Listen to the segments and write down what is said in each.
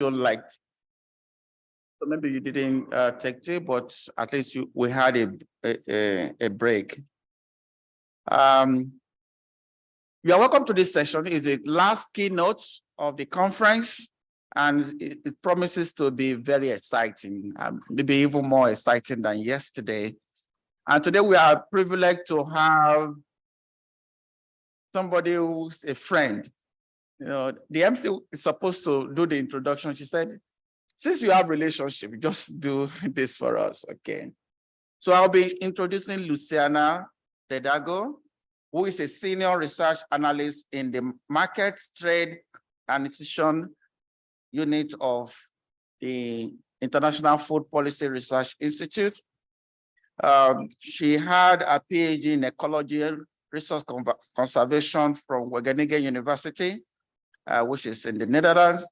you liked. So maybe you didn't take tea, but at least we had a break. You are welcome to this session. It's the last keynote of the conference, and it promises to be very exciting, maybe even more exciting than yesterday. And today we are privileged to have somebody who's a friend. You know, the MC is supposed to do the introduction. She said, since you have relationship, just do this for us, okay? So I'll be introducing Luciana Dedago, who is a senior research analyst in the Markets, Trade, and Institution Unit of the International Food Policy Research Institute. She had a PhD in ecology and resource conservation from Wageningen University, which is in the Netherlands.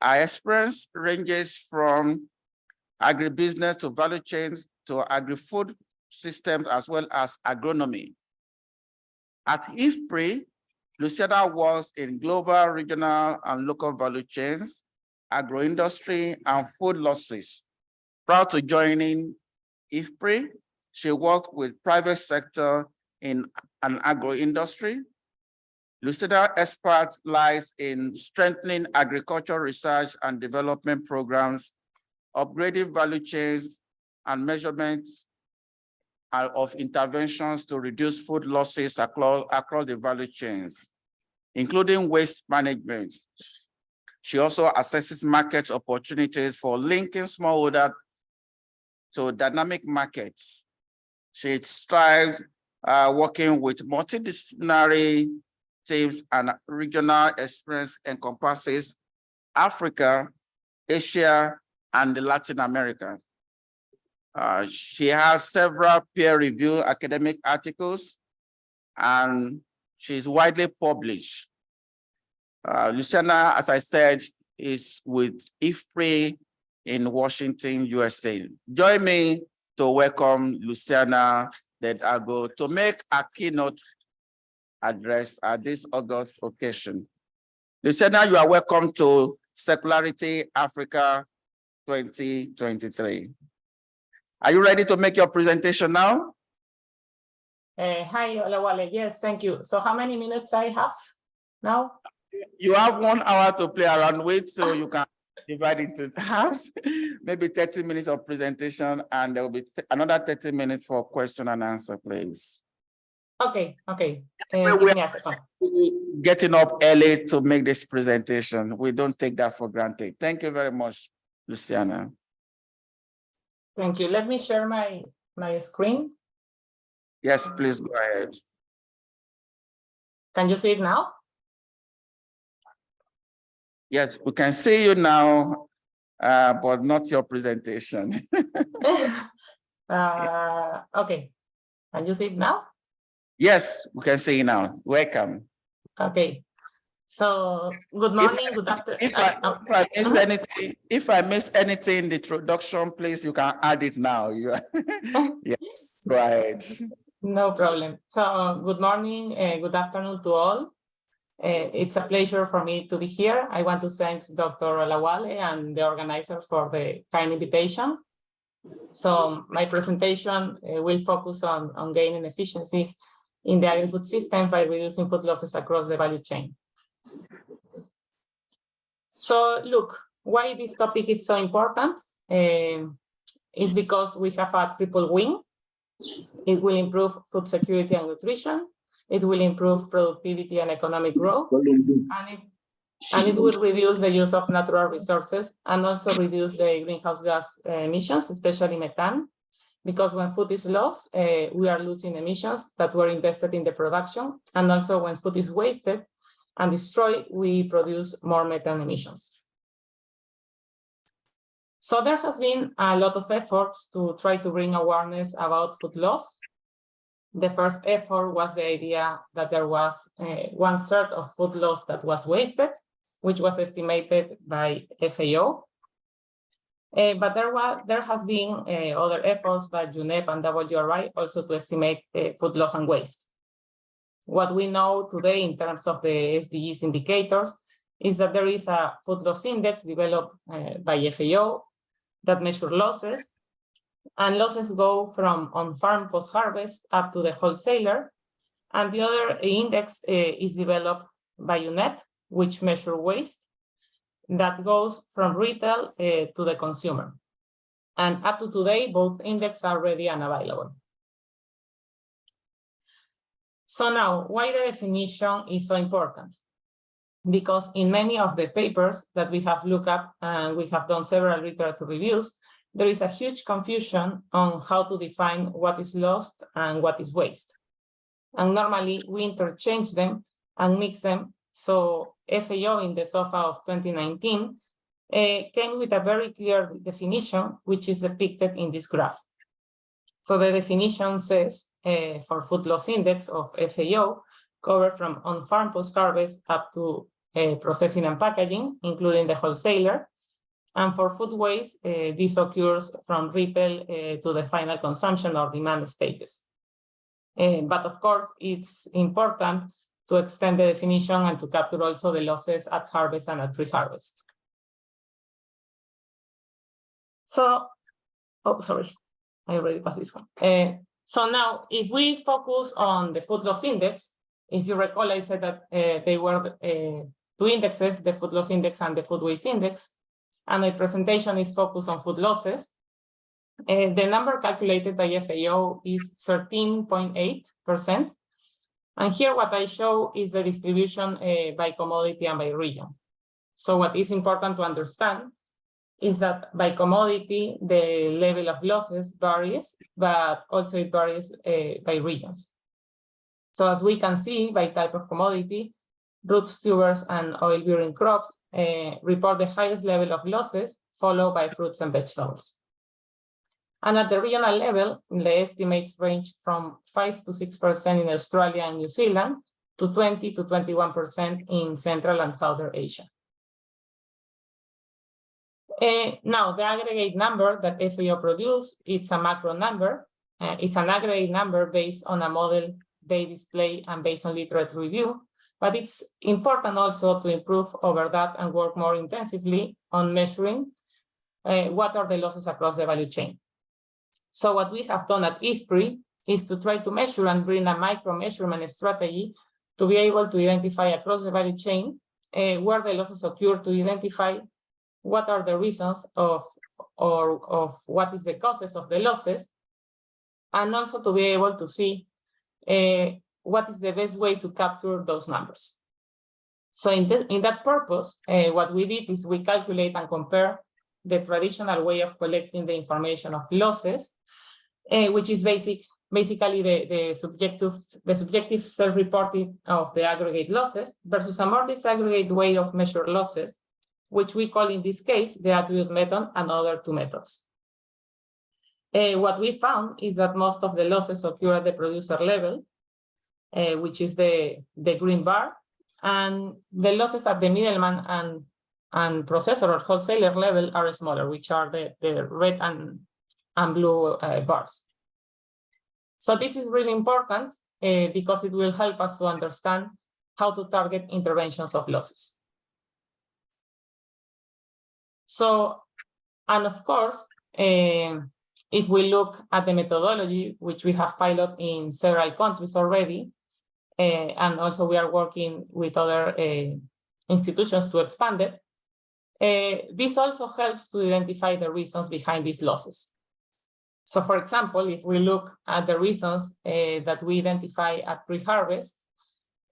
Our experience ranges from agribusiness to value chains to agri-food systems, as well as agronomy. At IFPRI, Luciana works in global, regional, and local value chains, agro-industry, and food losses. Prior to joining IFPRI, she worked with private sector in an agro-industry. Luciana's expertise lies in strengthening agricultural research and development programs, upgrading value chains, and measurements of interventions to reduce food losses across the value chains, including waste management. She also assesses market opportunities for linking smallholder to dynamic markets. She strives working with multidisciplinary teams, and regional experience encompasses Africa, Asia, and Latin America. She has several peer-reviewed academic articles, and she's widely published. Luciana, as I said, is with IFPRI in Washington, USA. Join me to welcome Luciana Dedago to make a keynote address at this August occasion. Luciana, you are welcome to Secularity Africa 2023. Are you ready to make your presentation now? Hi, Olawale. Yes, thank you. So how many minutes I have now? You have 1 hour to play around with, so you can divide into halves, maybe 30 minutes of presentation, and there will be another 30 minutes for question and answer, please. Okay. Give me a second. Getting up early to make this presentation. We don't take that for granted. Thank you very much, Luciana. Thank you. Let me share my screen. Yes, please go ahead. Can you see it now? Yes, we can see you now, but not your presentation. Okay. Can you see it now? Yes, we can see you now. Welcome. Okay. So good morning, good afternoon. If I miss anything in the introduction, please, you can add it now. Yes, go ahead. No problem. So good morning, good afternoon to all. It's a pleasure for me to be here. I want to thank Dr. Olawale and the organizers for the kind invitation. So my presentation will focus on gaining efficiencies in the agri-food system by reducing food losses across the value chain. So look, why this topic is so important is because we have a triple win. It will improve food security and nutrition. It will improve productivity and economic growth. And it will reduce the use of natural resources and also reduce the greenhouse gas emissions, especially methane. Because when food is lost, we are losing emissions that were invested in the production. And also when food is wasted and destroyed, we produce more methane emissions. So there has been a lot of efforts to try to bring awareness about food loss. The first effort was the idea that there was 1/3 of food loss that was wasted, which was estimated by FAO. But there has been other efforts by UNEP and WRI also to estimate food loss and waste. What we know today in terms of the SDGs indicators is that there is a food loss index developed by FAO that measures losses, and losses go from on-farm post-harvest up to the wholesaler. And the other index is developed by UNEP, which measures waste that goes from retail to the consumer. And up to today, both indexes are ready and available. So now, why the definition is so important? Because in many of the papers that we have looked up and we have done several literature reviews, there is a huge confusion on how to define what is lost and what is waste. And normally we interchange them and mix them. So FAO in the SOFA of 2019 came with a very clear definition, which is depicted in this graph. So the definition says for food loss index of FAO, cover from on-farm post-harvest up to processing and packaging, including the wholesaler. And for food waste, this occurs from retail to the final consumption or demand stages. But of course, it's important to extend the definition and to capture also the losses at harvest and at pre-harvest. So, oh, sorry, I already passed this one. So now, if we focus on the food loss index, if you recall, I said that they were two indexes, the food loss index and the food waste index, and my presentation is focused on food losses. The number calculated by FAO is 13.8%. And here what I show is the distribution by commodity and by region. So what is important to understand is that by commodity, the level of losses varies, but also it varies by regions. So as we can see, by type of commodity, roots, tubers, and oil-bearing crops report the highest level of losses, followed by fruits and vegetables. And at the regional level, the estimates range from 5 to 6% in Australia and New Zealand to 20 to 21% in Central and Southern Asia. Now, the aggregate number that FAO produced, it's a macro number. It's an aggregate number based on a model they display and based on literature review. But it's important also to improve over that and work more intensively on measuring what are the losses across the value chain. So what we have done at IFPRI is to try to measure and bring a micro measurement strategy to be able to identify across the value chain where the losses occur, to identify what are the reasons of what is the causes of the losses, and also to be able to see what is the best way to capture those numbers. So in that purpose, what we did is we calculate and compare the traditional way of collecting the information of losses, which is basically the subjective self-reporting of the aggregate losses versus a more disaggregate way of measure losses, which we call in this case the attribute method and other two methods. What we found is that most of the losses occur at the producer level, which is the green bar, and the losses at the middleman and processor or wholesaler level are smaller, which are the red and blue bars. So this is really important because it will help us to understand how to target interventions of losses. So, and of course, if we look at the methodology, which we have piloted in several countries already, and also we are working with other institutions to expand it, this also helps to identify the reasons behind these losses. So for example, if we look at the reasons that we identify at pre-harvest,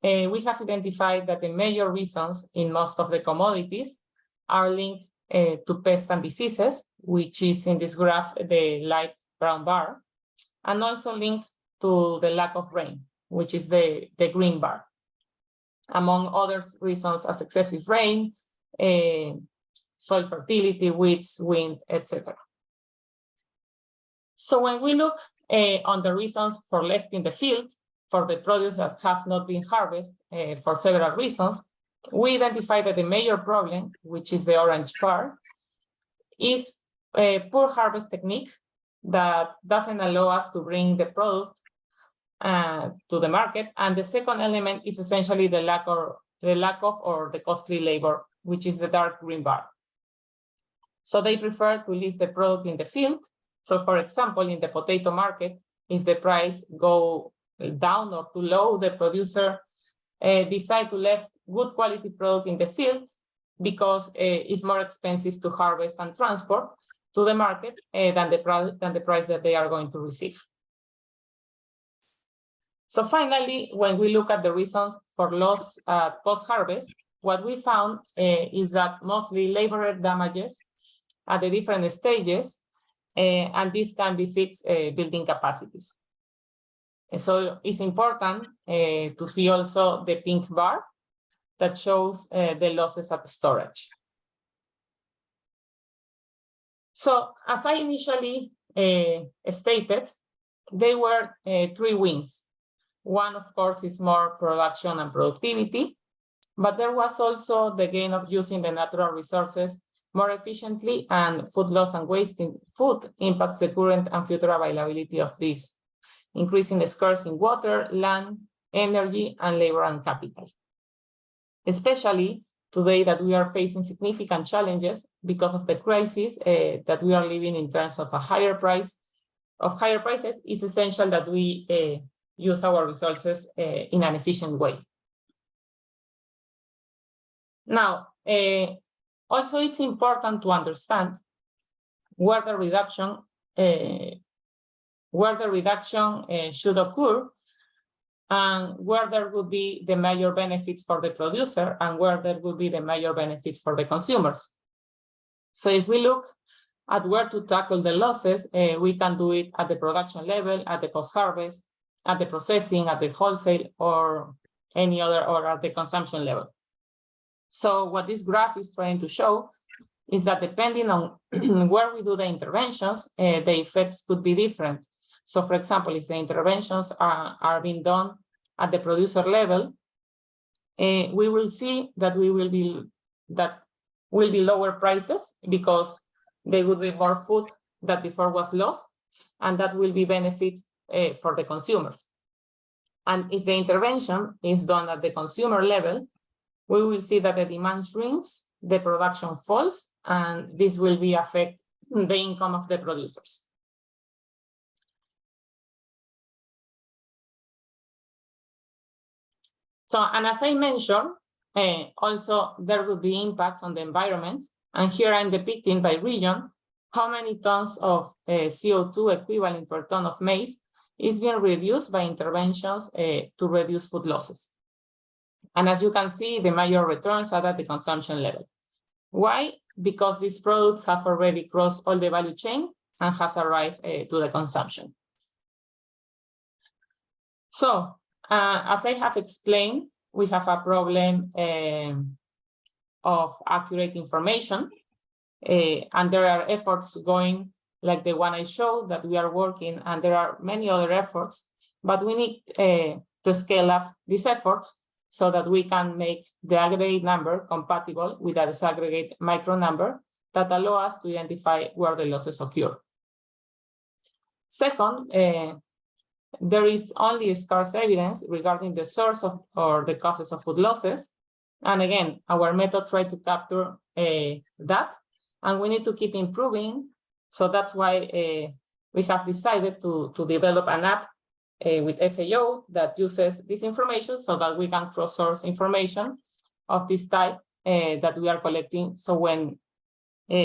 we have identified that the major reasons in most of the commodities are linked to pests and diseases, which is in this graph, the light brown bar, and also linked to the lack of rain, which is the green bar, among other reasons as excessive rain, soil fertility, weeds, wind, etc. So when we look on the reasons for left in the field, for the produce that have not been harvested for several reasons, we identify that the major problem, which is the orange bar, is a poor harvest technique that doesn't allow us to bring the product to the market. And the second element is essentially the lack the lack of or the costly labor, which is the dark green bar. So they prefer to leave the product in the field. So for example, in the potato market, if the price go down or too low, the producer decide to left good quality product in the field because it's more expensive to harvest and transport to the market than the price that they are going to receive. So finally, when we look at the reasons for loss post-harvest, what we found is that mostly labor damages at the different stages, and this can be fixed building capacities. And so it's important to see also the pink bar that shows the losses at storage. So as I initially stated, there were 3 wings. One, of course, is more production and productivity, but there was also the gain of using the natural resources more efficiently, and food loss and waste in food impacts the current and future availability of these, increasing the scarce in water, land, energy, and labor and capital. Especially today that we are facing significant challenges because of the crisis that we are living in terms of higher prices, it's essential that we use our resources in an efficient way. Now, also it's important to understand where the reduction should occur, and where there would be the major benefits for the producer and where there would be the major benefits for the consumers. So if we look at where to tackle the losses, we can do it at the production level, at the post-harvest, at the processing, at the wholesale, or any other, or at the consumption level. So what this graph is trying to show is that depending on where we do the interventions, the effects could be different. So for example, if the interventions are being done at the producer level, we will see that will be lower prices because there will be more food that before was lost, and that will be benefit for the consumers. And if the intervention is done at the consumer level, we will see that the demand shrinks, the production falls, and this will be affect the income of the producers. So, and as I mentioned, also there will be impacts on the environment. And here I'm depicting by region how many tons of CO2 equivalent per ton of maize is being reduced by interventions to reduce food losses. And as you can see, the major returns are at the consumption level. Why? Because this product has already crossed all the value chain and has arrived to the consumption. So, as I have explained, we have a problem of accurate information, and there are efforts going like the one I showed that we are working, and there are many other efforts, but we need to scale up these efforts so that we can make the aggregate number compatible with a disaggregate micro number that allow us to identify where the losses occur. Second, there is only scarce evidence regarding the source of or the causes of food losses. And again, our method tries to capture that, and we need to keep improving. So that's why we have decided to develop an app with FAO that uses this information so that we can cross-source information of this type that we are collecting. So when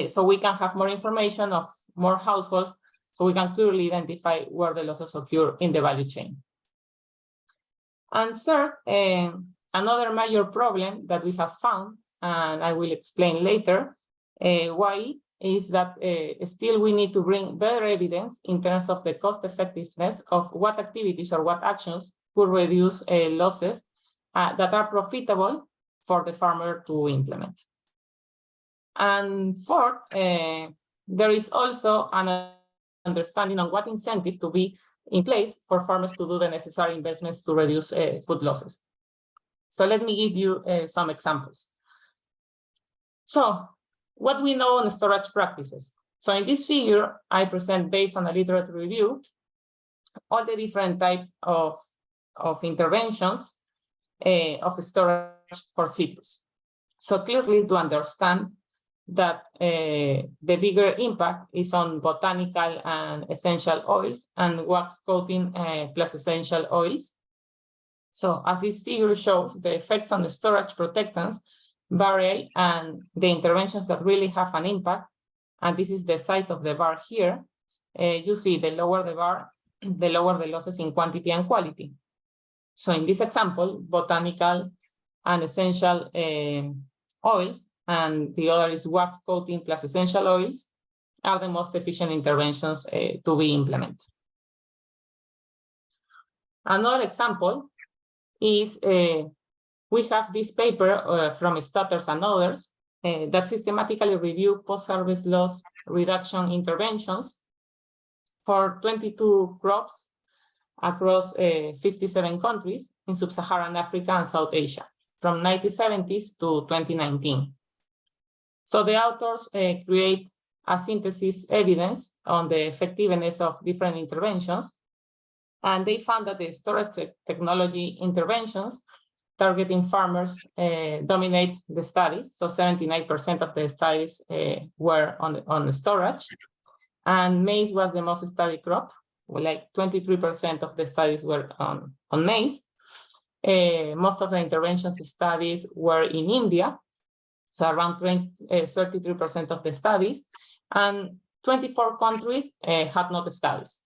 so we can have more information of more households, so we can clearly identify where the losses occur in the value chain. And third, another major problem that we have found, and I will explain later why, is that still we need to bring better evidence in terms of the cost effectiveness of what activities or what actions could reduce losses that are profitable for the farmer to implement. And fourth, there is also an understanding on what incentive to be in place for farmers to do the necessary investments to reduce food losses. So let me give you some examples. So what we know on storage practices. So in this figure, I present based on a literature review, all the different types of interventions of storage for citrus. So clearly to understand that the bigger impact is on botanical and essential oils and wax coating plus essential oils. So as this figure shows, the effects on the storage protectants vary, and the interventions that really have an impact, and this is the size of the bar here, you see the lower the bar, the lower the losses in quantity and quality. So in this example, botanical and essential oils, and the other is wax coating plus essential oils, are the most efficient interventions to be implemented. Another example is we have this paper from Stutters and others that systematically review post-harvest loss reduction interventions for 22 crops across 57 countries in Sub-Saharan Africa and South Asia from 1970s to 2019. So the authors create a synthesis evidence on the effectiveness of different interventions, and they found that the storage technology interventions targeting farmers dominate the studies. So 79% of the studies were on the storage, and maize was the most studied crop. Like 23% of the studies were on maize. Most of the interventions studies were in India, so around 33% of the studies, and 24 countries had not studies.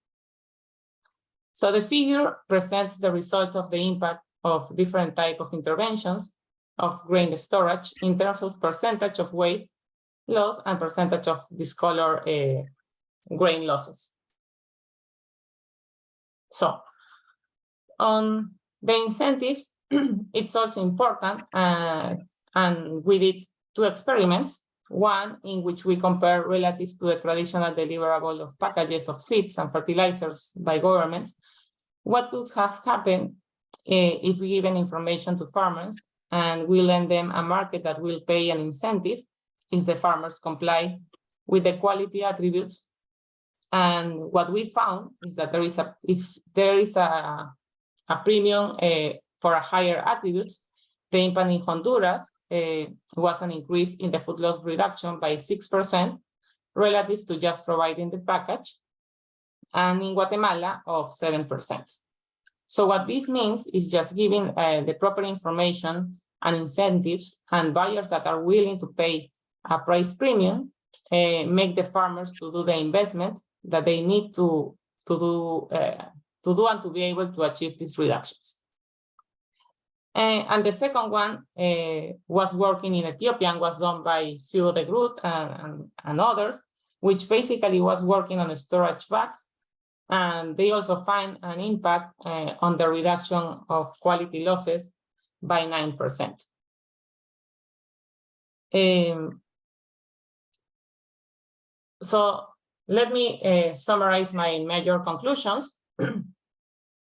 So the figure presents the result of the impact of different type of interventions of grain storage in terms of percentage of weight loss and percentage of discolor grain losses. So on the incentives, it's also important, and we did 2 experiments, one in which we compare relative to the traditional deliverable of packages of seeds and fertilizers by governments, what could have happened if we given information to farmers and we lend them a market that will pay an incentive if the farmers comply with the quality attributes. And what we found is that if there is a premium for a higher attributes, the impact in Honduras was an increase in the food loss reduction by 6% relative to just providing the package, and in Guatemala of 7%. So what this means is just giving the proper information and incentives, and buyers that are willing to pay a price premium make the farmers to do the investment that they need to do and to be able to achieve these reductions. And the second one was working in Ethiopia and was done by Hugo de Groot and others, which basically was working on storage bags. And they also find an impact on the reduction of quality losses by 9%. So let me summarize my major conclusions.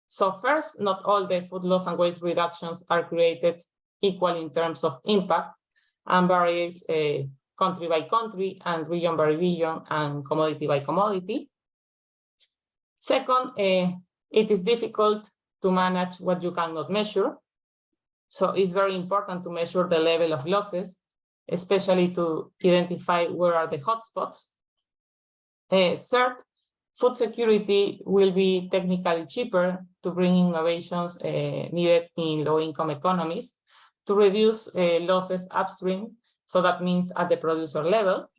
So first, not all the food loss and waste reductions are created equal in terms of impact, and varies country by country and region by region and commodity by commodity. Second, it is difficult to manage what you cannot measure. So it's very important to measure the level of losses, especially to identify where are the hotspots. Third, food security will be technically cheaper to bring innovations needed in low-income economies to reduce losses upstream, so that means at the producer level.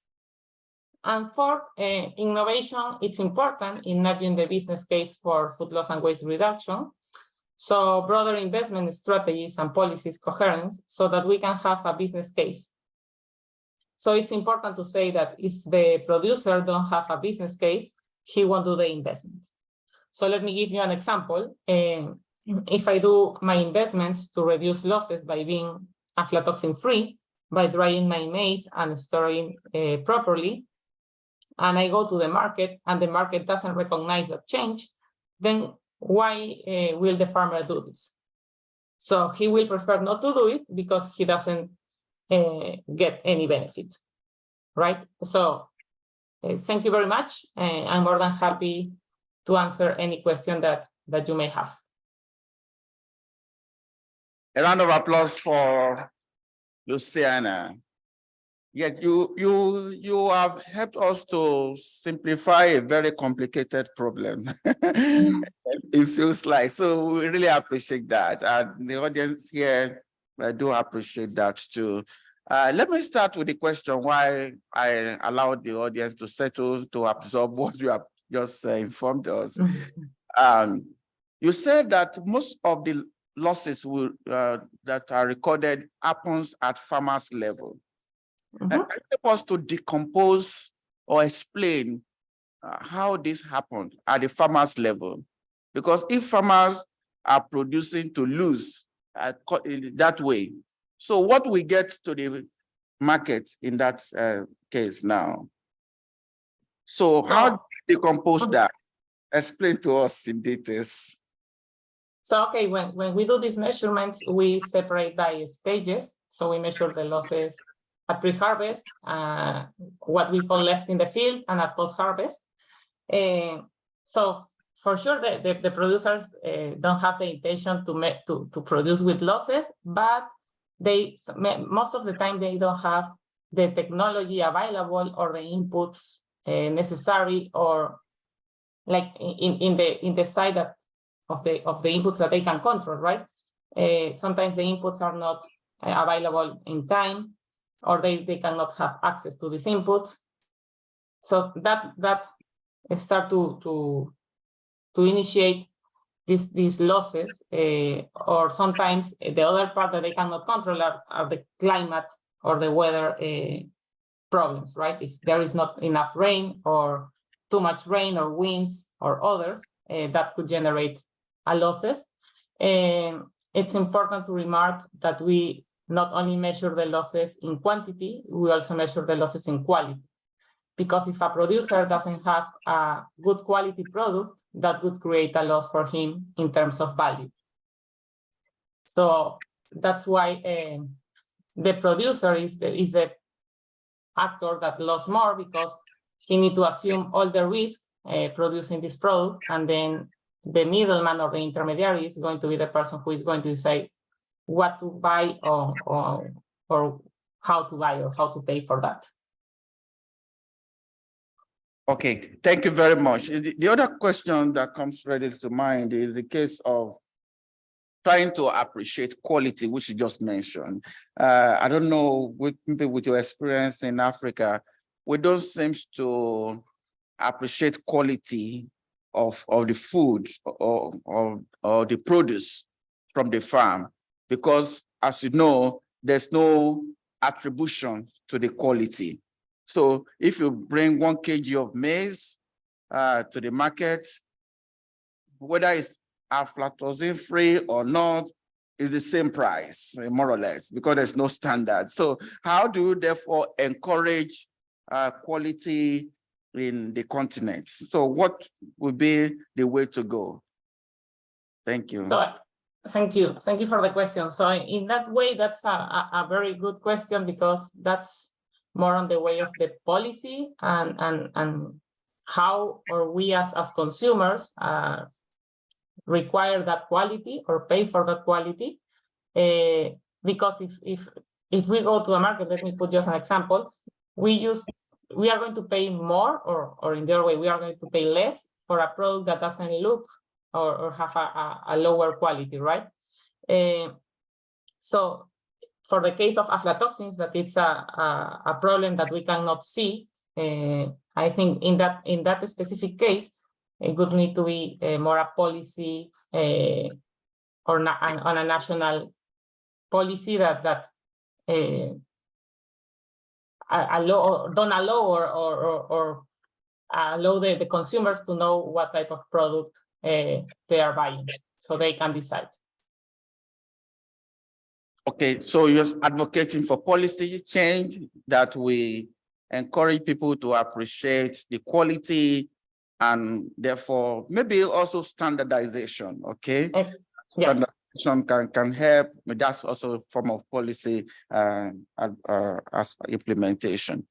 And fourth, innovation, it's important in nudging the business case for food loss and waste reduction. So broader investment strategies and policies coherence so that we can have a business case. So it's important to say that if the producer don't have a business case, he won't do the investment. So let me give you an example. If I do my investments to reduce losses by being aflatoxin free, by drying my maize and storing properly, and I go to the market and the market doesn't recognize that change, then why will the farmer do this? So he will prefer not to do it because he doesn't get any benefit, right? So thank you very much. I'm more than happy to answer any question that you may have. A round of applause for Luciana. Yes, you have helped us to simplify a very complicated problem. It feels like, so we really appreciate that. And the audience here, I do appreciate that too. Let me start with the question why I allowed the audience to settle to absorb what you have just informed us. You said that most of the losses that are recorded happens at farmers level. And can you help us to decompose or explain how this happened at the farmers level? Because if farmers are producing to lose that way, so what we get to the market in that case now? So how do you decompose that? Explain to us in details. So, okay, when we do these measurements, we separate by stages. So we measure the losses at pre-harvest, what we call left in the field, and at post-harvest. So for sure, the producers don't have the intention to produce with losses, but most of the time they don't have the technology available or the inputs necessary, or like in the side of the inputs that they can control, right? Sometimes the inputs are not available in time, or they cannot have access to these inputs. So that start to initiate these losses, or sometimes the other part that they cannot control are the climate or the weather problems, right? If there is not enough rain, or too much rain, or winds, or others, that could generate losses. It's important to remark that we not only measure the losses in quantity, we also measure the losses in quality. Because if a producer doesn't have a good quality product, that would create a loss for him in terms of value. So that's why the producer is the actor that lost more, because he needs to assume all the risk producing this product, and then the middleman or the intermediary is going to be the person who is going to say what to buy, or how to buy, or how to pay for that. Okay, thank you very much. The other question that comes ready to mind is the case of trying to appreciate quality, which you just mentioned. I don't know, maybe with your experience in Africa, we don't seem to appreciate quality of the food or the produce from the farm, because as you know, there's no attribution to the quality. So if you bring 1 kg of maize to the market, whether it's aflatoxin free or not, is the same price, more or less, because there's no standard. So how do you therefore encourage quality in the continent? So what would be the way to go? Thank you. So, thank you for the question. So in that way, that's a very good question, because that's more on the way of the policy and how, or we as consumers require that quality or pay for that quality. Because if we go to a market, let me put just an example, we are going to pay more, or in the other way, we are going to pay less for a product that doesn't look or have a lower quality, right? So for the case of aflatoxins, that it's a problem that we cannot see, I think in that specific case, it would need to be more a policy on a national policy that don't allow or allow the consumers to know what type of product they are buying, so they can decide. Okay, so you're advocating for policy change that we encourage people to appreciate the quality, and therefore maybe also standardization. Okay, yeah. Standardization can help, but that's also a form of policy as implementation.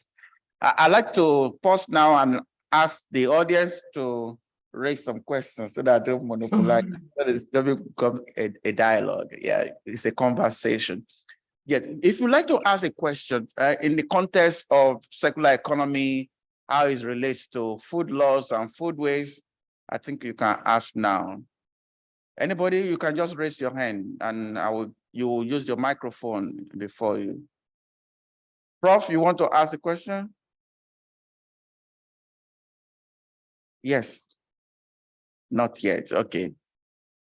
I'd like to pause now and ask the audience to raise some questions so that I don't monopolize. That is, that will become a dialogue. Yeah, it's a conversation. Yeah, if you'd like to ask a question in the context of circular economy, how it relates to food loss and food waste, I think you can ask now. Anybody, you can just raise your hand and you will use your microphone before you. Prof, you want to ask a question? Yes. Not yet. Okay.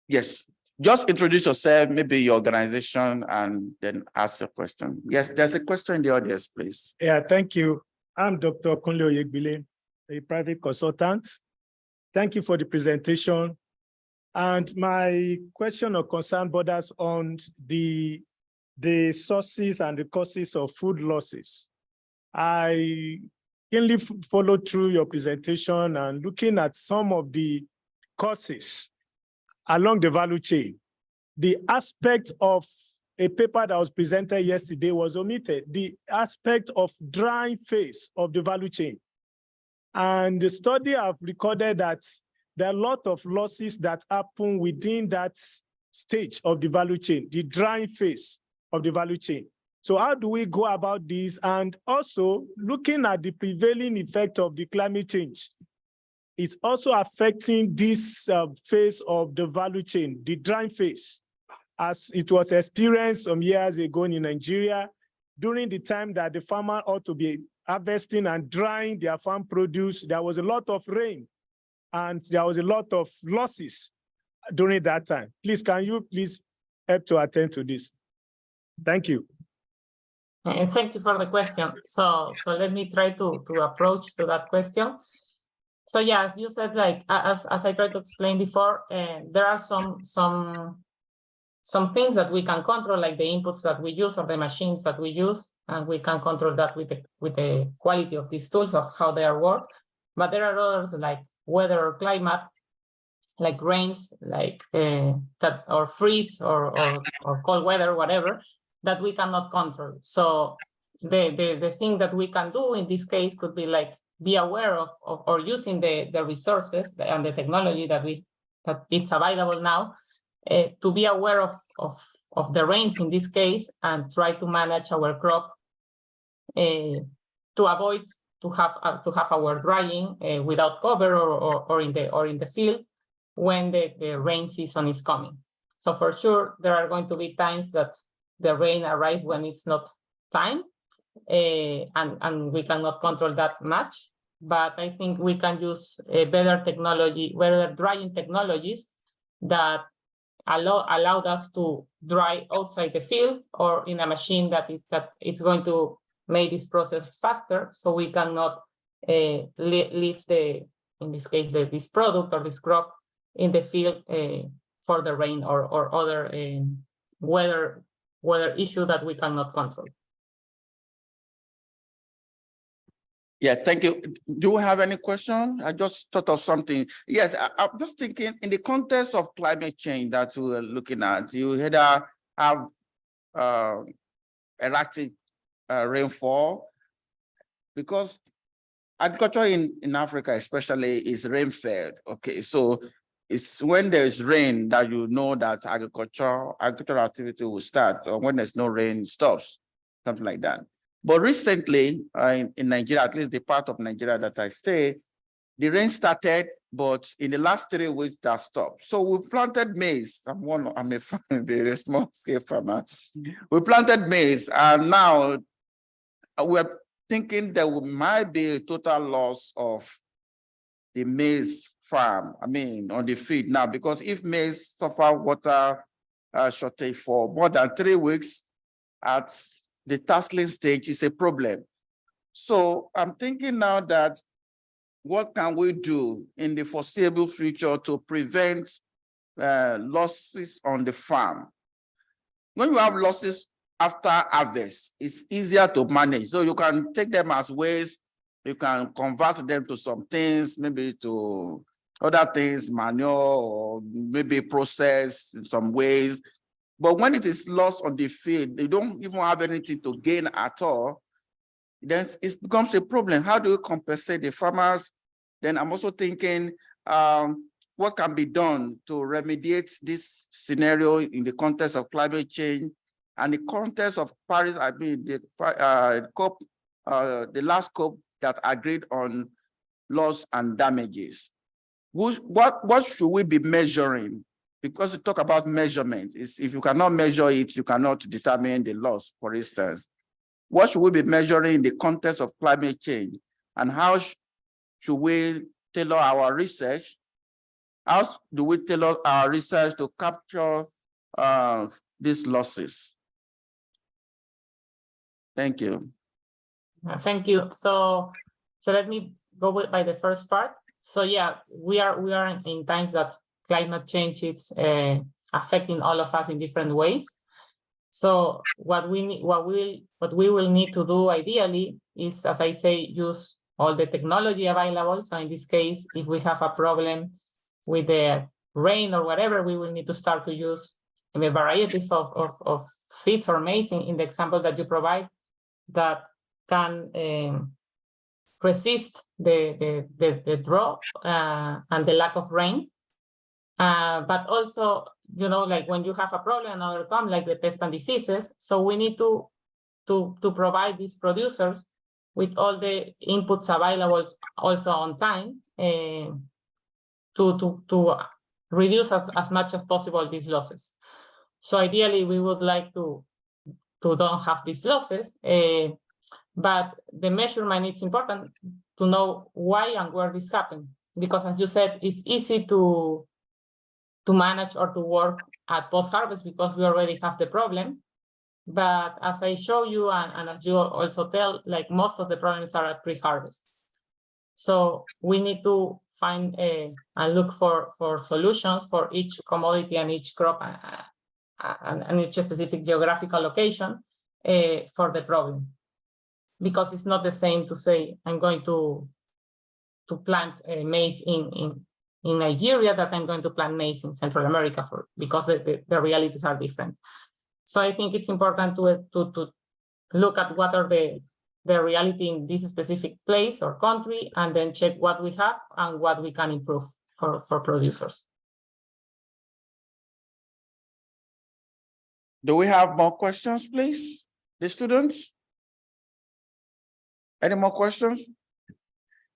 Yes. Just introduce yourself, maybe your organization, and then ask your question. Yes, there's a question in the audience, please. Yeah, thank you. I'm Dr. Kunle Oyegbile, a private consultant. Thank you for the presentation. And my question or concern borders on the sources and the causes of food losses. I keenly followed through your presentation and looking at some of the causes along the value chain. The aspect of a paper that was presented yesterday was omitted, the aspect of drying phase of the value chain. And the study have recorded that there are a lot of losses that happen within that stage of the value chain, the drying phase of the value chain. So how do we go about this? And also looking at the prevailing effect of the climate change, it's also affecting this phase of the value chain, the drying phase, as it was experienced some years ago in Nigeria, during the time that the farmer ought to be harvesting and drying their farm produce. There was a lot of rain and there was a lot of losses during that time. Please, can you please help to attend to this? Thank you. And thank you for the question. So let me try to approach to that question. So yeah, as you said, like as I tried to explain before, there are some things that we can control, like the inputs that we use or the machines that we use, and we can control that with the quality of these tools, of how they are worked. But there are others like weather or climate, like rains, like that, or freeze, or cold weather, whatever, that we cannot control. So the thing that we can do in this case could be like be aware of or using the resources and the technology that it's available now, to be aware of the rains in this case, and try to manage our crop to avoid to have our drying without cover or in the field when the rain season is coming. So for sure there are going to be times that the rain arrives when it's not time, and we cannot control that much. But I think we can use better drying technologies that allowed us to dry outside the field or in a machine that it's going to make this process faster, so we cannot leave in this case this product or this crop in the field for the rain or other weather issue that we cannot control. Yeah, thank you. Do you have any question? I just thought of something. Yes, I'm just thinking in the context of climate change that we were looking at, you either have erratic rainfall, because agriculture in Africa especially is rain-fed. Okay, so it's when there is rain that you know that agricultural activity will start, or when there's no rain, it stops, something like that. But recently, in Nigeria, at least the part of Nigeria that I stay, the rain started, but in the last 3 weeks, that stopped. So we planted maize. I'm a very small scale farmer. We planted maize, and now we're thinking there might be a total loss of the maize farm, on the field now, because if maize suffer water shortage for more than 3 weeks at the tasseling stage, is a problem. So I'm thinking now that what can we do in the foreseeable future to prevent losses on the farm? When you have losses after harvest, it's easier to manage. So you can take them as waste, you can convert them to some things, maybe to other things, manure, or maybe process in some ways. But when it is lost on the field, they don't even have anything to gain at all, then it becomes a problem. How do you compensate the farmers? Then I'm also thinking, what can be done to remediate this scenario in the context of climate change and the context of Paris, I mean, the last COP that agreed on loss and damages. What should we be measuring? Because we talk about measurement. If you cannot measure it, you cannot determine the loss, for instance. What should we be measuring in the context of climate change? And how should we tailor our research? How do we tailor our research to capture these losses? Thank you. Thank you. So let me go by the first part. So yeah, we are in times that climate change is affecting all of us in different ways. So what we will need to do ideally is, as I say, use all the technology available. So in this case, if we have a problem with the rain or whatever, we will need to start to use a variety of seeds or maize in the example that you provide that can resist the drought and the lack of rain. But also, you know, like when you have a problem, another come like the pests and diseases. So we need to provide these producers with all the inputs available also on time to reduce as much as possible these losses. So ideally, we would like to don't have these losses, but the measurement, it's important to know why and where this happened. Because as you said, it's easy to manage or to work at post-harvest because we already have the problem. But as I show you, and as you also tell, like most of the problems are at pre-harvest. So we need to find and look for solutions for each commodity and each crop and each specific geographical location for the problem. Because it's not the same to say, I'm going to plant maize in Nigeria that I'm going to plant maize in Central America because the realities are different. So I think it's important to look at what are the reality in this specific place or country, and then check what we have and what we can improve for producers. Do we have more questions, please? The students? Any more questions?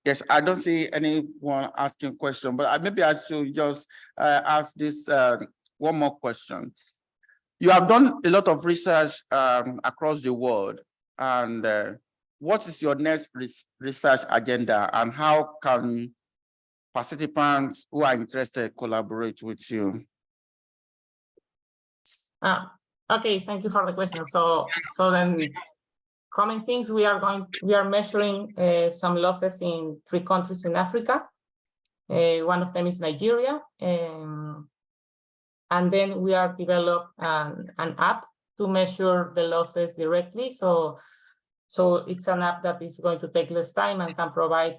Yes, I don't see anyone asking questions, but maybe I should just ask this one more question. You have done a lot of research across the world, and what is your next research agenda, and how can participants who are interested collaborate with you? Okay, thank you for the question. So then, common things, we are measuring some losses in 3 countries in Africa. One of them is Nigeria. And then we are developed an app to measure the losses directly. So it's an app that is going to take less time and can provide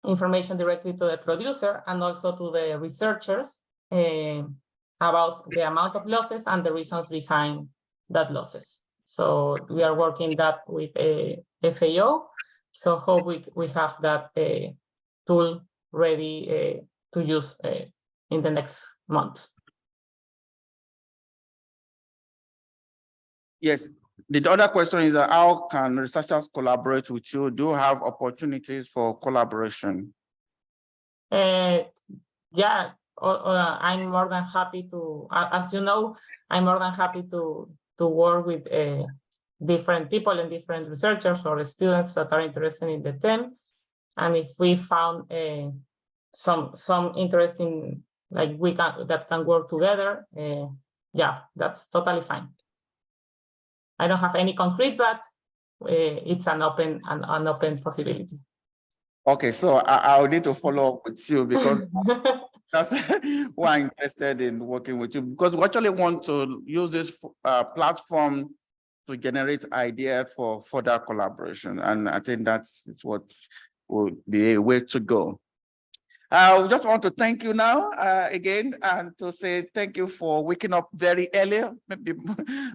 information directly to the producer and also to the researchers about the amount of losses and the reasons behind that losses. So we are working that with a FAO. So hope we have that tool ready to use in the next month. Yes, the other question is how can researchers collaborate with you? Do you have opportunities for collaboration? Yeah, I'm more than happy to, as you know, I'm more than happy to work with different people and different researchers or students that are interested in the theme. And if we found some interesting, like that can work together, yeah, that's totally fine. I don't have any concrete, but it's an open possibility. Okay, so I'll need to follow up with you because that's why I'm interested in working with you, because we actually want to use this platform to generate ideas for further collaboration. And I think that's what would be a way to go. I just want to thank you now again, and to say thank you for waking up very early, maybe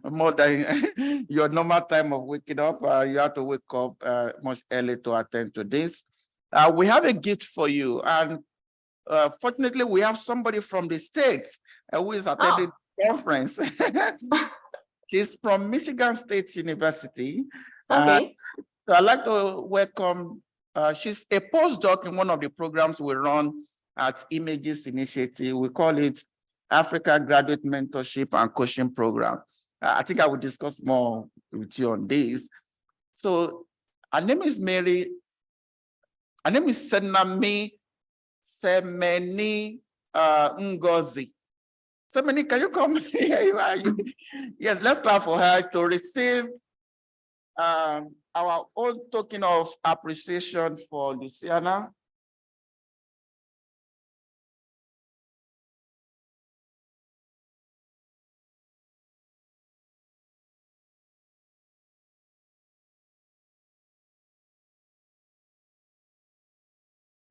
more than your normal time of waking up. You have to wake up much early to attend to this. We have a gift for you, and Fortunately, we have somebody from the States who is attending the conference. She's from Michigan State University. Okay. So I'd like to welcome, she's a postdoc in one of the programs we run at Images Initiative. We call it Africa Graduate Mentorship and Coaching Program. I think I will discuss more with you on this. So her name is Mary. Her name is Senami Semeni Ngozi. Semeni, can you come here? Yes, let's clap for her to receive our own token of appreciation for Luciana.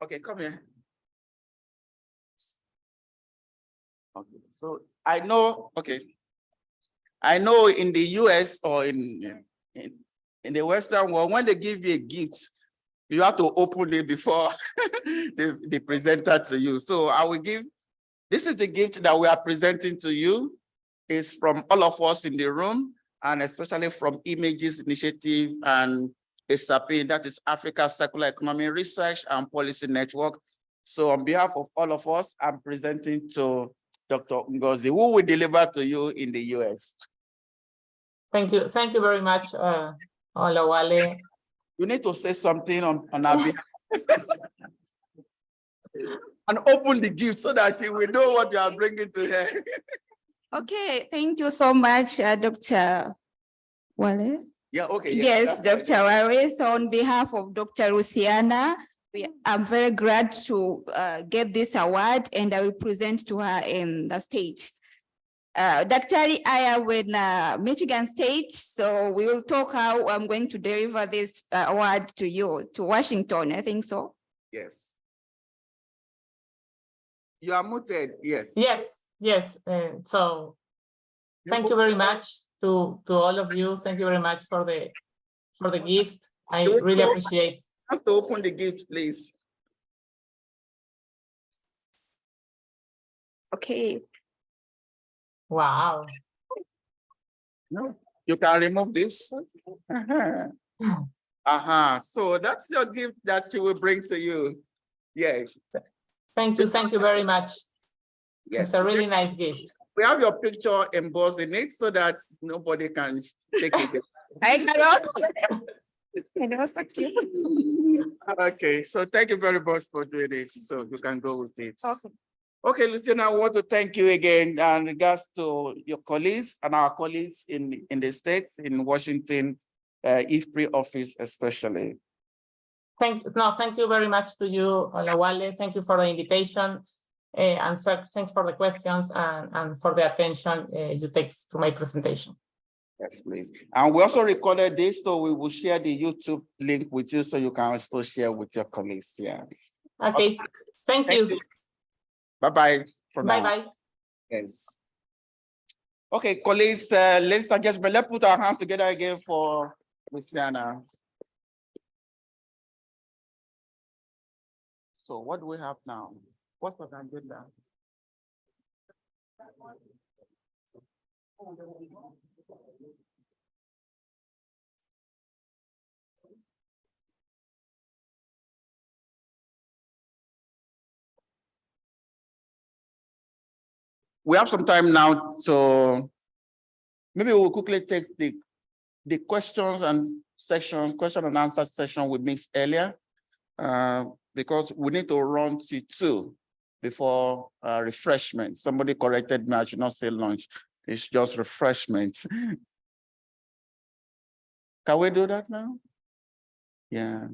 Okay, come here. Okay, so I know, okay. I know in the US or in the Western world, when they give you a gift, you have to open it before they present that to you. So I will give, this is the gift that we are presenting to you. It's from all of us in the room, and especially from Images Initiative and ASAP, that is Africa Circular Economy Research and Policy Network. So on behalf of all of us, I'm presenting to Dr. Ngozi, who will deliver to you in the US. Thank you. Thank you very much, Olawale. You need to say something on our behalf. And open the gift so that she will know what you are bringing to her. Okay, thank you so much, Dr. Wale. Yeah, okay. Yes, Dr. Wale. So on behalf of Dr. Luciana, I'm very glad to get this award, and I will present to her in the state. Dr. I am in Michigan State, so we will talk how I'm going to deliver this award to you, to Washington, I think so. Yes. You are muted, yes. Yes. So thank you very much to all of you. Thank you very much for the gift. I really appreciate. Just to open the gift, please. Okay. Wow. No, you can remove this. So that's your gift that she will bring to you. Yes. Thank you very much. Yes. It's a really nice gift. We have your picture embossed in it so that nobody can take it. I can also Okay, so thank you very much for doing this. So you can go with it. Okay. Okay, Luciana, I want to thank you again in regards to your colleagues and our colleagues in the States, in Washington, IFPRI office especially. Thank you very much to you, Olawale. Thank you for the invitation, and thanks for the questions and for the attention you take to my presentation. Yes, please. And we also recorded this, so we will share the YouTube link with you so you can also share with your colleagues. Yeah. Okay. Thank you. Bye-bye for now. Bye-bye. Yes. Okay, colleagues, ladies and gentlemen, let's put our hands together again for Luciana. So what do we have now? What's the agenda? We have some time now, so maybe we'll quickly take the questions and question and answer session we mixed earlier, because we need to run to 2 before refreshment. Somebody corrected me, I should not say lunch. It's just refreshments. Can we do that now? Yeah.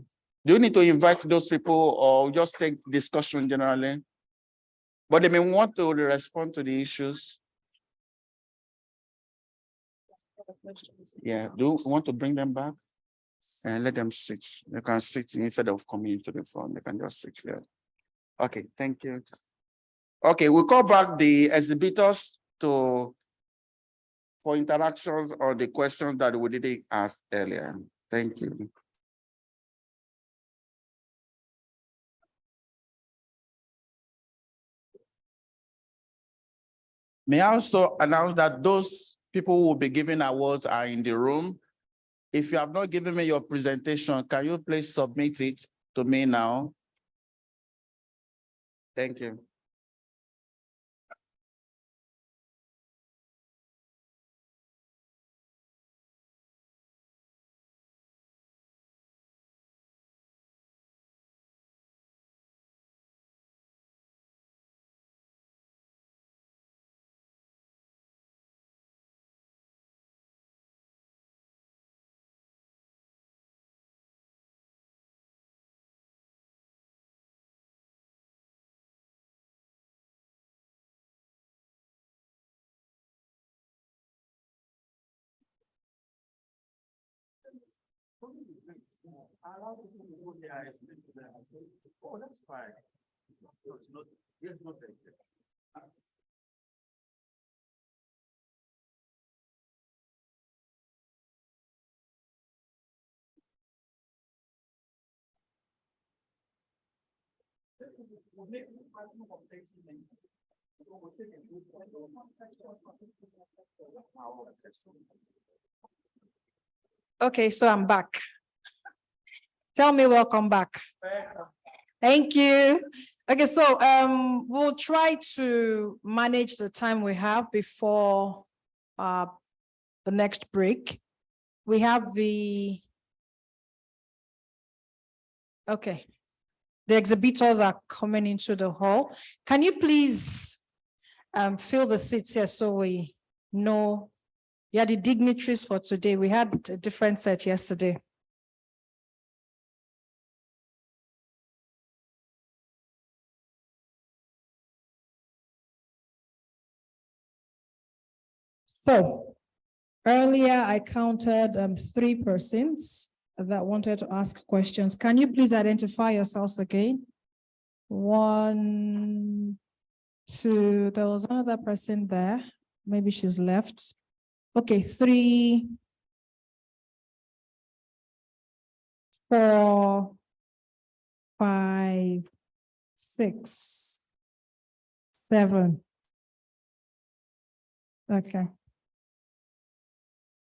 Do you need to invite those people or just take discussion generally? But they may want to respond to the issues. Yeah, do you want to bring them back? And let them sit. They can sit instead of coming to the front. They can just sit here. Okay, thank you. Okay, we'll call back the exhibitors for interactions or the questions that we didn't ask earlier. Thank you. May I also announce that those people who will be giving awards are in the room. If you have not given me your presentation, can you please submit it to me now? Thank you. Oh, that's fine. Yes, no, thank you. Okay, so I'm back. Tell me welcome back. Thank you. Okay, so we'll try to manage the time we have before the next break. We have the exhibitors are coming into the hall. Can you please fill the seats here so we know you are the dignitaries for today? We had a different set yesterday. So earlier I counted 3 persons that wanted to ask questions. Can you please identify yourselves again? 1, 2, there was another person there. Maybe she's left. Okay, 3, 4, 5, 6, 7. Okay.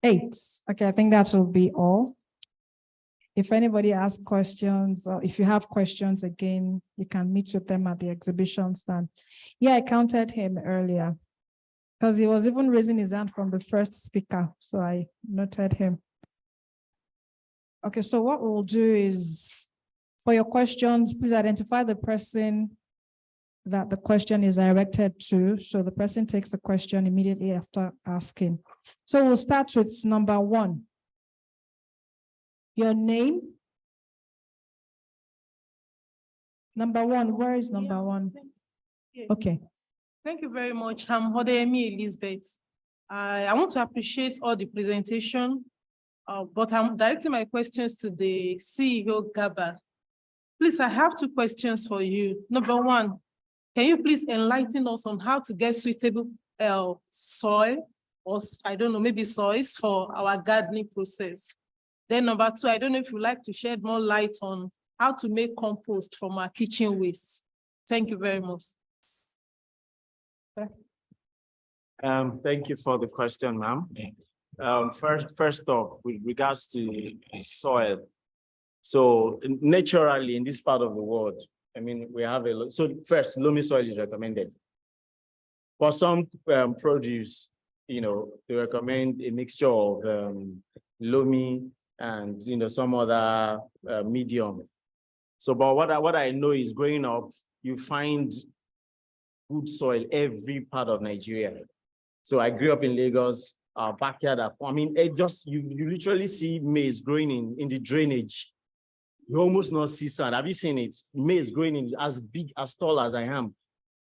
8. Okay, I think that will be all. If anybody has questions, or if you have questions again, you can meet with them at the exhibition stand. Yeah, I counted him earlier because he was even raising his hand from the first speaker. So I noted him. Okay, so what we'll do is for your questions, please identify the person that the question is directed to. So the person takes the question immediately after asking. So we'll start with number 1. Your name? Number 1, where is number 1? Okay. Thank you very much. I'm Hodemi Elizabeth. I want to appreciate all the presentation, but I'm directing my questions to the CEO, Gaba. Please, I have 2 questions for you. Number 1, can you please enlighten us on how to get suitable soil, or I don't know, maybe soils for our gardening process? Then number 2, I don't know if you'd like to shed more light on how to make compost from our kitchen waste. Thank you very much. Thank you for the question, ma'am. First off, with regards to soil. So naturally in this part of the world, I mean, we have a lot. So first, loamy soil is recommended. For some produce, you know, they recommend a mixture of loamy and, you know, some other medium. So, but what I know is growing up, you find good soil every part of Nigeria. So I grew up in Lagos, our backyard. I mean, it just, you literally see maize growing in the drainage. You almost not see sand. Have you seen it? Maize growing in as big, as tall as I am.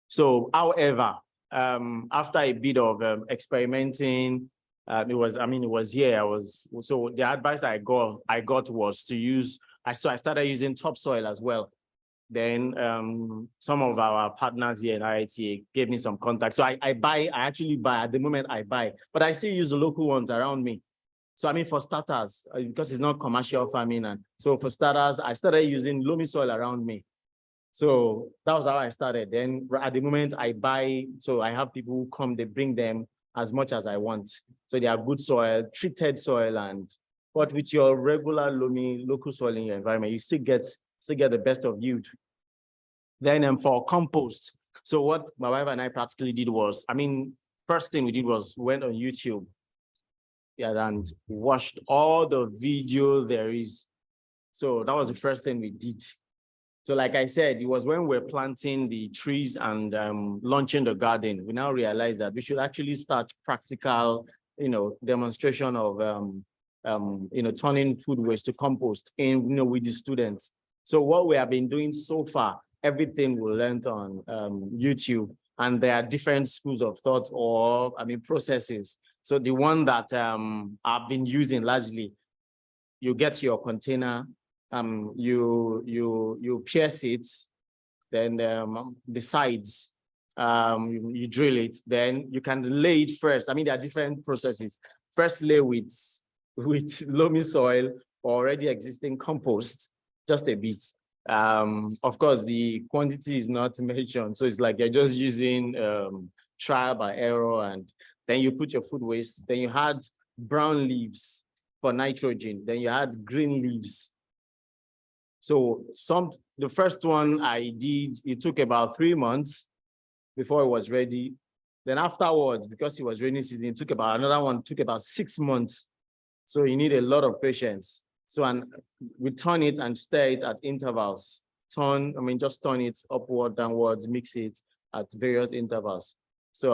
So, however, after a bit of experimenting, it was here. So the advice I got was to use. I started using topsoil as well. Then some of our partners here in IITA gave me some contacts. So I actually buy at the moment. I buy, but I still use the local ones around me. So I mean, for starters, because it's not commercial farming, and so for starters, I started using loamy soil around me. So that was how I started. Then at the moment I buy, so I have people who come, they bring them as much as I want. So they are good soil, treated soil, but with your regular local soil in your environment, you still get the best of yield. Then for compost, so what my wife and I practically did was, first thing we did was went on YouTube, and watched all the video there is. So that was the first thing we did. So like I said, it was when we're planting the trees and launching the garden, we now realized that we should actually start practical, demonstration of, turning food waste to compost with the students. So what we have been doing so far, everything we learned on YouTube, and there are different schools of thought or, processes. So the one that I've been using largely, you get your container, you pierce it, then the sides, you drill it, then you can lay it first. There are different processes. First lay with loamy soil or already existing compost, just a bit. Of course, the quantity is not mentioned, so it's like you're just using trial by error, and then you put your food waste, then you had brown leaves for nitrogen, then you had green leaves. So the first one I did, it took about 3 months before it was ready. Then afterwards, because it was rainy season, it took about another one, took about 6 months. So you need a lot of patience. So we turn it and stir it at intervals. Just turn it upward, downwards, mix it at various intervals. So,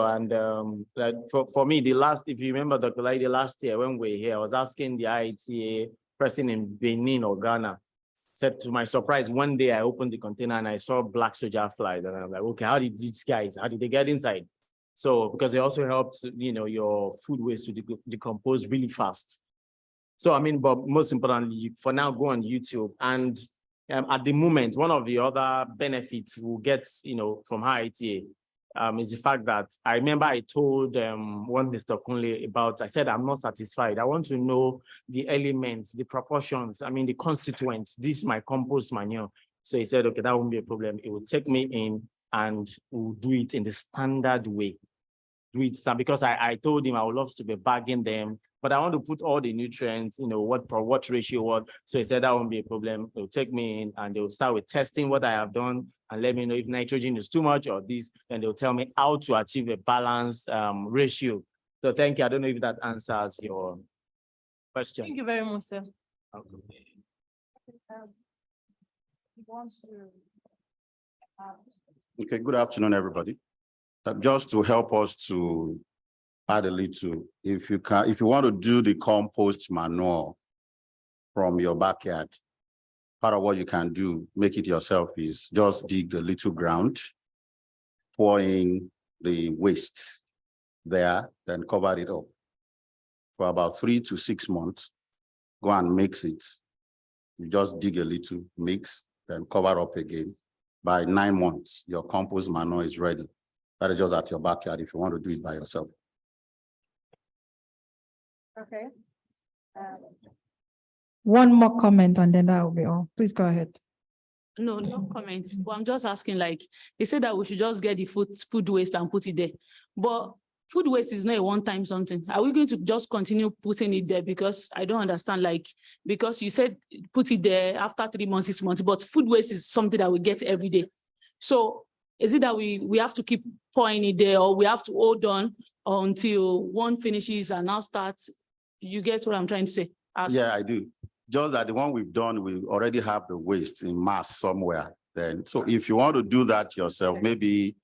like for me, if you remember, Dr. Laide, last year when we were here, I was asking the IITA person in Benin or Ghana, said to my surprise, one day I opened the container and I saw black soldier flies. And I'm like, okay, how did they get inside? So, because they also helped, your food waste to decompose really fast. So, but most importantly, for now, go on YouTube. And at the moment, one of the other benefits we'll get, from IITA is the fact that I remember I told one Mr. Kunle about, I said, I'm not satisfied. I want to know the elements, the proportions, the constituents. This is my compost manure. So he said, okay, that won't be a problem. It will take me in and we'll do it in the standard way. Because I told him I would love to be bagging them, but I want to put all the nutrients, what ratio, what. So he said that won't be a problem. They'll take me in and they'll start with testing what I have done and let me know if nitrogen is too much or this, and they'll tell me how to achieve a balanced ratio. So thank you. I don't know if that answers your question. Thank you very much, sir. Okay, good afternoon, everybody. Just to help us to add a little, if you want to do the compost manure from your backyard, part of what you can do, make it yourself, is just dig a little ground, pour in the waste there, then cover it up for about 3 to 6 months. Go and mix it. You just dig a little, mix, then cover up again. By 9 months, your compost manure is ready. That is just at your backyard if you want to do it by yourself. Okay. One more comment and then that will be all. Please go ahead. No comments. But I'm just asking, they said that we should just get the food waste and put it there. But food waste is not a one-time something. Are we going to just continue putting it there? Because I don't understand, because you said put it there after 3 months, 6 months, but food waste is something that we get every day. So is it that we have to keep pouring it there, or we have to hold on until one finishes and now starts? You get what I'm trying to say? Yeah, I do. Just that the one we've done, we already have the waste in mass somewhere. Then, so if you want to do that yourself, maybe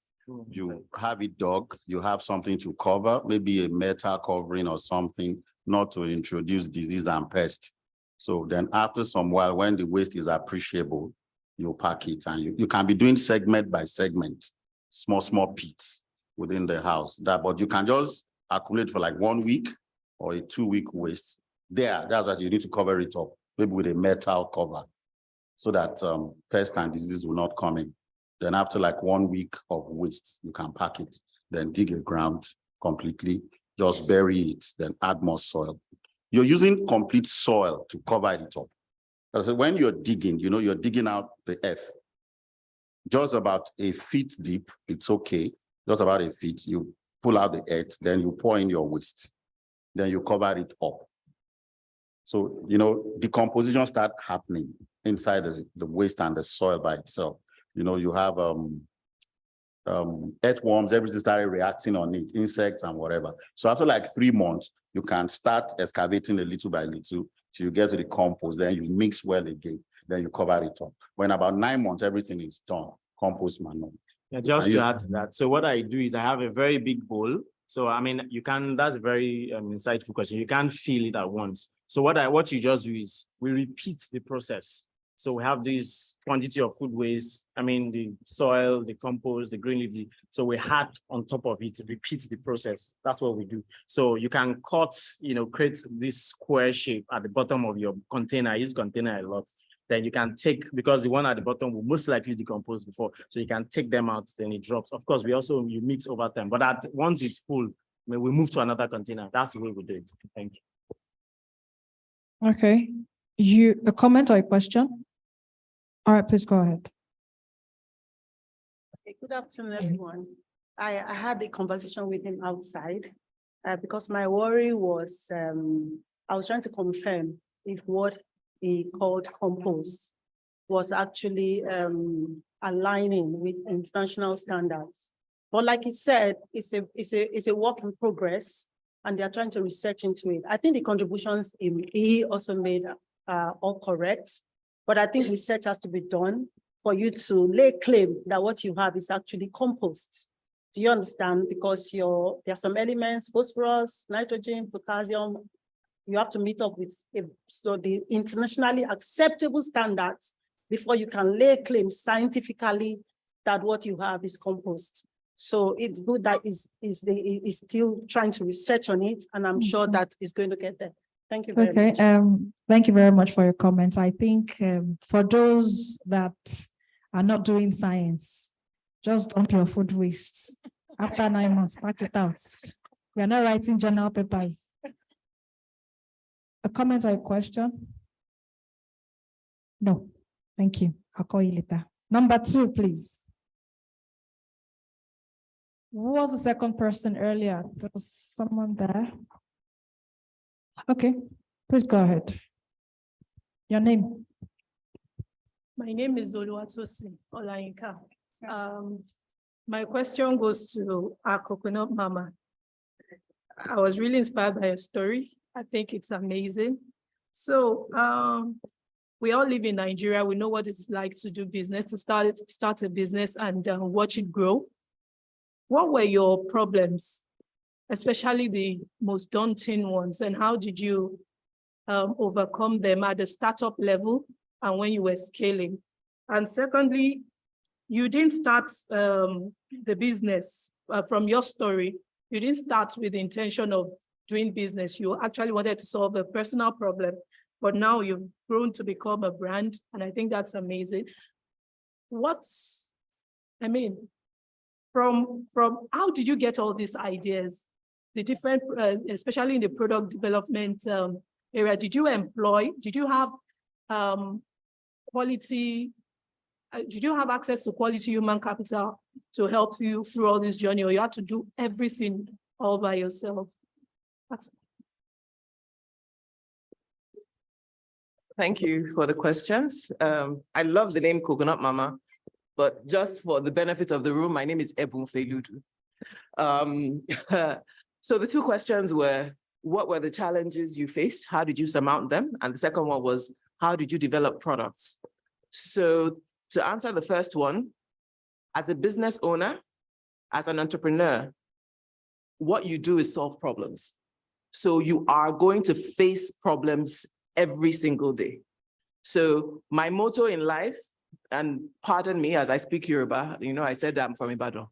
you have it dug, you have something to cover, maybe a metal covering or something, not to introduce disease and pest. So then after some while, when the waste is appreciable, you pack it, and you can be doing segment by segment, small pits within the house. But you can just accumulate for like 1 week or a 2-week waste. That's why you need to cover it up, maybe with a metal cover, so that pest and disease will not come in. Then after like 1 week of waste, you can pack it, then dig a ground completely, just bury it, then add more soil. You're using complete soil to cover it up. So when you're digging, you're digging out the earth. just about a feet deep, it's okay. Just about a feet, you pull out the earth, then you pour in your waste, then you cover it up. So, you know, decomposition start happening inside the waste and the soil by itself. You know, you have earthworms, everything started reacting on it, insects and whatever. So after like 3 months, you can start excavating a little by little till you get to the compost, then you mix well again, then you cover it up. When about 9 months, everything is done, compost manure. Yeah, just to add to that. So what I do is I have a very big bowl. So, I mean, you can, that's a very insightful question. You can't fill it at once. So what you just do is we repeat the process. So we have this quantity of food waste, I mean, the soil, the compost, the green leaves. So we add on top of it, repeat the process. That's what we do. So you can cut, you know, create this square shape at the bottom of your container. I use container a lot. Then you can take, because the one at the bottom will most likely decompose before. So you can take them out, then it drops. Of course, you mix over time, but once it's full, we move to another container. That's the way we do it. Thank you. Okay, a comment or a question? All right, please go ahead. Okay, good afternoon, everyone. I had a conversation with him outside because my worry was, I was trying to confirm if what he called compost was actually aligning with international standards. But like he said, it's a work in progress, and they're trying to research into it. I think the contributions he also made are all correct, but I think research has to be done for you to lay claim that what you have is actually compost. Do you understand? Because there are some elements, phosphorus, nitrogen, potassium, you have to meet up with the internationally acceptable standards before you can lay claim scientifically that what you have is compost. So it's good that is still trying to research on it, and I'm sure that is going to get there. Thank you very much. Thank you very much for your comments. I think for those that are not doing science, just dump your food waste. After 9 months, pack it out. We are not writing journal papers. A comment or a question? No, thank you. I'll call you later. Number 2, please. Who was the second person earlier? There was someone there. Okay, please go ahead. Your name? My name is Oluwatosin Olayinka. My question goes to our coconut mama. I was really inspired by your story. I think it's amazing. So we all live in Nigeria. We know what it's like to do business, to start a business and watch it grow. What were your problems, especially the most daunting ones, and how did you overcome them at the startup level and when you were scaling? And secondly, you didn't start the business from your story. You didn't start with the intention of doing business. You actually wanted to solve a personal problem, but now you've grown to become a brand, and I think that's amazing. From how did you get all these ideas? The different, especially in the product development area, did you have quality, did you have access to quality human capital to help you through all this journey, or you had to do everything all by yourself? Thank you for the questions. I love the name Coconut Mama, but just for the benefit of the room, my name is Ebun Feludu. So the 2 questions were, what were the challenges you faced? How did you surmount them? And the second one was, how did you develop products? So to answer the first one, as a business owner, as an entrepreneur, what you do is solve problems. So you are going to face problems every single day. So my motto in life, and pardon me as I speak Yoruba, you know, I said I'm from Ibadan.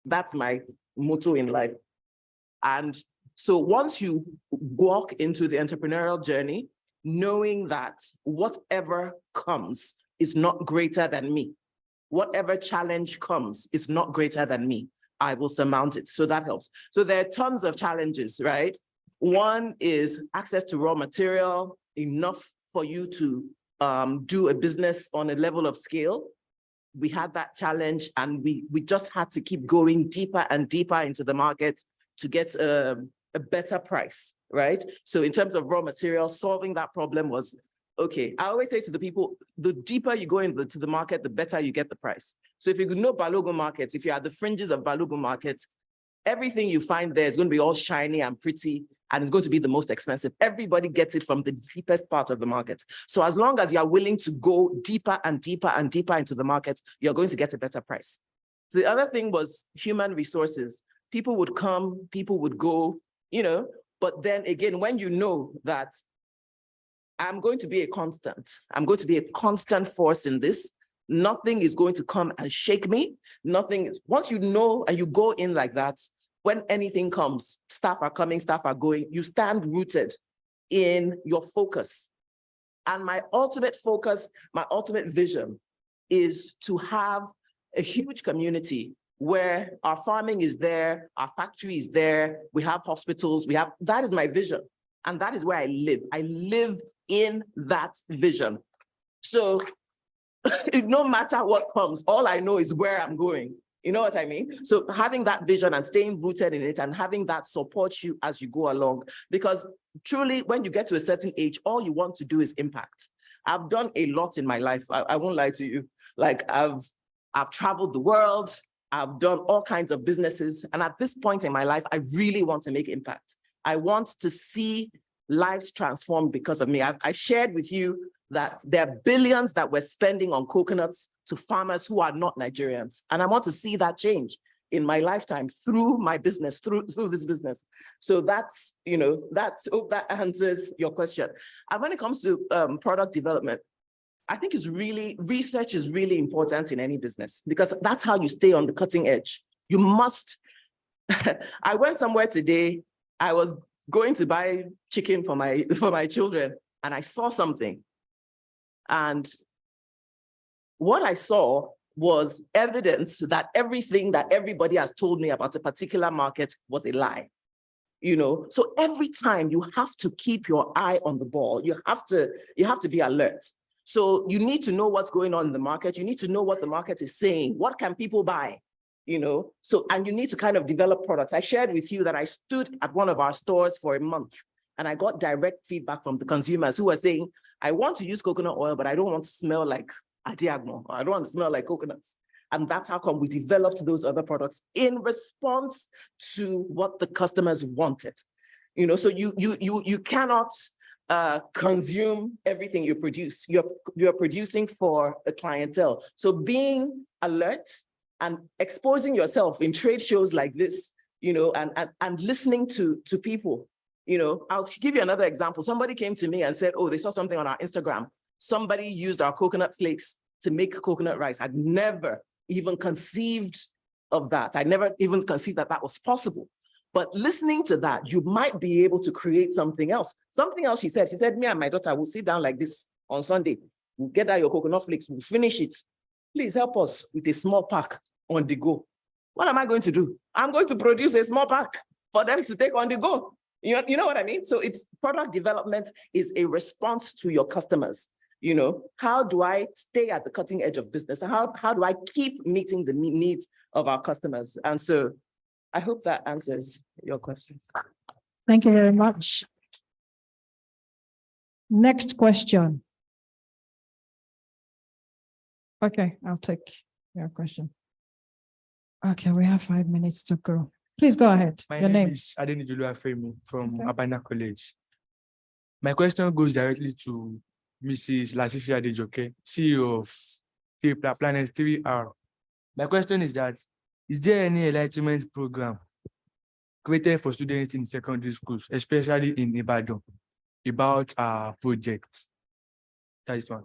That's my motto in life. And so once you walk into the entrepreneurial journey, knowing that whatever comes is not greater than me, whatever challenge comes is not greater than me, I will surmount it. So that helps. So there are tons of challenges, right? One is access to raw material, enough for you to do a business on a level of scale. We had that challenge, and we just had to keep going deeper and deeper into the market to get a better price, right? So in terms of raw materials, solving that problem was, okay, I always say to the people, the deeper you go into the market, the better you get the price. So if you know Balogun markets, if you're at the fringes of Balogun markets, everything you find there is going to be all shiny and pretty, and it's going to be the most expensive. Everybody gets it from the deepest part of the market. So as long as you are willing to go deeper and deeper and deeper into the market, you're going to get a better price. So the other thing was human resources. People would come, people would go, you know, but then again, when you know that I'm going to be a constant, I'm going to be a constant force in this, nothing is going to come and shake me. Nothing is, once you know and you go in like that, when anything comes, staff are coming, staff are going, you stand rooted in your focus. And my ultimate focus, my ultimate vision is to have a huge community where our farming is there, our factory is there, we have hospitals, that is my vision. And that is where I live. I live in that vision. So no matter what comes, all I know is where I'm going. You know what I mean? So having that vision and staying rooted in it and having that support you as you go along, because truly when you get to a certain age, all you want to do is impact. I've done a lot in my life. I won't lie to you. Like I've traveled the world. I've done all kinds of businesses. And at this point in my life, I really want to make impact. I want to see lives transformed because of me. I shared with you that there are billions that we're spending on coconuts to farmers who are not Nigerians. And I want to see that change in my lifetime through my business, through this business. So that's, you know, hope that answers your question. And when it comes to product development, I think research is really important in any business because that's how you stay on the cutting edge. You must, I went somewhere today, I was going to buy chicken for my children and I saw something. And what I saw was evidence that everything that everybody has told me about a particular market was a lie. You know, so every time you have to keep your eye on the ball, you have to be alert. So you need to know what's going on in the market. You need to know what the market is saying. What can people buy? You know, so, and you need to kind of develop products. I shared with you that I stood at one of our stores for a month and I got direct feedback from the consumers who were saying, I want to use coconut oil, but I don't want to smell like adiagmo, or I don't want to smell like coconuts. And that's how come we developed those other products in response to what the customers wanted. You know, so you cannot consume everything you produce. You're producing for a clientele. So being alert and exposing yourself in trade shows like this, you know, and listening to people. You know, I'll give you another example. Somebody came to me and said, oh, they saw something on our Instagram. Somebody used our coconut flakes to make coconut rice. I'd never even conceived of that. I never even conceived that that was possible. But listening to that, you might be able to create something else. Something else she said, me and my daughter will sit down like this on Sunday. We'll get out your coconut flakes, we'll finish it. Please help us with a small pack on the go. What am I going to do? I'm going to produce a small pack for them to take on the go. You know what I mean? So it's product development is a response to your customers. You know, how do I stay at the cutting edge of business? How do I keep meeting the needs of our customers? And so I hope that answers your questions. Thank you very much. Next question. Okay, I'll take your question. Okay, we have 5 minutes to go. Please go ahead. My Your name name is Adenijulu Afemi from Okay. Abana College. My question goes directly to Mrs. Lasisi Adejoke, CEO of Planet 3R. My question is that, is there any enlightenment program created for students in secondary schools, especially in Ibadan, about our project? That is one.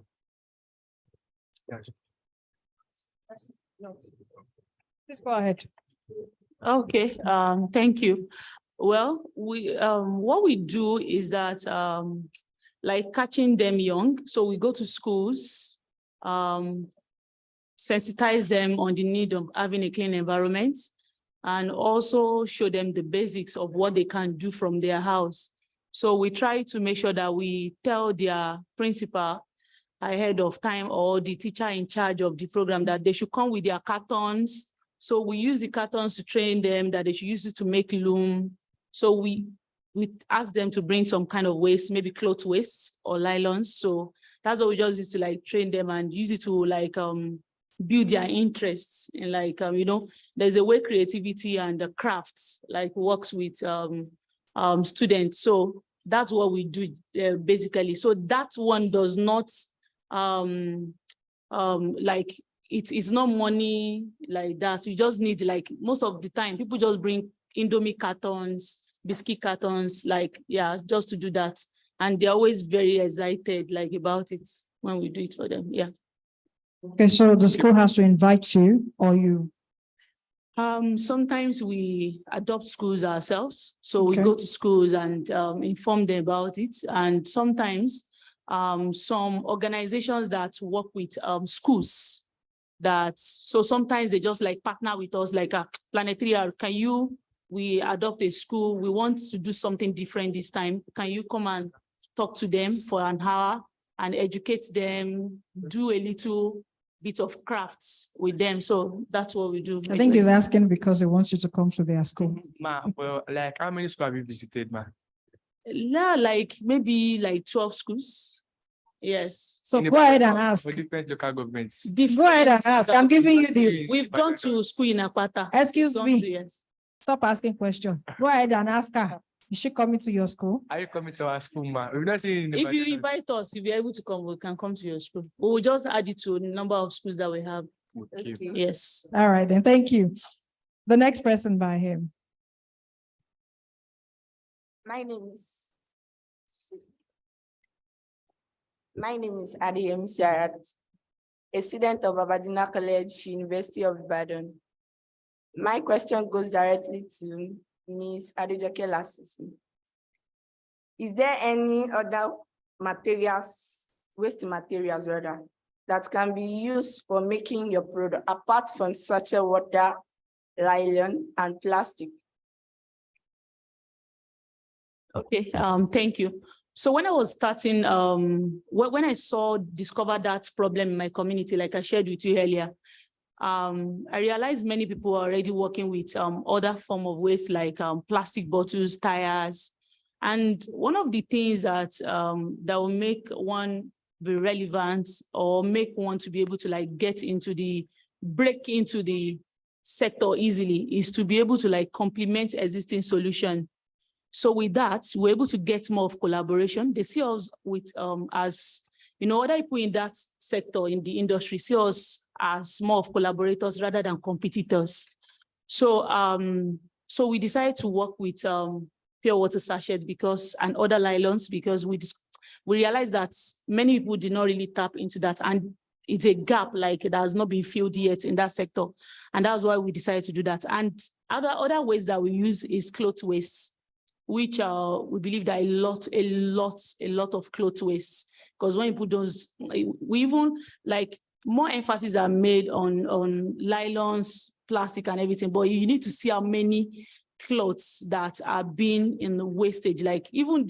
Yes. Please go ahead. Okay, thank you. Well, what we do is that like catching them young. So we go to schools, sensitize them on the need of having a clean environment, and also show them the basics of what they can do from their house. So we try to make sure that we tell their principal ahead of time, or the teacher in charge of the program, that they should come with their cartons. So we use the cartons to train them that they should use it to make loom. So we ask them to bring some kind of waste, maybe cloth waste or nylons. So that's what we just used to like train them and use it to like build their interests in like, there's a way creativity and the crafts like works with students. So that's what we do basically. So that one does not like it's not money like that. You just need, like, most of the time people just bring Indomie cartons, biscuit cartons, like, yeah, just to do that. And they're always very excited like about it when we do it for them. Yeah. Okay, so the school has to invite you, or you? Sometimes we adopt schools ourselves. So we Okay. go to schools and inform them about it. And sometimes some organizations that work with schools so sometimes they just like partner with us, like Plenary, we adopt a school, we want to do something different this time. Can you come and talk to them for an hour and educate them, do a little bit of crafts with them? So that's what we do. I think he's asking because he wants you to come to their school. Ma, well, like how many schools have you visited, ma? Yeah, like maybe like 12 schools. Yes. So go ahead and ask. For different local governments. Go ahead and ask. I'm giving you the. We've gone to school in Apata. Excuse me. Yes. Stop asking questions. Go ahead and ask her. Is she coming to your school? Are you coming to our school, ma? We've not seen If you invite us, if you're able to come, we can come to your school. We will just add it to the number of schools that we have. Okay. Yes. All right, then. Thank you. The next person by him. My name is Adeyemi Siarat, a student of Aberdeen College, University of Ibadan. My question goes directly to Ms. Adejoke Lasisi. Is there any other materials, waste materials rather, that can be used for making your product apart from such a water, nylon, and plastic? Okay, thank you. So when I was starting, when I discovered that problem in my community, like I shared with you earlier, I realized many people are already working with other form of waste like plastic bottles, tires. And one of the things that will make one be relevant or make one to be able to like break into the sector easily is to be able to like complement existing solution. So with that, we're able to get more of collaboration. They see us with as, other people in that sector, in the industry, see us as more of collaborators rather than competitors. So so we decided to work with pure water sachets and other nylons because we realized that many people did not really tap into that, and it's a gap like that has not been filled yet in that sector. And that's why we decided to do that. And other ways that we use is cloth waste, which we believe that a lot of cloth waste, because when you put those, we even like more emphasis are made on nylons, plastic and everything, but you need to see how many clothes that are being in the wastage. Like even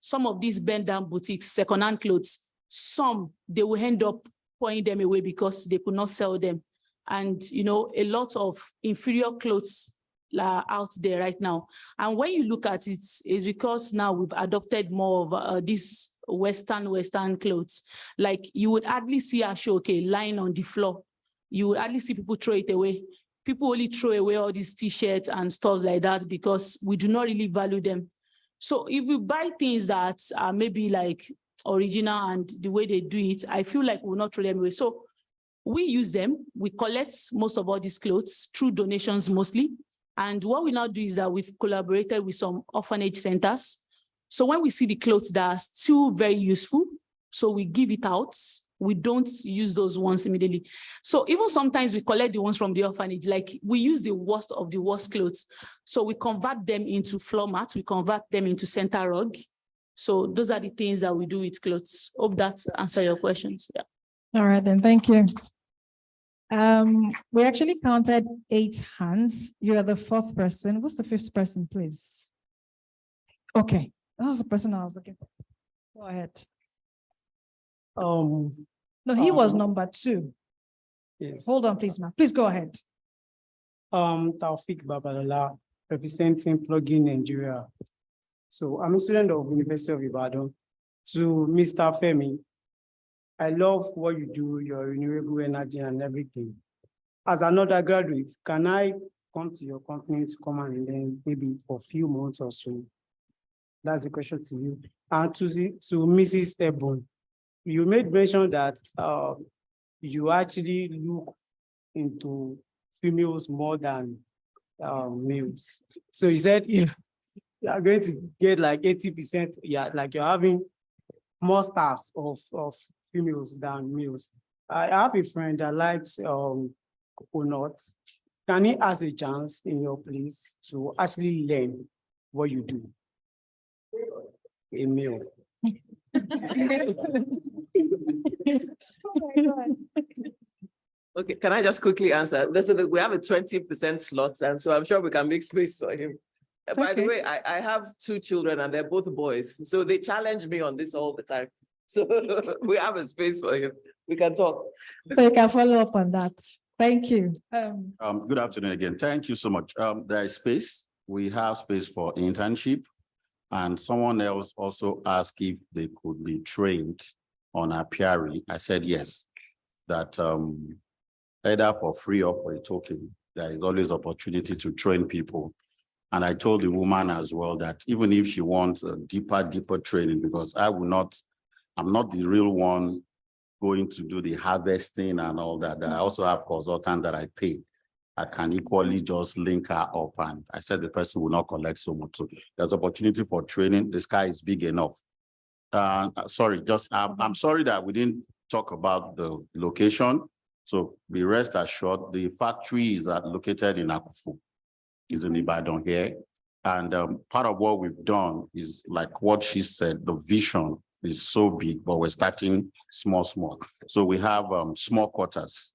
some of these bend down boutiques, secondhand clothes, they will end up pouring them away because they could not sell them. And a lot of inferior clothes are out there right now. And when you look at it, it's because now we've adopted more of these Western clothes. Like you would hardly see a show, lying on the floor. You would hardly see people throw it away. People only throw away all these t-shirts and stuff like that because we do not really value them. So if we buy things that are maybe like original and the way they do it, I feel like we'll not throw them away. So we use them. We collect most of all these clothes through donations mostly. And what we now do is that we've collaborated with some orphanage centers. So when we see the clothes that are still very useful, so we give it out. We don't use those ones immediately. So even sometimes we collect the ones from the orphanage, like we use the worst of the worst clothes. So we convert them into floor mats, we convert them into center rug. So those are the things that we do with clothes. Hope that answers your questions. Yeah. All right, then, thank you. We actually counted 8 hands. You are the 4th person. Who's the 5th person, please? Okay, that was the person I was looking for. Go ahead. No, he was number 2. Yes. Hold on, please, ma'am. Please go ahead. Taufik Babalola, representing Plugin Nigeria. So I'm a student of University of Ibadan. To Mr. Femi, I love what you do, your renewable energy and everything. As an undergraduate, can I come to your company to come and then maybe for a few months or so? That's the question to you. And to Mrs. Ebon, you made mention that you actually look into females more than males. So you said you are going to get like 80%, yeah, like you're having more staffs of females than males. I have a friend that likes coconuts. Can he has a chance in your place to actually learn what you do? A male. Okay, can I just quickly answer? Listen, we have a 20% slot, and so I'm sure we can make space for him. By the way, I have 2 children and they're both boys, so they challenge me on this all the time. So we have a space for him. We can talk. So you can follow up on that. Thank you. Good afternoon again. Thank you so much. There is space. We have space for internship. And someone else also asked if they could be trained on apiary. I said yes, that either for free or for a token, there is always opportunity to train people. And I told the woman as well that even if she wants a deeper training, because I'm not the real one going to do the harvesting and all that. I also have consultants that I pay. I can equally just link her up, and I said the person will not collect so much. So there's opportunity for training. The sky is big enough. Sorry, I'm sorry that we didn't talk about the location. So be rest assured, the factory is located in Akufu. It's in Ibadan here. And part of what we've done is like what she said, the vision is so big, but we're starting small. So we have small quarters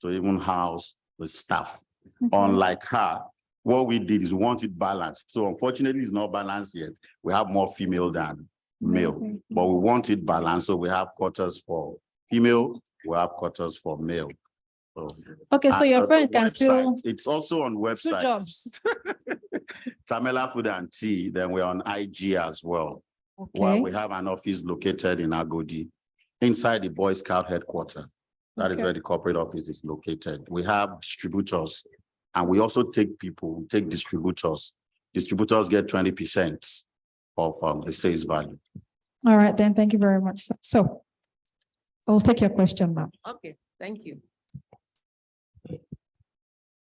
to even house the staff. Okay. Unlike her, what we did is we want it balanced. So unfortunately, it's not balanced yet. We have more female than male, but we want it balanced. So we have quarters for female, we have quarters for male. So, okay, so your friend can still. It's also on website. 2 jobs. Tamela Food and Tea. Then we're on IG as well. Okay. Well, we have an office located in Agodi, inside the Boy Scout headquarters. That is where the corporate office is located. We have distributors, and we also take distributors. Distributors get 20% of the sales value. All right, then. Thank you very much. So I'll take your question now. Okay, thank you.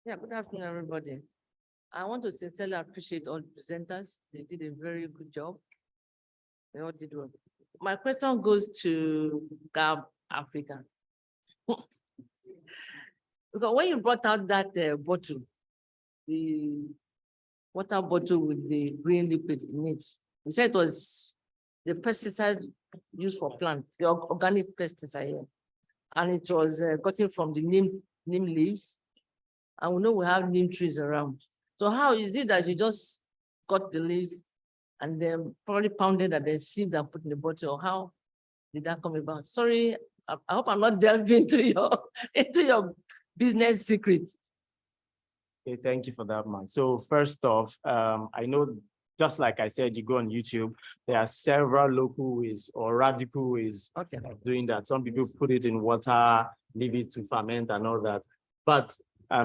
Yeah, good afternoon, everybody. I want to sincerely appreciate all the presenters. They did a very good job. They all did well. My question goes to CAC Africa. Because when you brought out that bottle, the water bottle with the green liquid in it, you said it was the pesticide used for plants, the organic pesticide, and it was gotten from the neem leaves. And we know we have neem trees around. So how is it that you just got the leaves and then probably pounded and then sieved and put in the bottle? Or how did that come about? Sorry, I hope I'm not delving into your business secret. Okay, thank you for that, man. So first off, I know, just like I said, you go on YouTube, there are several local ways or radical ways of doing that. Some people put it in water, leave it to ferment and all that. But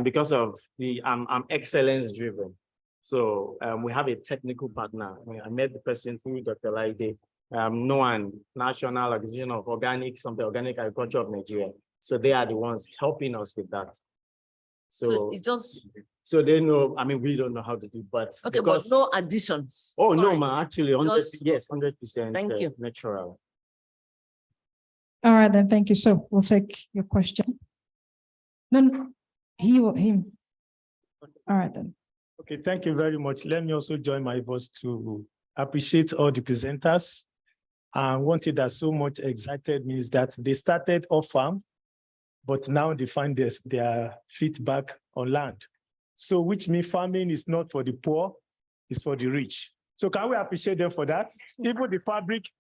because of I'm excellence driven. So we have a technical partner. I met the person through Dr. Laide, National Organization of Organic Agriculture of Nigeria. So they are the ones helping us with that. So they know, I mean, we don't know how to do, but okay, but no additions. Oh, sorry. No, man, actually, 100%. Thank you. Natural. All right, then. Thank you. So we'll take your question. No, him. All right, then. Okay, thank you very much. Let me also join my voice to appreciate all the presenters. And one thing that so much excited me is that they started off farm, but now they find their feet back on land. So which means farming is not for the poor, it's for the rich. So can we appreciate them for that? Even the fabric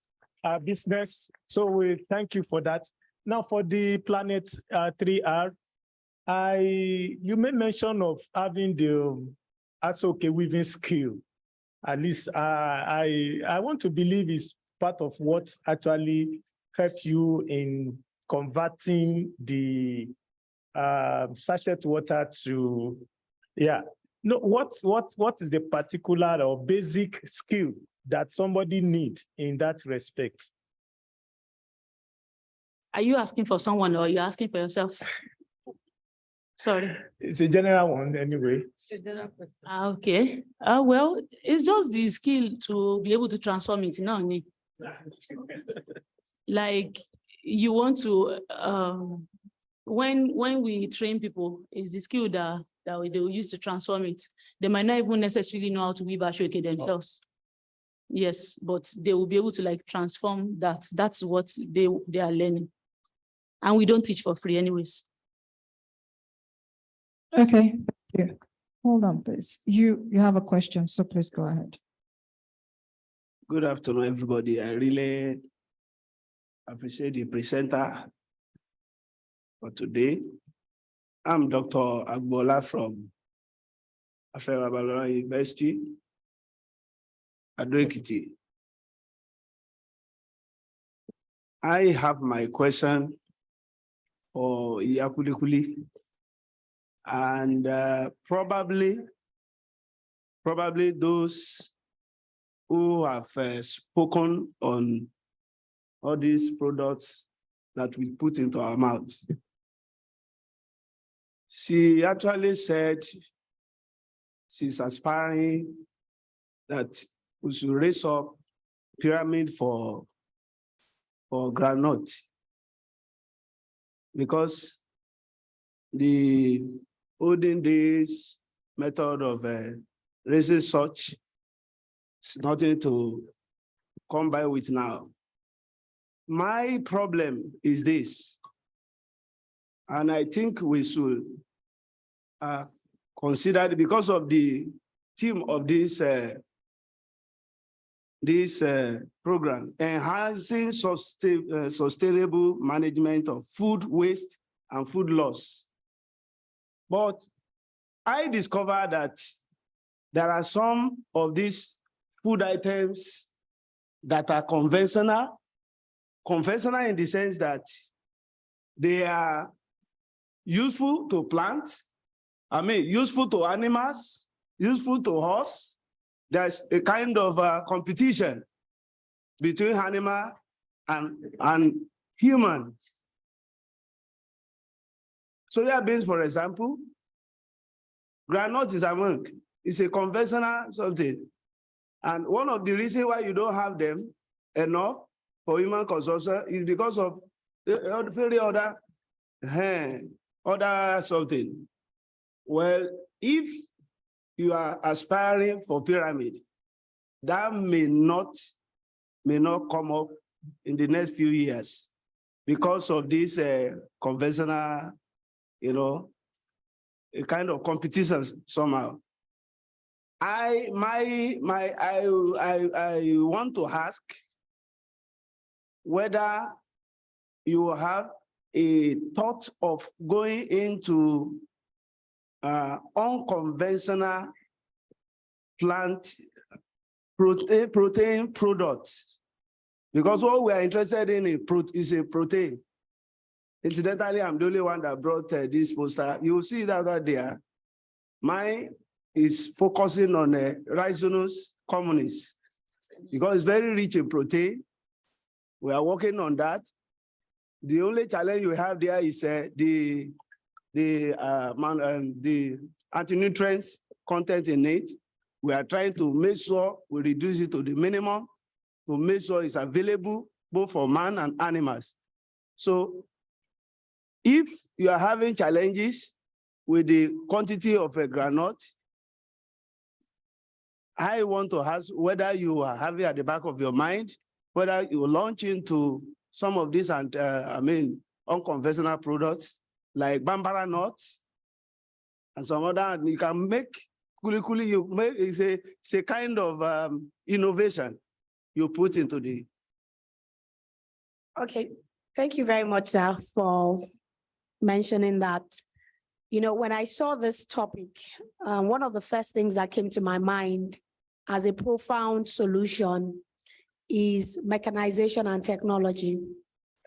business. So we thank you for that. Now for the Planet 3R, you made mention of having the okay weaving skill. At least I want to believe is part of what actually helped you in converting the sachet water to, yeah. No, what is the particular or basic skill that somebody need in that respect? Are you asking for someone or you're asking for yourself? Sorry. It's a general one anyway. Okay. Well, it's just the skill to be able to transform it. Like you want to, when we train people, it's the skill that they will use to transform it. They might not even necessarily know how to weave ashoke themselves. Yes, but they will be able to like transform that. That's what they are learning. And we don't teach for free anyways. Okay, yeah. Hold on, please. You have a question, so please go ahead. Good afternoon, everybody. I really appreciate the presenter for today. I'm Dr. Agbola from Afewa University, Ado-Ekiti. I have my question for Iyakulikuli, and probably those who have spoken on all these products that we put into our mouths. She actually said she's aspiring that we should raise up pyramid for groundnut, because the olden days method of raising such is nothing to come by with now. My problem is this, and I think we should consider it because of the theme of this program, enhancing sustainable management of food waste and food loss. But I discovered that there are some of these food items that are conventional in the sense that they are useful to plants, useful to animals, useful to horse. There's a kind of competition between animal and human. Soya beans, for example, groundnut is among. It's a conventional something. And one of the reasons why you don't have them enough for human consumption is because of very other something. Well, if you are aspiring for pyramid, that may not come up in the next few years because of this conventional, a kind of competition somehow. I want to ask whether you have a thought of going into unconventional plant protein products, because what we are interested in is a protein. Incidentally, I'm the only one that brought this poster. You will see that over there. Mine is focusing on Rhizonus communis because it's very rich in protein. We are working on that. The only challenge we have there is the anti-nutrients content in it. We are trying to make sure we reduce it to the minimum to make sure it's available both for man and animals. So if you are having challenges with the quantity of a groundnut, I want to ask whether you are having at the back of your mind, whether you launch into some of these unconventional products like bambara nuts and some other, and you can make kuli, you make it's a kind of innovation you put into the Okay, thank you very much, sir, for mentioning that. You know, when I saw this topic, one of the first things that came to my mind as a profound solution is mechanization and technology.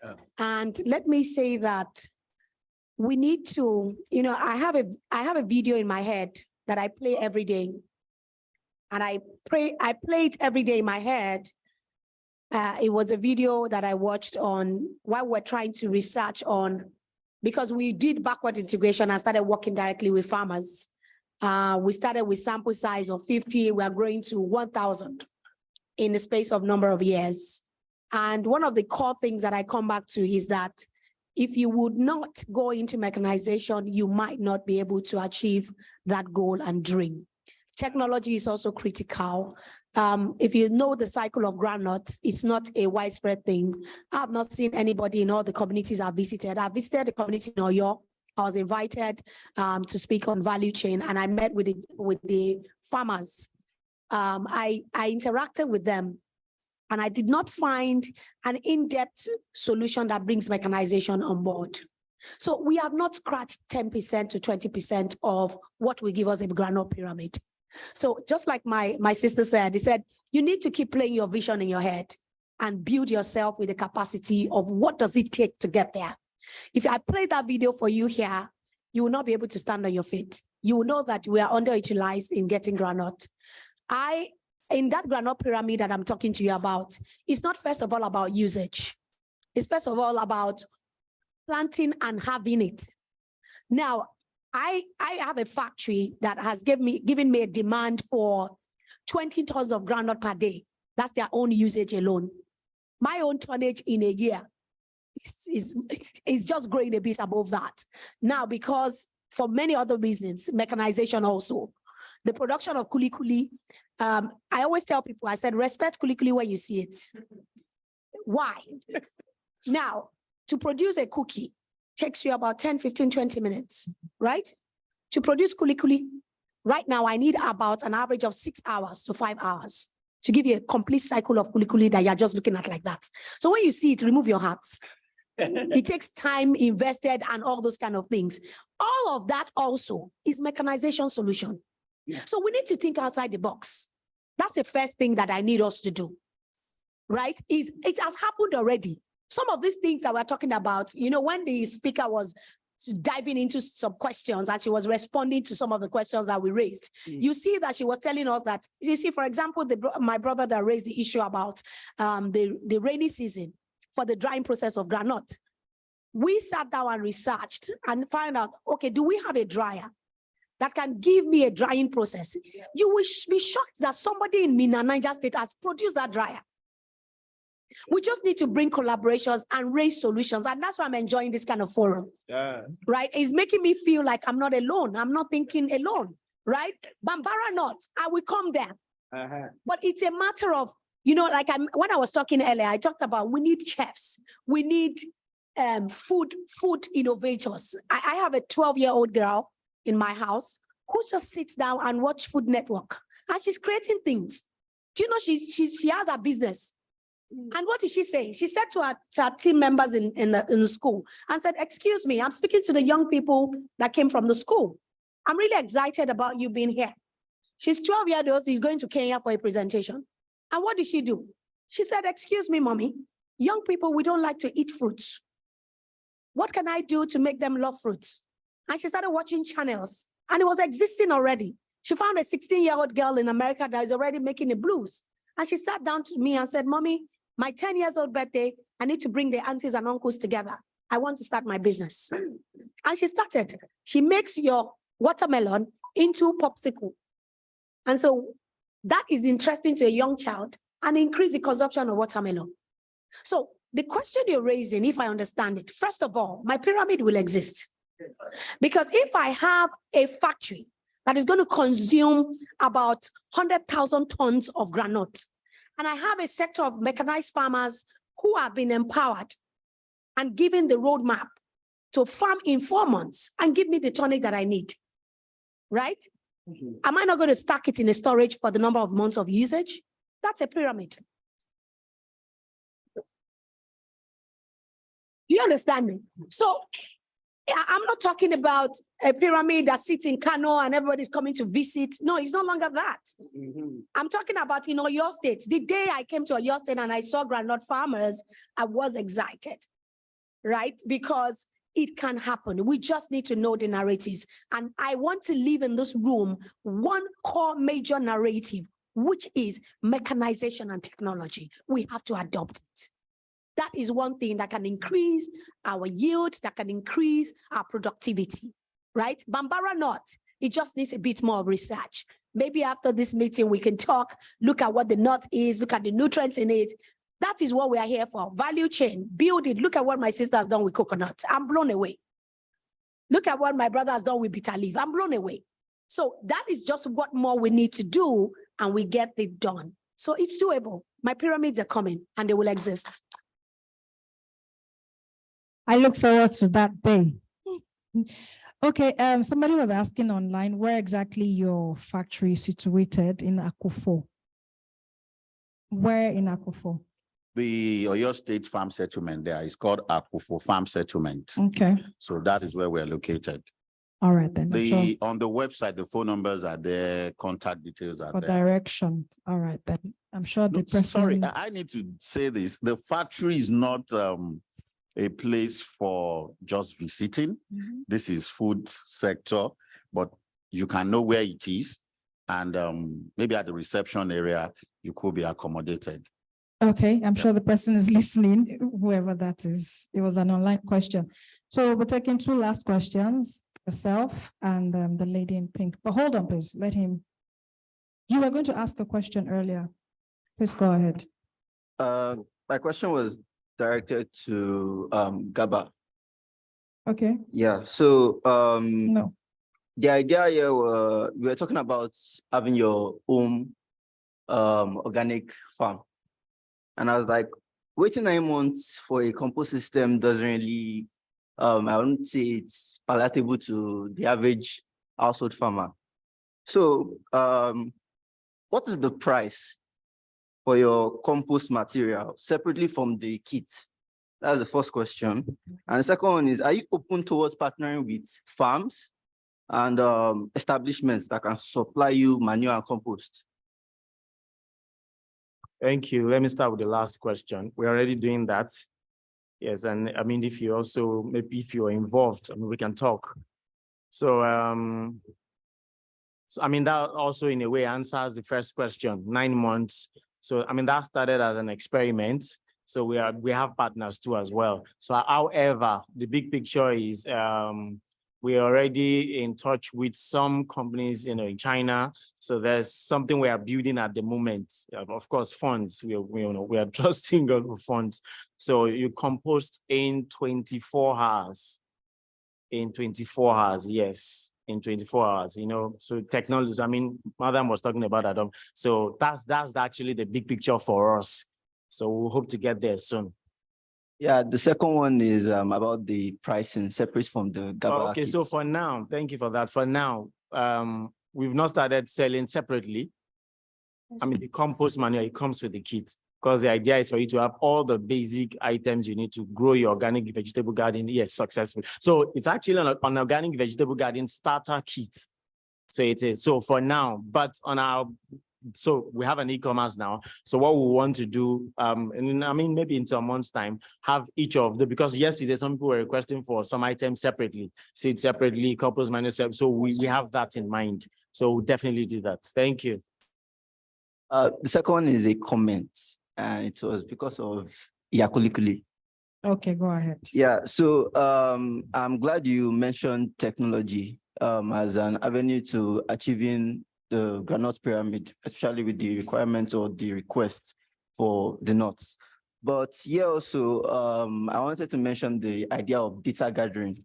Yeah. And let me say that we need to, you know, I have a video in my head that I play every day. And I play it every day in my head. It was a video that I watched on while we're trying to research on, because we did backward integration and started working directly with farmers. We started with sample size of 50, we are growing to 1,000 in the space of number of years. And one of the core things that I come back to is that if you would not go into mechanization, you might not be able to achieve that goal and dream. Technology is also critical. If you know the cycle of groundnuts, it's not a widespread thing. I've not seen anybody in all the communities I've visited. I visited the community in Oyo. I was invited to speak on value chain, and I met with the farmers. I interacted with them, and I did not find an in-depth solution that brings mechanization on board. So we have not scratched 10% to 20% of what will give us a granule pyramid. So just like my sister said, he said, you need to keep playing your vision in your head and build yourself with the capacity of what does it take to get there. If I play that video for you here, you will not be able to stand on your feet. You will know that we are underutilized in getting granite. In that granite pyramid that I'm talking to you about, it's not first of all about usage. It's first of all about planting and having it. Now, I have a factory that has given me a demand for 20 tons of groundnut per day. That's their own usage alone. My own tonnage in a year is just growing a bit above that. Now, because for many other reasons, mechanization also, the production of kuli-kuli, I always tell people, I said, respect kuli-kuli when you see it. Why? Now, to produce a cookie takes you about 10, 15, 20 minutes, right? To produce kuli-kuli, right now, I need about an average of 6 hours to 5 hours to give you a complete cycle of kuli-kuli that you're just looking at like that. So when you see it, remove your hats. It takes time invested and all those kind of things. All of that also is mechanization solution. Yeah. So we need to think outside the box. That's the first thing that I need us to do, right? It has happened already. Some of these things that we're talking about, you know, when the speaker was diving into some questions and she was responding to some of the questions that we raised, you see that she was telling us that, you see, for example, my brother that raised the issue about the rainy season for the drying process of granite. We sat down and researched and found out, okay, do we have a dryer that can give me a drying process? Yeah. You will be shocked that somebody in Mina, Niger State has produced that dryer. We just need to bring collaborations and raise solutions. And that's why I'm enjoying this kind of forum. Yeah. Right? It's making me feel like I'm not alone. I'm not thinking alone, right? Bambara not, I will come there. But it's a matter of, you know, like when I was talking earlier, I talked about we need chefs. We need food innovators. I have a 12-year-old girl in my house who just sits down and watch Food Network. And she's creating things. Do you know she has a business? And what did she say? She said to her team members in the school and said, excuse me, I'm speaking to the young people that came from the school. I'm really excited about you being here. She's 12 years old. She's going to Kenya for a presentation. And what did she do? She said, excuse me, mommy, young people, we don't like to eat fruits. What can I do to make them love fruits? And she started watching channels and it was existing already. She found a 16-year-old girl in America that is already making the blues. And she sat down to me and said, mommy, my 10-year-old birthday, I need to bring the aunties and uncles together. I want to start my business. And she started. She makes your watermelon into popsicle. And so that is interesting to a young child and increase the consumption of watermelon. So the question you're raising, if I understand it, first of all, my pyramid will exist. Because if I have a factory that is going to consume about 100,000 tons of granite, and I have a sector of mechanized farmers who have been empowered and given the roadmap to farm in 4 months and give me the tonnage that I need, right? Am I not going to stack it in a storage for the number of months of usage? That's a pyramid. Do you understand me? So I'm not talking about a pyramid that sits in Kano and everybody's coming to visit. No, it's no longer that. I'm talking about in Oyo State. The day I came to Oyo State and I saw groundnut farmers, I was excited, right? Because it can happen. We just need to know the narratives. And I want to leave in this room one core major narrative, which is mechanization and technology. We have to adopt it. That is one thing that can increase our yield, that can increase our productivity, right? Bambara not, it just needs a bit more research. Maybe after this meeting, we can talk, look at what the nut is, look at the nutrients in it. That is what we are here for. Value chain, build it. Look at what my sister has done with coconut. I'm blown away. Look at what my brother has done with bitter leaf. I'm blown away. So that is just what more we need to do, and we get it done. So it's doable. My pyramids are coming and they will exist. I look forward to that day. Okay, somebody was asking online where exactly your factory is situated in Akufo. Where in Akufo? The Oyo State Farm Settlement there is called Akufo Farm Settlement. Okay. So that is where we're located. All right then. On the website, the phone numbers are there, contact details are For there. direction. All right then. I'm sure the person. Sorry, I need to say this. The factory is not a place for just visiting. This is food sector, but you can know where it is. And maybe at the reception area, you could be accommodated. Okay, I'm sure the person is listening, whoever that is. It was an online question. So we're taking two last questions, yourself and the lady in pink. But hold on, please. Let him. You were going to ask a question earlier. Please go ahead. My question was directed to Gaba. Okay. Yeah, so no. The idea here we were talking about having your own organic farm. And I was like, waiting 9 months for a compost system doesn't really, I wouldn't say it's palatable to the average household farmer. So what is the price for your compost material separately from the kit? That's the first question. And the second one is, are you open towards partnering with farms and establishments that can supply you manure and compost? Thank you. Let me start with the last question. We're already doing that. Yes, and I mean, if you also, maybe if you're involved, I mean, we can talk. So, I mean, that also in a way answers the first question, 9 months. So, I mean, that started as an experiment. So we have partners too as well. So, however, the big picture is we're already in touch with some companies, in China. So there's something we are building at the moment. Of course, funds. We are trusting God for funds. So you compost in 24 hours. In 24 hours, yes. In 24 hours, so technology, I mean, Madam was talking about that. So that's actually the big picture for us. So we hope to get there soon. Yeah, the second one is about the pricing separate from the Gaba okay, kit. so for now, thank you for that. For now, we've not started selling separately. I mean, the compost manure, it comes with the kit because the idea is for you to have all the basic items you need to grow your organic vegetable garden, yes, successfully. So it's actually an organic vegetable garden starter kit. So it is. So for now, but so we have an e-commerce now. So what we want to do, and I mean, maybe in some months' time, have each of them, because yesterday some people were requesting for some items separately, seed separately, compost manure separately. So we have that in mind. So we'll definitely do that. Thank you. The second one is a comment, and it was because of Yakulikuli. Okay, go ahead. Yeah, so I'm glad you mentioned technology as an avenue to achieving the groundnut pyramid, especially with the requirements or the request for the nuts. But here also, I wanted to mention the idea of data gathering.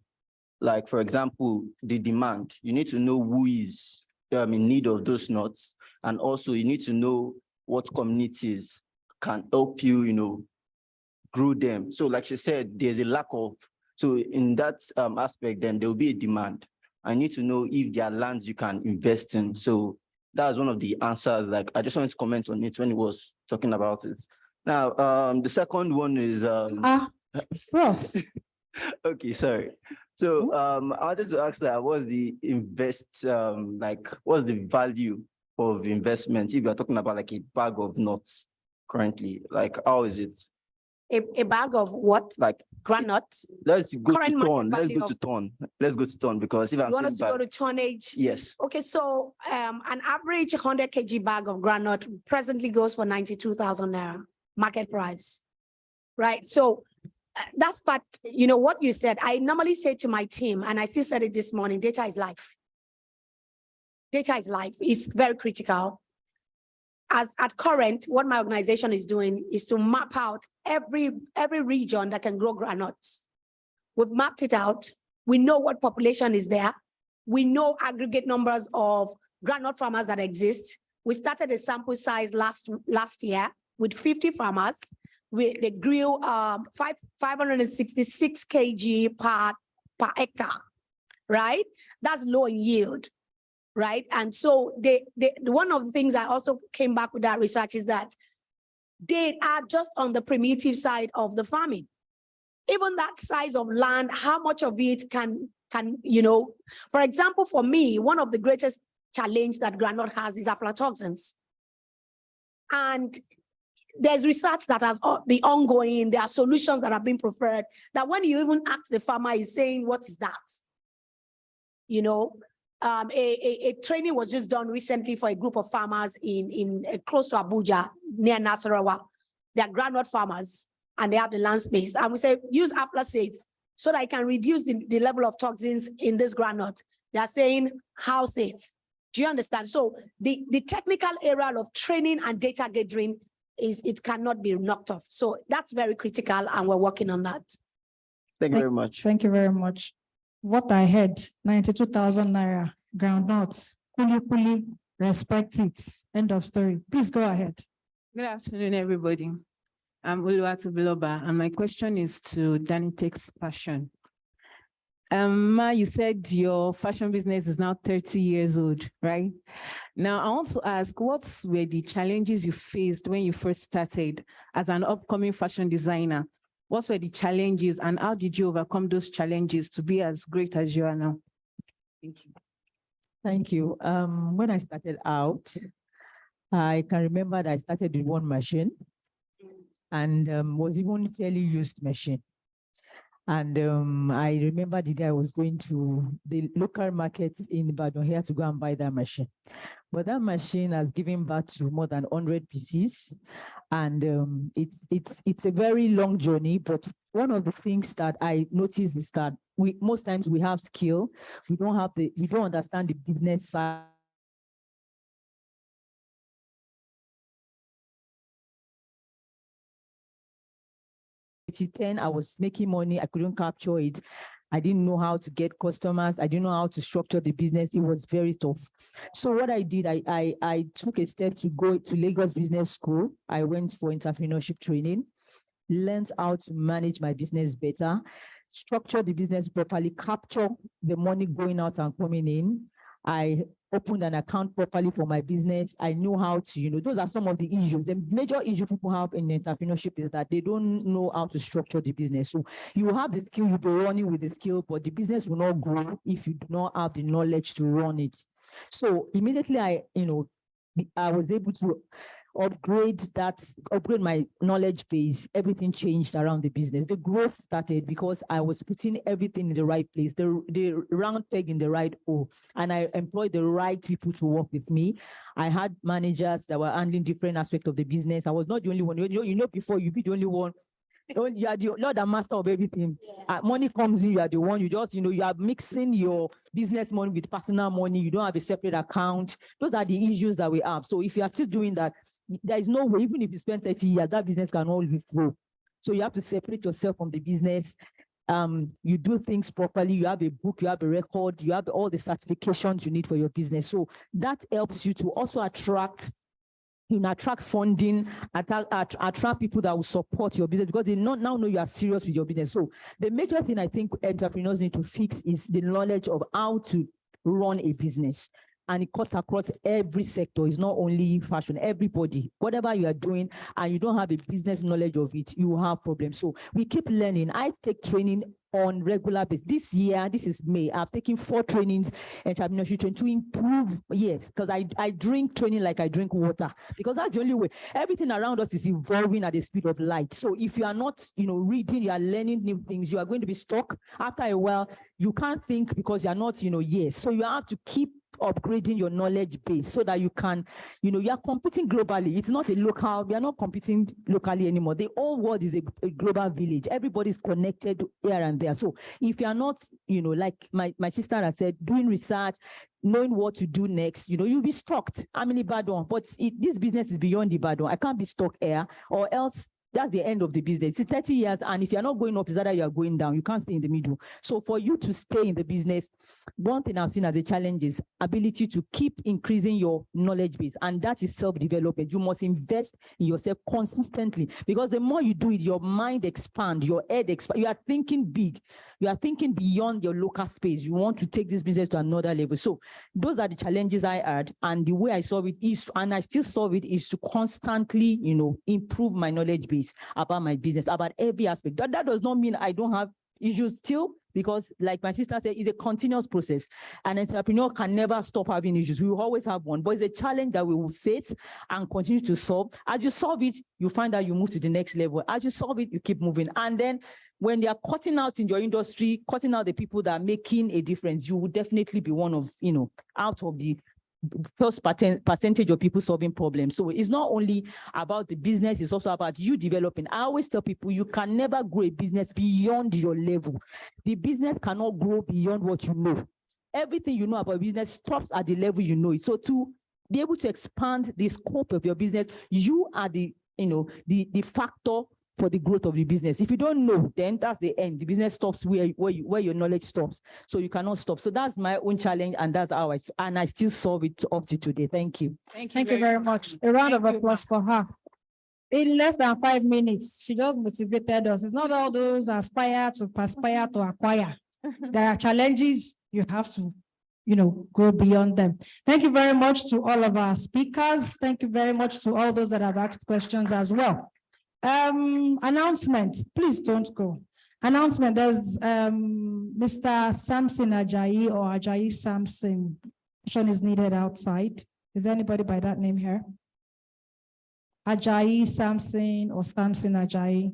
Like, for example, the demand. You need to know who is in need of those nuts. And also you need to know what communities can help you, grow them. So like she said, there's a lack of, so in that aspect, then there will be a demand. I need to know if there are lands you can invest in. So that's one of the answers. Like, I just wanted to comment on it when he was talking about it. Now, the second one is Ross, Okay, sorry. So I wanted to ask that what's the what's the value of investment if you're talking about like a bag of nuts currently? Like how is it? A bag of what? Like Groundnuts? let's go Current to market ton. Let's value go of- to ton. Let's go to ton because if I'm You want saying us to go bag, to tonnage? yes. Okay, so an average 100 kg bag of groundnut presently goes for 92,000 naira market price, right? So that's part, you know, what you said, I normally say to my team, and I still said it this morning, data is life. Data is life. It's very critical. As at current, what my organization is doing is to map out every region that can grow groundnuts. We've mapped it out. We know what population is there. We know aggregate numbers of groundnut farmers that exist. We started a sample size last year with 50 farmers. They grew 566 kg per hectare, right? That's low in yield, right? And so one of the things I also came back with that research is that they are just on the primitive side of the farming. Even that size of land, how much of it can, you know, for example, for me, one of the greatest challenge that groundnut has is aflatoxins. And there's research that has been ongoing. There are solutions that have been preferred that when you even ask the farmer, is saying, what is that? You know, a training was just done recently for a group of farmers in close to Abuja, near Nasarawa. They are groundnut farmers and they have the land space. And we say, use AplaSafe so that I can reduce the level of toxins in this groundnut. They are saying, how safe? Do you understand? So the technical area of training and data gathering it cannot be knocked off. So that's very critical and we're working on that. Thank you very much. thank you very much. What I heard, 92,000 naira, groundnuts, kuli, respect it. End of story. Please go ahead. Good afternoon, everybody. I'm Uluwatu Biloba, and my question is to Danny Takes Passion. Ma, you said your fashion business is now 30 years old, right? Now, I want to ask, what were the challenges you faced when you first started as an upcoming fashion designer? What were the challenges and how did you overcome those challenges to be as great as you are now? Thank you. Thank you. When I started out, I can remember that I started with one machine and was even fairly used machine. And I remember the day I was going to the local market in Ibadan here to go and buy that machine. But that machine has given birth to more than 100 pieces. And it's a very long journey. But one of the things that I noticed is that most times we have skill, we don't understand the business side. 2010, I was making money, I couldn't capture it. I didn't know how to get customers. I didn't know how to structure the business. It was very tough. So what I did, I took a step to go to Lagos Business School. I went for entrepreneurship training, learned how to manage my business better, structure the business properly, capture the money going out and coming in. I opened an account properly for my business. I knew how to, those are some of the issues. The major issue people have in entrepreneurship is that they don't know how to structure the business. So you have the skill, you'll be running with the skill, but the business will not grow if you do not have the knowledge to run it. So immediately I was able to upgrade my knowledge base. Everything changed around the business. The growth started because I was putting everything in the right place, the round peg in the right hole, and I employed the right people to work with me. I had managers that were handling different aspects of the business. I was not the only one. Before you be the only one. You are the Lord and master of everything. Money comes in, you are the one. You just, you are mixing your business money with personal money. You don't have a separate account. Those are the issues that we have. So if you are still doing that, there is no way, even if you spend 30 years, that business can always grow. So you have to separate yourself from the business. You do things properly. You have a book, you have a record, you have all the certifications you need for your business. So that helps you to also attract funding, attract people that will support your business because they now know you are serious with your business. So the major thing I think entrepreneurs need to fix is the knowledge of how to run a business. and it cuts across every sector. It's not only fashion, everybody, whatever you are doing and you don't have a business knowledge of it, you have problems. So we keep learning. I take training on regular basis. This year, this is May, I've taken 4 trainings and entrepreneurship training to improve. Yes, because I drink training like I drink water, because that's the only way. Everything around us is evolving at the speed of light. So if you are not, reading, you are learning new things, you are going to be stuck. After a while, you can't think because you are not, yes. So you have to keep upgrading your knowledge base so that you can, you are competing globally. It's not a local, we are not competing locally anymore. The whole world is a global village. Everybody's connected here and there. So if you are not, like my sister has said, doing research, knowing what to do next, you'll be stuck. I'm in Ibadan, but this business is beyond Ibadan. I can't be stuck here, or else that's the end of the business. It's 30 years, and if you're not going up, it's either you are going down. You can't stay in the middle. So for you to stay in the business, one thing I've seen as a challenge is ability to keep increasing your knowledge base, and that is self-development. You must invest in yourself consistently, because the more you do it, your mind expands, your head expands. You are thinking big. You are thinking beyond your local space. You want to take this business to another level. So those are the challenges I had, and the way I solve it is, and I still solve it, is to constantly, improve my knowledge base about my business, about every aspect. That does not mean I don't have issues still, because like my sister said, it's a continuous process. An entrepreneur can never stop having issues. We will always have one, but it's a challenge that we will face and continue to solve. As you solve it, you find that you move to the next level. As you solve it, you keep moving. And then when they are cutting out in your industry, cutting out the people that are making a difference, you will definitely be one of, out of the first percentage of people solving problems. So it's not only about the business, it's also about you developing. I always tell people, you can never grow a business beyond your level. The business cannot grow beyond what you know. Everything you know about business stops at the level you know it. So to be able to expand the scope of your business, you are the factor for the growth of the business. If you don't know, then that's the end. The business stops where your knowledge stops. So you cannot stop. So that's my own challenge, and that's how I still solve it up to today. Thank you. Thank you very much. A round of applause for her. In less than 5 minutes, she just motivated us. It's not all those aspire to perspire to acquire. There are challenges, you have to, go beyond them. Thank you very much to all of our speakers. Thank you very much to all those that have asked questions as well. Announcement, please don't go. Announcement, there's Mr. Samson Ajayi or Ajayi Samson. Question is needed outside. Is there anybody by that name here? Ajayi Samson or Samson Ajayi?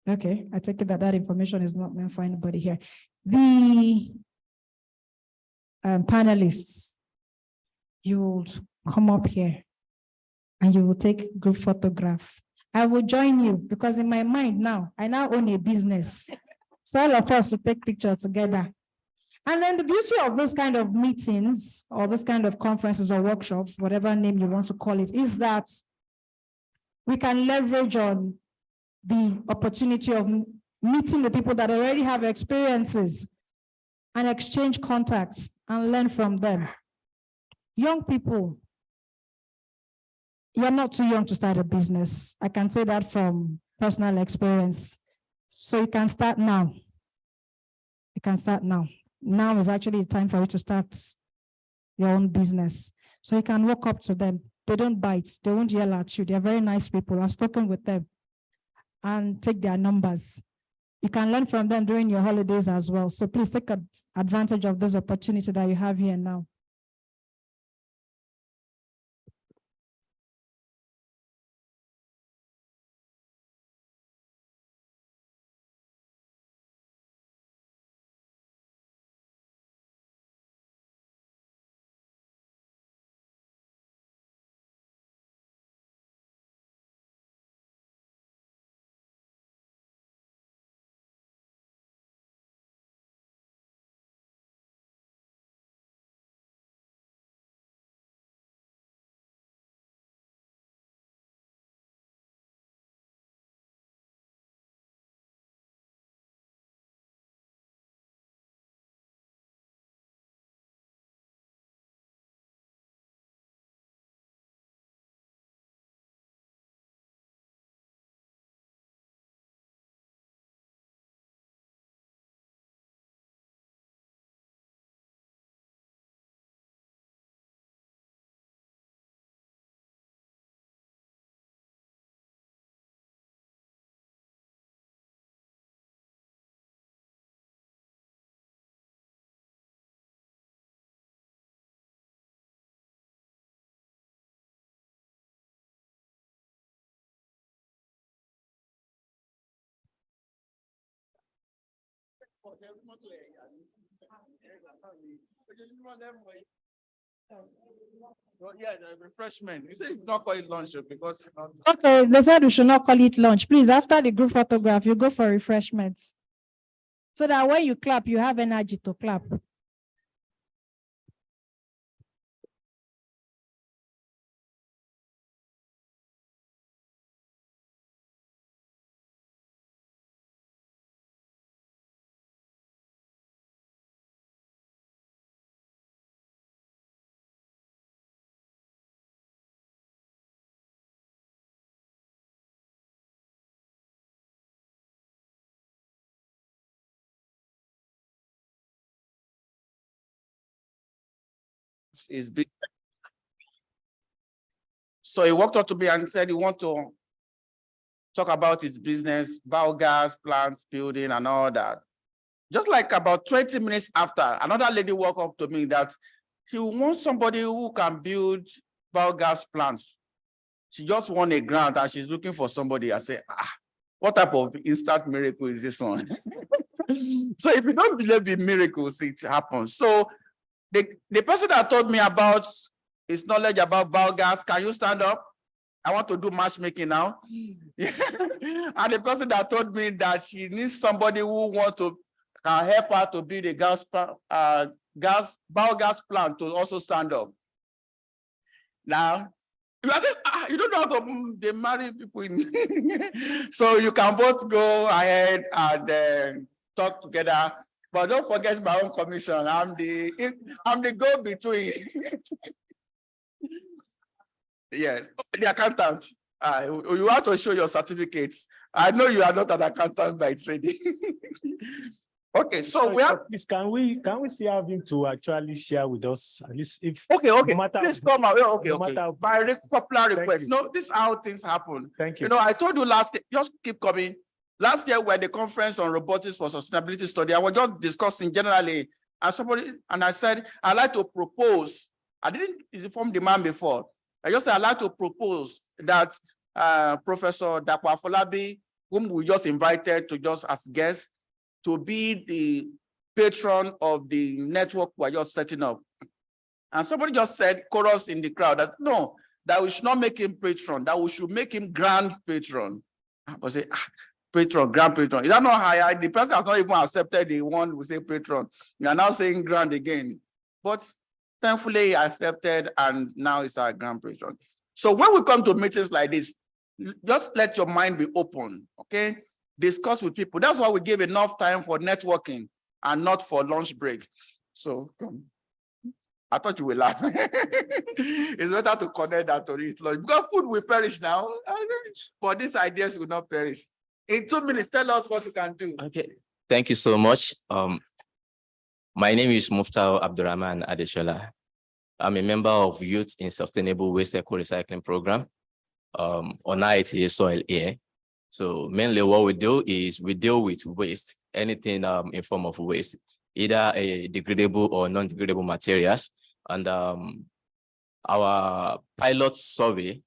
Okay, I take it that information is not meant for anybody here. The panelists, you'll come up here and you will take group photograph. I will join you because in my mind now, I now own a business. So all of us will take pictures together. And then the beauty of this kind of meetings or this kind of conferences or workshops, whatever name you want to call it, is that we can leverage on the opportunity of meeting the people that already have experiences and exchange contacts and learn from them. Young people, you're not too young to start a business. I can say that from personal experience. So you can start now. You can start now. Now is actually the time for you to start your own business. So you can walk up to them. They don't bite. They won't yell at you. They're very nice people. I've spoken with them and take their numbers. You can learn from them during your holidays as well. So please take advantage of this opportunity that you have here now. Well, yeah, the refreshment. You say you not call it lunch because it's not. Okay, they said we should not call it lunch. Please, after the group photograph, you go for refreshments. So that when you clap, you have energy to clap. Is big. So he walked up to me and said he want to talk about his business, biogas plants, building, and all that. Just like about 20 minutes after, another lady walked up to me that she wants somebody who can build biogas plants. She just won a grant and she's looking for somebody. I say, what type of instant miracle is this one? So if you don't believe in miracles, it happens. So the person that told me about his knowledge about biogas, can you stand up? I want to do matchmaking now. And the person that told me that she needs somebody who wants to help her to build a biogas plant to also stand up. Now, you are just, you don't know how to they marry people in. So you can both go ahead and talk together. But don't forget my own commission. I'm the go-between. Yes, the accountant. You have to show your certificates. I know you are not an accountant by training. Okay, so we have. Please, can we still have him to actually share with us at least if. Okay. No matter, Please come out. Okay. Matter, By popular request. No, this is how things happen. Thank you. You know, I told you last year. Just keep coming. Last year, we had the conference on robotics for sustainability study. I was just discussing generally, and I said I'd like to propose. I didn't inform the man before. I just said I'd like to propose that Professor Dapo Afolabi, whom we just invited to just as guest, to be the patron of the network we're just setting up. And somebody just said, chorus in the crowd, that no, that we should not make him patron, that we should make him grand patron. I was say, patron, grand patron. Is that not high? The person has not even accepted the one we say patron. You are now saying grand again. But thankfully, he accepted, and now it's our grand patron. So when we come to meetings like this, just let your mind be open, okay? Discuss with people. That's why we give enough time for networking and not for lunch break. So I thought you would laugh. It's better to connect that to eat lunch because food will perish now, but these ideas will not perish. In 2 minutes, tell us what you can do. Okay, thank you so much. My name is Muftau Abdurrahman Adeshola. I'm a member of Youth in Sustainable Waste Eco Recycling Program on IITA Soil Air. So mainly what we do is we deal with waste, anything in form of waste, either a degradable or non-degradable materials. And our pilot survey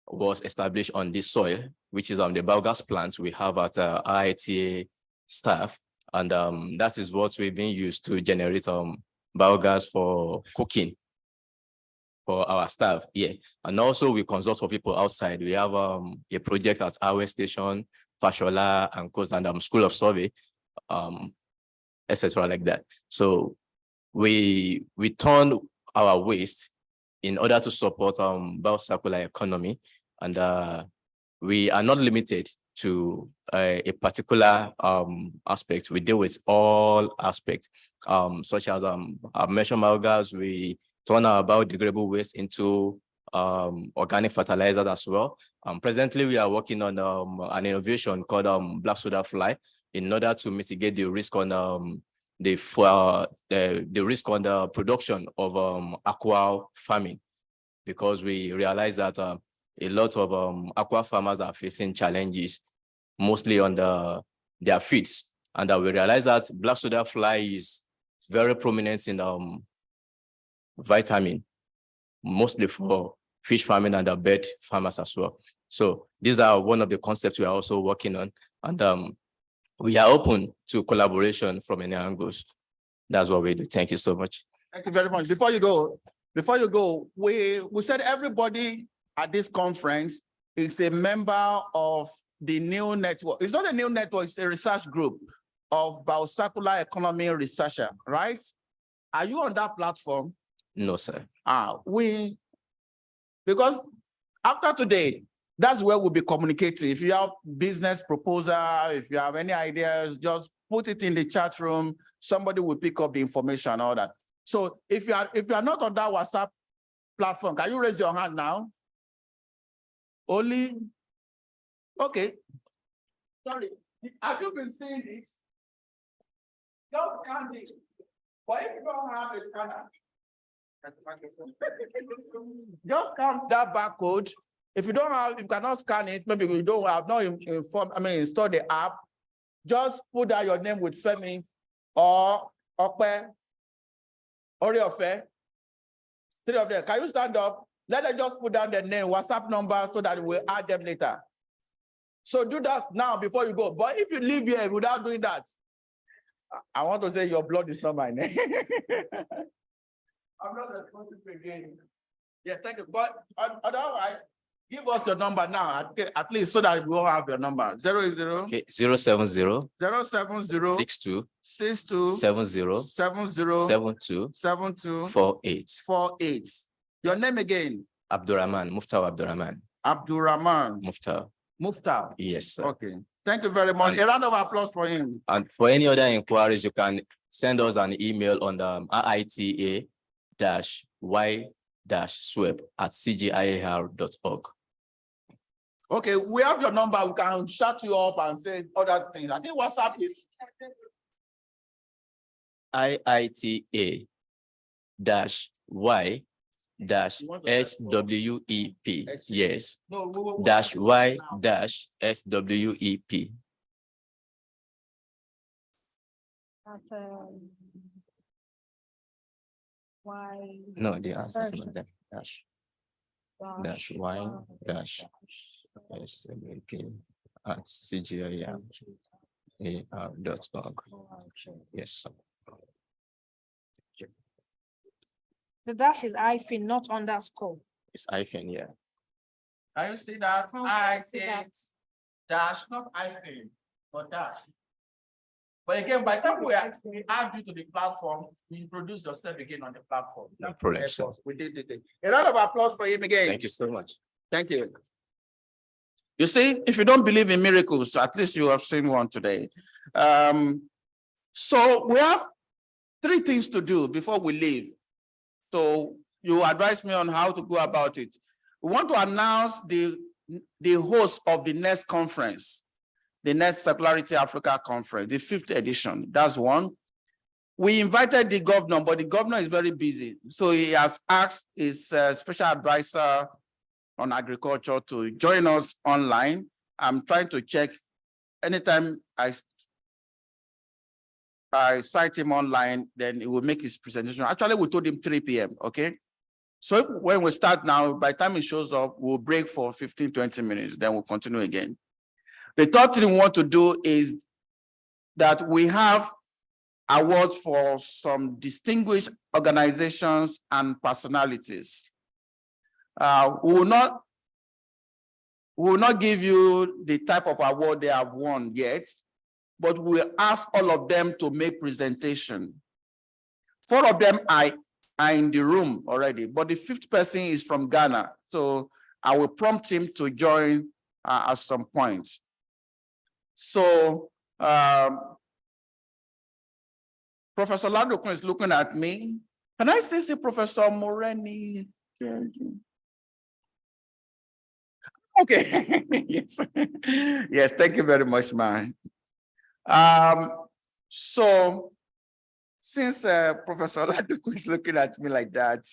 was established on this soil, which is on the biogas plants we have at IITA staff. And that is what we've been used to generate biogas for cooking for our staff here. And also we consult for people outside. We have a project at our station, Fashola and Coast and School of Survey, etc. like that. So we turn our waste in order to support biocircular economy. And we are not limited to a particular aspect. We deal with all aspects, such as our mentioned biogas. We turn our biodegradable waste into organic fertilizers as well. Presently, we are working on an innovation called black soda fly in order to mitigate the risk on the risk on the production of aqua farming, because we realize that a lot of aqua farmers are facing challenges, mostly on their feeds, and we realize that black soda fly is very prominent in vitamin, mostly for fish farming and the bird farmers as well. So these are one of the concepts we are also working on. And we are open to collaboration from any angles. That's what we do. Thank you so much. Thank you very much. Before you go, we said everybody at this conference is a member of the new network. It's not a new network, it's a research group of biocircular economy researcher, right? Are you on that platform? No, sir. Because after today, that's where we'll be communicating. If you have business proposal, if you have any ideas, just put it in the chat room. Somebody will pick up the information and all that. So if you are not on that WhatsApp platform, can you raise your hand now? Only, okay. Sorry, have you been seeing this? Just scan this. But if you don't have a scanner, just scan that barcode. If you don't have, you cannot scan it, maybe you don't have not informed, install the app. Just put down your name with Femi or Okpe, Oriofe. Three of them. Can you stand up? Let them just put down their name, WhatsApp number, so that we'll add them later. So do that now before you go. But if you leave here without doing that, I want to say your blood is not my name. I'm not responsible again. Yes, thank you. But otherwise, give us your number now, at least so that we all have your number. 080. Okay, 070 070 62 62 70 70 72 72 48. 48. Your name again? Abdurrahman, Muftaw Abdurrahman. Abdurrahman. Muftaw. Muftaw. Yes, sir. Okay. Thank you very much. A round of applause for him. And for any other inquiries, you can send us an email on the RITA-Y-SWEP@cgiar.org. Okay, we have your number. We can shut you up and say other things. I think WhatsApp is IITA-Y-SWEP. Yes. -Y-SWEP. Why? No, the answer is not that. -Y-SWEP@cgiar.org. Yes. The dash is hyphen, not underscore. It's hyphen, yeah. Can you see that? I see that. Dash, not hyphen, but dash. But again, by the time we add you to the platform, you introduce yourself again on the platform. No problem, Yes, sir. we did it. A round of applause for him again. Thank you so much. Thank you. You see, if you don't believe in miracles, at least you have seen one today. So we have 3 things to do before we leave. So you advise me on how to go about it. We want to announce the host of the next conference, the next Circularity Africa Conference, the 5th edition. That's one. We invited the governor, but the governor is very busy. So he has asked his special advisor on agriculture to join us online. I'm trying to check anytime I cite him online, then he will make his presentation. Actually, we told him 3 p.m., okay? So when we start now, by the time he shows up, we'll break for 15, 20 minutes, then we'll continue again. The third thing we want to do is that we have awards for some distinguished organizations and personalities. We will not give you the type of award they have won yet, but we'll ask all of them to make presentation. 4 of them are in the room already, but the 5th person is from Ghana. So I will prompt him to join at some point. So Professor Ladokun is looking at me. Can I see Professor Moreni? Okay. Yes. Yes, thank you very much, man. So since Professor Ladokun is looking at me like that,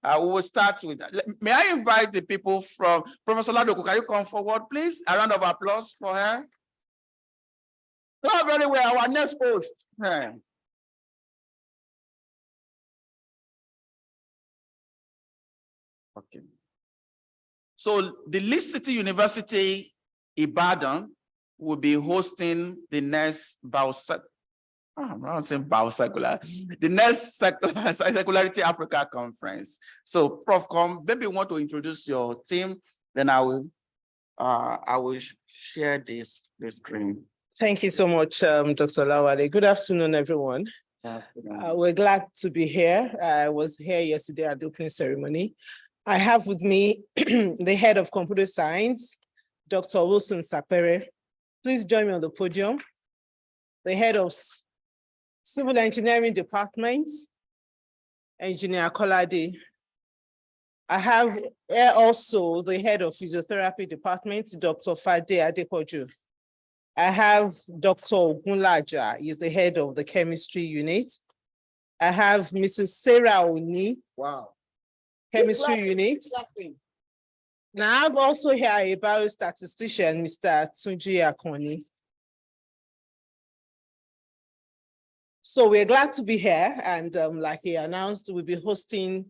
we will start with, may I invite the people from Professor Ladokun? Can you come forward, please? A round of applause for her. Oh, very well, our next host. Okay. So the Lead City University, Ibadan, will be hosting the next I'm not saying biocircular, the next Circularity Africa conference. So Prof, maybe you want to introduce your team, then I will share the screen. Thank you so much, Dr. Lawale. Good afternoon, everyone. We're glad to be here. I was here yesterday at the opening ceremony. I have with me the head of computer science, Dr. Wilson Sapere. Please join me on the podium. The head of civil engineering department, Engineer Kolade. I have here also the head of physiotherapy department, Dr. Fade Adepoju. I have Dr. Ogunlaja, he's the head of the chemistry unit. I have Mrs. Sarah Oni, wow, chemistry unit. Now I have also here a biostatistician, Mr. Tunji Akoni. So we're glad to be here, and like he announced, we'll be hosting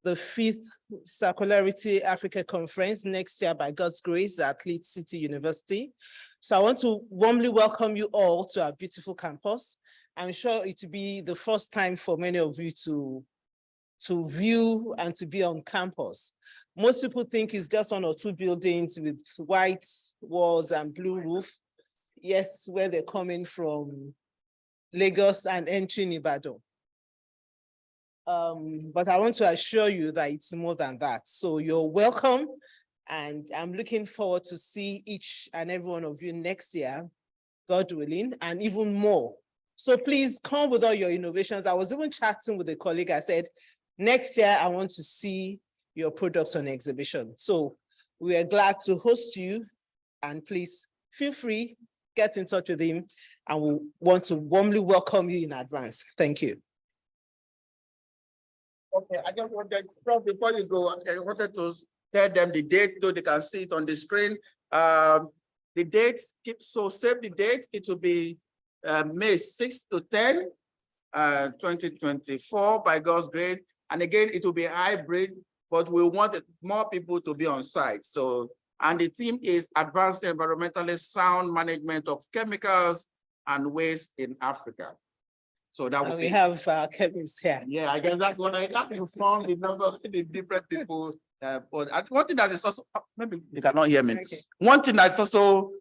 the 5th Circularity Africa Conference next year by God's grace at Leeds City University. So I want to warmly welcome you all to our beautiful campus. I'm sure it will be the first time for many of you to view and to be on campus. Most people think it's just 1 or 2 buildings with white walls and blue roof. Yes, where they're coming from Lagos and entering Ibadan. But I want to assure you that it's more than that. So you're welcome, and I'm looking forward to see each and every one of you next year, God willing, and even more. So please come with all your innovations. I was even chatting with a colleague. I said, next year, I want to see your products on exhibition. So we are glad to host you, and please feel free, get in touch with him, and we want to warmly welcome you in advance. Thank you. Okay, I just wanted, Prof, before you go, I wanted to tell them the date, though they can see it on the screen. The dates, so save the date. It will be May 6 to 10, 2024, by God's grace. And again, it will be hybrid, but we want more people to be on site. So, and the theme is Advanced Environmentally Sound Management of Chemicals and Waste in Africa. So that would we have chemists here. Yeah, I guess that one, that informed the number of the different people. But one thing that is also, maybe you cannot hear me. Okay. One thing that's also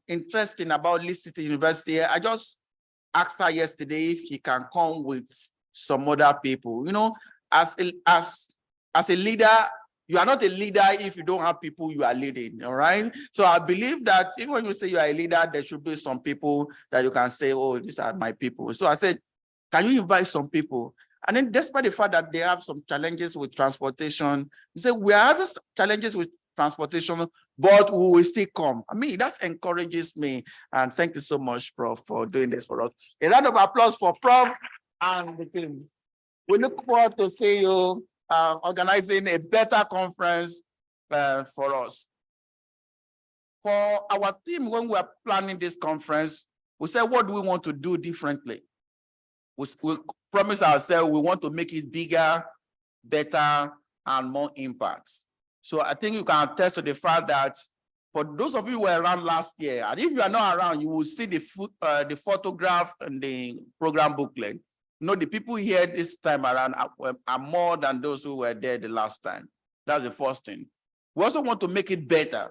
interesting about Leeds City University, I just asked her yesterday if he can come with some other people. You know, as a leader, you are not a leader if you don't have people you are leading, all right? So I believe that even when you say you are a leader, there should be some people that you can say, oh, these are my people. So I said, can you invite some people? And then despite the fact that they have some challenges with transportation, you say, we are having challenges with transportation, but we will still come. I mean, that encourages me. And thank you so much, Prof, for doing this for us. A round of applause for Prof and the team. We look forward to see you organizing a better conference for us. For our team, when we are planning this conference, we said, what do we want to do differently? We promise ourselves we want to make it bigger, better, and more impact. So I think you can attest to the fact that for those of you who were around last year, and if you are not around, you will see the photograph and the program booklet. No, the people here this time around are more than those who were there the last time. That's the first thing. We also want to make it better,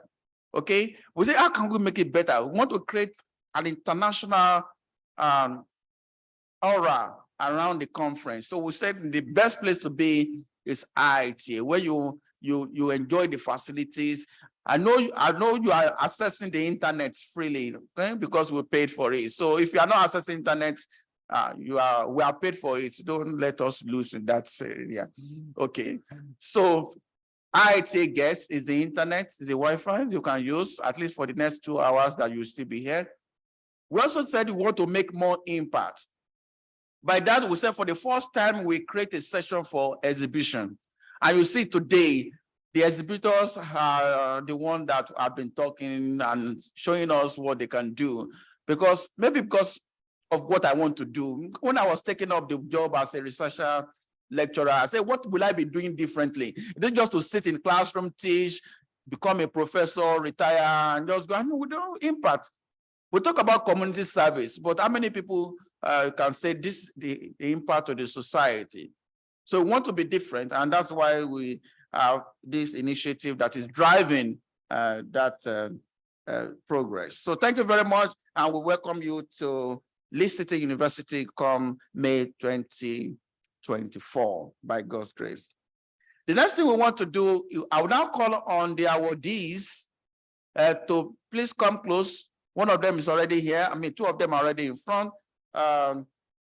okay? We say, how can we make it better? We want to create an international aura around the conference. So we said the best place to be is IITA, where you enjoy the facilities. I know you are accessing the internet freely, okay? Because we paid for it. So if you are not accessing internet, we are paid for it. Don't let us lose in that area. Okay. So IITA guest is the internet, is the Wi-Fi you can use at least for the next 2 hours that you'll still be here. We also said we want to make more impact. By that, we said for the first time, we create a session for exhibition. And you see today, the exhibitors are the ones that have been talking and showing us what they can do. Because of what I want to do. When I was taking up the job as a researcher lecturer, I said, what will I be doing differently? Is it just to sit in classroom, teach, become a professor, retire, and just go. I mean, we don't impact. We talk about community service, but how many people can say this, the impact of the society? So we want to be different, and that's why we have this initiative that is driving that progress. So thank you very much, and we welcome you to Lee City University come May 2024, by God's grace. The next thing we want to do, I will now call on the awardees to please come close. One of them is already here. I mean, two of them are already in front.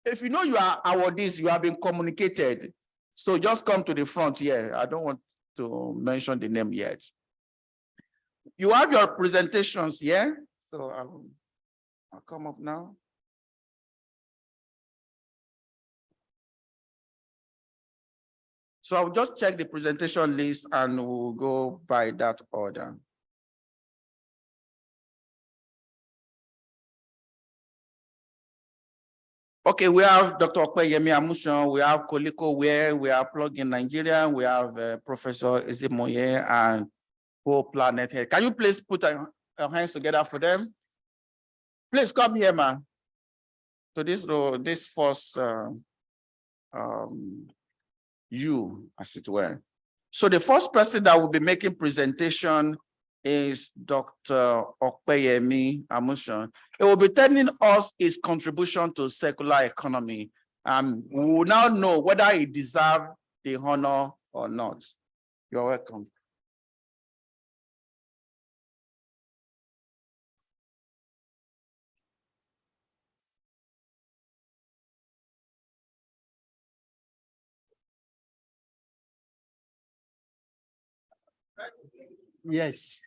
If you know you are awardees, you have been communicated. So just come to the front here. I don't want to mention the name yet. You have your presentations here. So I'll come up now. So I'll just check the presentation list and we'll go by that order. Okay, we have Dr. Okweyemi Amusan, we have Koliko Ware, we have Plug in Nigeria, we have Professor Ezimoye and Whole Planet Health. Can you please put your hands together for them? Please come here, man. So this first you, as it were. So the first person that will be making presentation is Dr. Okweyemi Amusan. He will be telling us his contribution to circular economy. And we will now know whether he deserves the honor or not. You're welcome. Yes.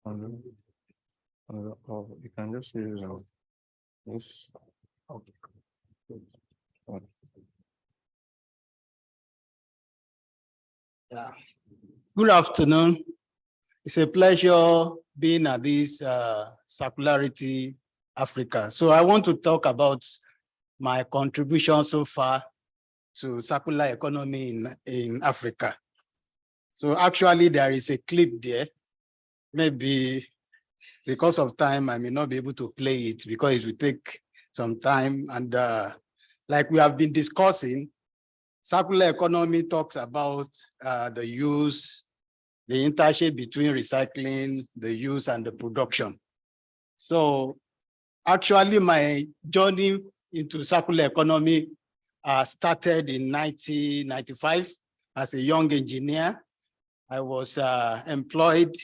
You can just use this. Okay. Yeah. Good afternoon. It's a pleasure being at this Circularity Africa. So I want to talk about my contribution so far to circular economy in Africa. So actually there is a clip there. Maybe because of time, I may not be able to play it because it will take some time. And like we have been discussing, circular economy talks about the use, the internship between recycling, the use, and the production. So actually my journey into circular economy started in 1995 as a young engineer. I was employed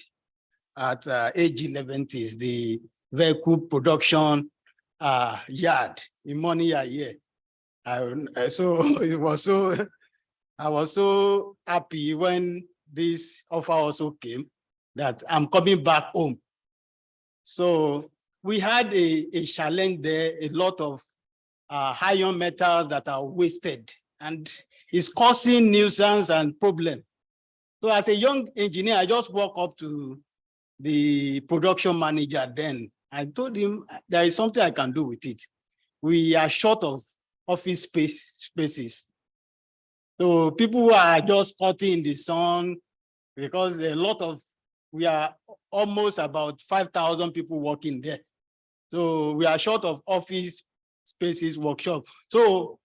at AG Leventis, the vehicle production yard in Monia here. So it was so, I was so happy when this offer also came that I'm coming back home. So we had a challenge there, a lot of iron metals that are wasted, and it's causing nuisance and problem. So as a young engineer, I just walked up to the production manager then. I told him there is something I can do with it. We are short of office spaces. So people are just cutting in the sun because there are a lot of, we are almost about 5,000 people working there. So we are short of office spaces, workshop. So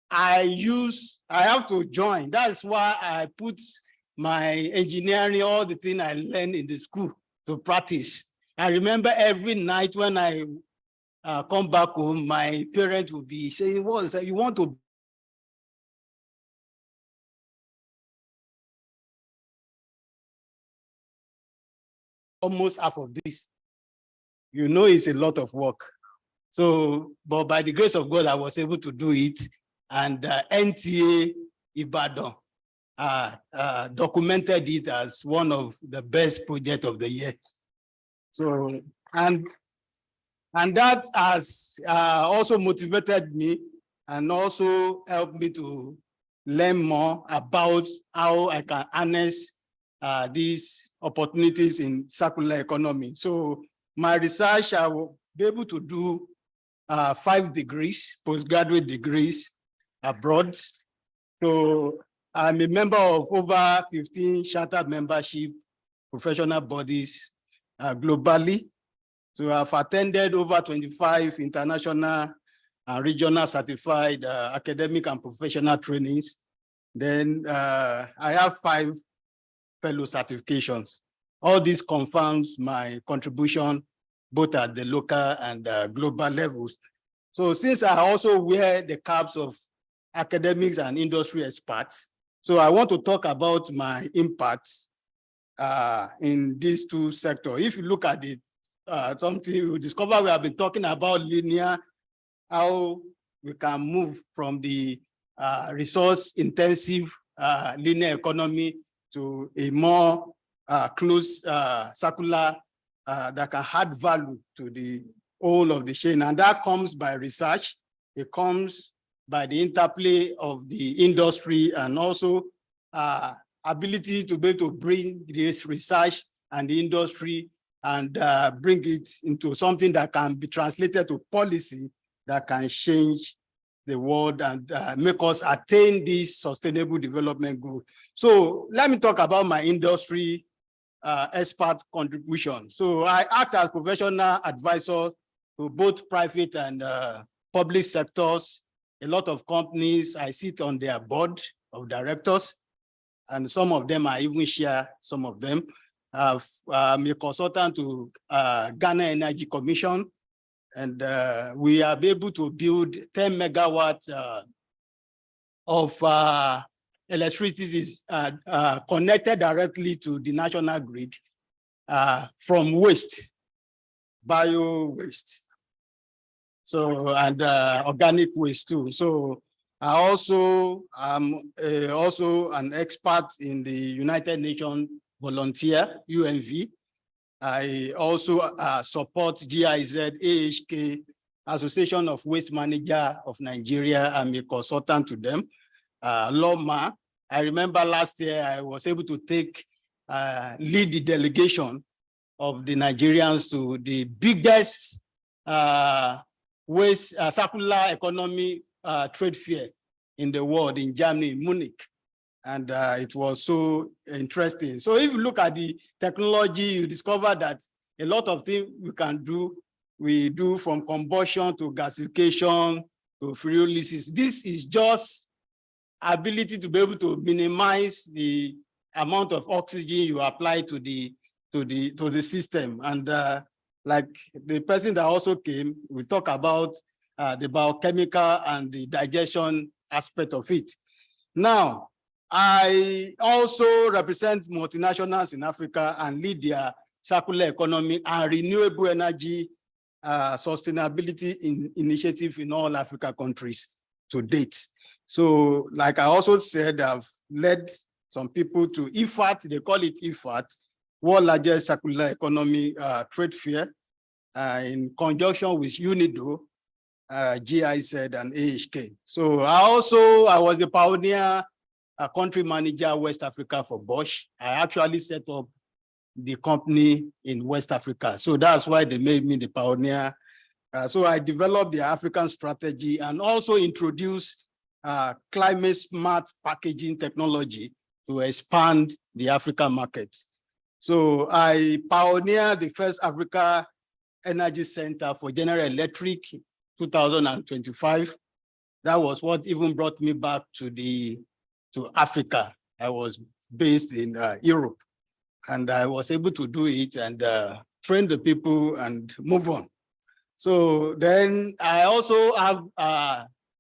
I have to join. That's why I put my engineering, all the things I learned in the school to practice. I remember every night when I come back home, my parents would be saying, "What is that? You want to?" Almost half of this. you know, it's a lot of work. So, but by the grace of God, I was able to do it. And NTA Ibadan documented it as one of the best projects of the year. So, and that has also motivated me and also helped me to learn more about how I can harness these opportunities in circular economy. So my research, I will be able to do 5 degrees, postgraduate degrees abroad. So I'm a member of over 15 chartered membership professional bodies globally. So I've attended over 25 international and regional certified academic and professional trainings. Then I have 5 fellow certifications. All this confirms my contribution both at the local and global levels. So since I also wear the caps of academics and industry experts, so I want to talk about my impacts in these 2 sectors. If you look at it, something you discover we have been talking about linear, how we can move from the resource intensive linear economy to a more close circular that can add value to the whole of the chain. And that comes by research. It comes by the interplay of the industry and also ability to be able to bring this research and the industry and bring it into something that can be translated to policy that can change the world and make us attain this sustainable development goal. So let me talk about my industry expert contribution. So I act as professional advisor to both private and public sectors. A lot of companies, I sit on their board of directors, and some of them I even share some of them. I'm a consultant to Ghana Energy Commission, and we are able to build 10 megawatts of electricity connected directly to the national grid from waste, bio waste. So, and organic waste too. So I also am also an expert in the United Nations Volunteer, UNV. I also support GIZ, AHK, Association of Waste Manager of Nigeria. I'm a consultant to them. LOMA, I remember last year I was able to lead the delegation of the Nigerians to the biggest waste circular economy trade fair in the world in Germany, Munich. And it was so interesting. So if you look at the technology, you discover that a lot of things we do from combustion to gasification to pyrolysis. This is just ability to be able to minimize the amount of oxygen you apply to the system. And like the person that also came, we talk about the biochemical and the digestion aspect of it. Now, I also represent multinationals in Africa and lead their circular economy and renewable energy sustainability initiative in all Africa countries to date. So like I also said, I've led some people to IFAT, they call it IFAT, world largest circular economy trade fair in conjunction with UNIDO, GIZ and AHK. So I was the pioneer country manager West Africa for Bosch. I actually set up the company in West Africa. So that's why they made me the pioneer. So I developed the African strategy and also introduced climate smart packaging technology to expand the African market. So I pioneered the first Africa Energy Center for General Electric 2025. That was what even brought me back to Africa. I was based in Europe, and I was able to do it and train the people and move on. So then I also have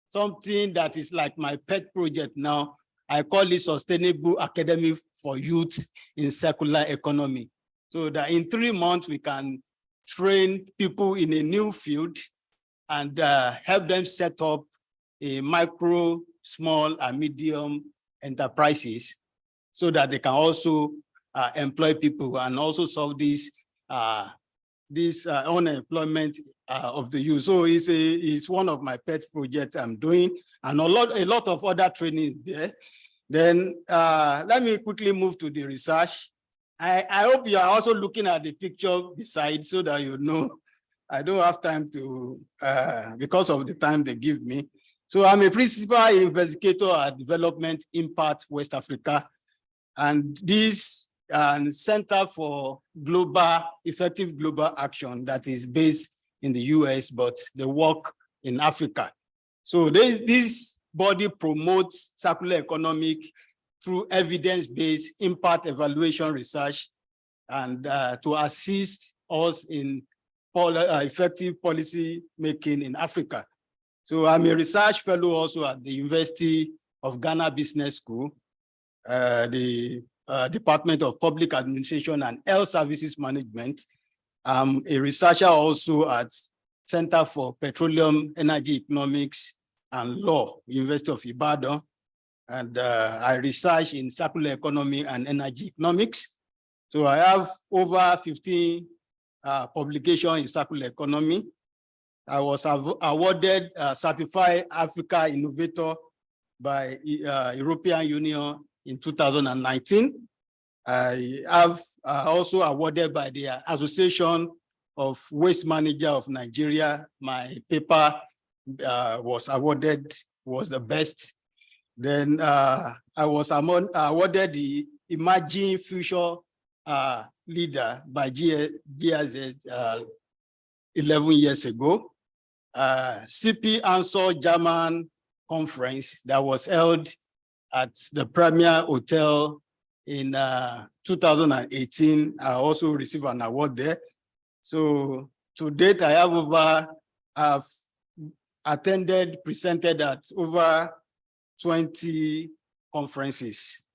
something that is like my pet project now. I call it Sustainable Academy for Youth in Circular Economy. So that in 3 months, we can train people in a new field and help them set up a micro, small, and medium enterprises so that they can also employ people and also solve this unemployment of the youth. So it's one of my pet projects I'm doing, and a lot of other training there. Then let me quickly move to the research. I hope you are also looking at the picture beside so that you know. I don't have time to, because of the time they give me. So I'm a principal investigator at Development Impact West Africa, and this Center for Effective Global Action that is based in the US, but they work in Africa. So this body promotes circular economic through evidence-based impact evaluation research and to assist us in effective policy making in Africa. So I'm a research fellow also at the University of Ghana Business School, the Department of Public Administration and Health Services Management. I'm a researcher also at Center for Petroleum, Energy Economics and Law, University of Ibadan. And I research in circular economy and energy economics. So I have over 15 publications in circular economy. I was awarded Certified Africa Innovator by European Union in 2019. I have also awarded by the Association of Waste Manager of Nigeria. My paper was awarded, was the best. Then I was awarded the Emerging Future Leader by GSS 11 years ago. CP Answer German conference that was held at the Premier Hotel in 2018. I also received an award there. So to date, I've attended, presented at over 20 conferences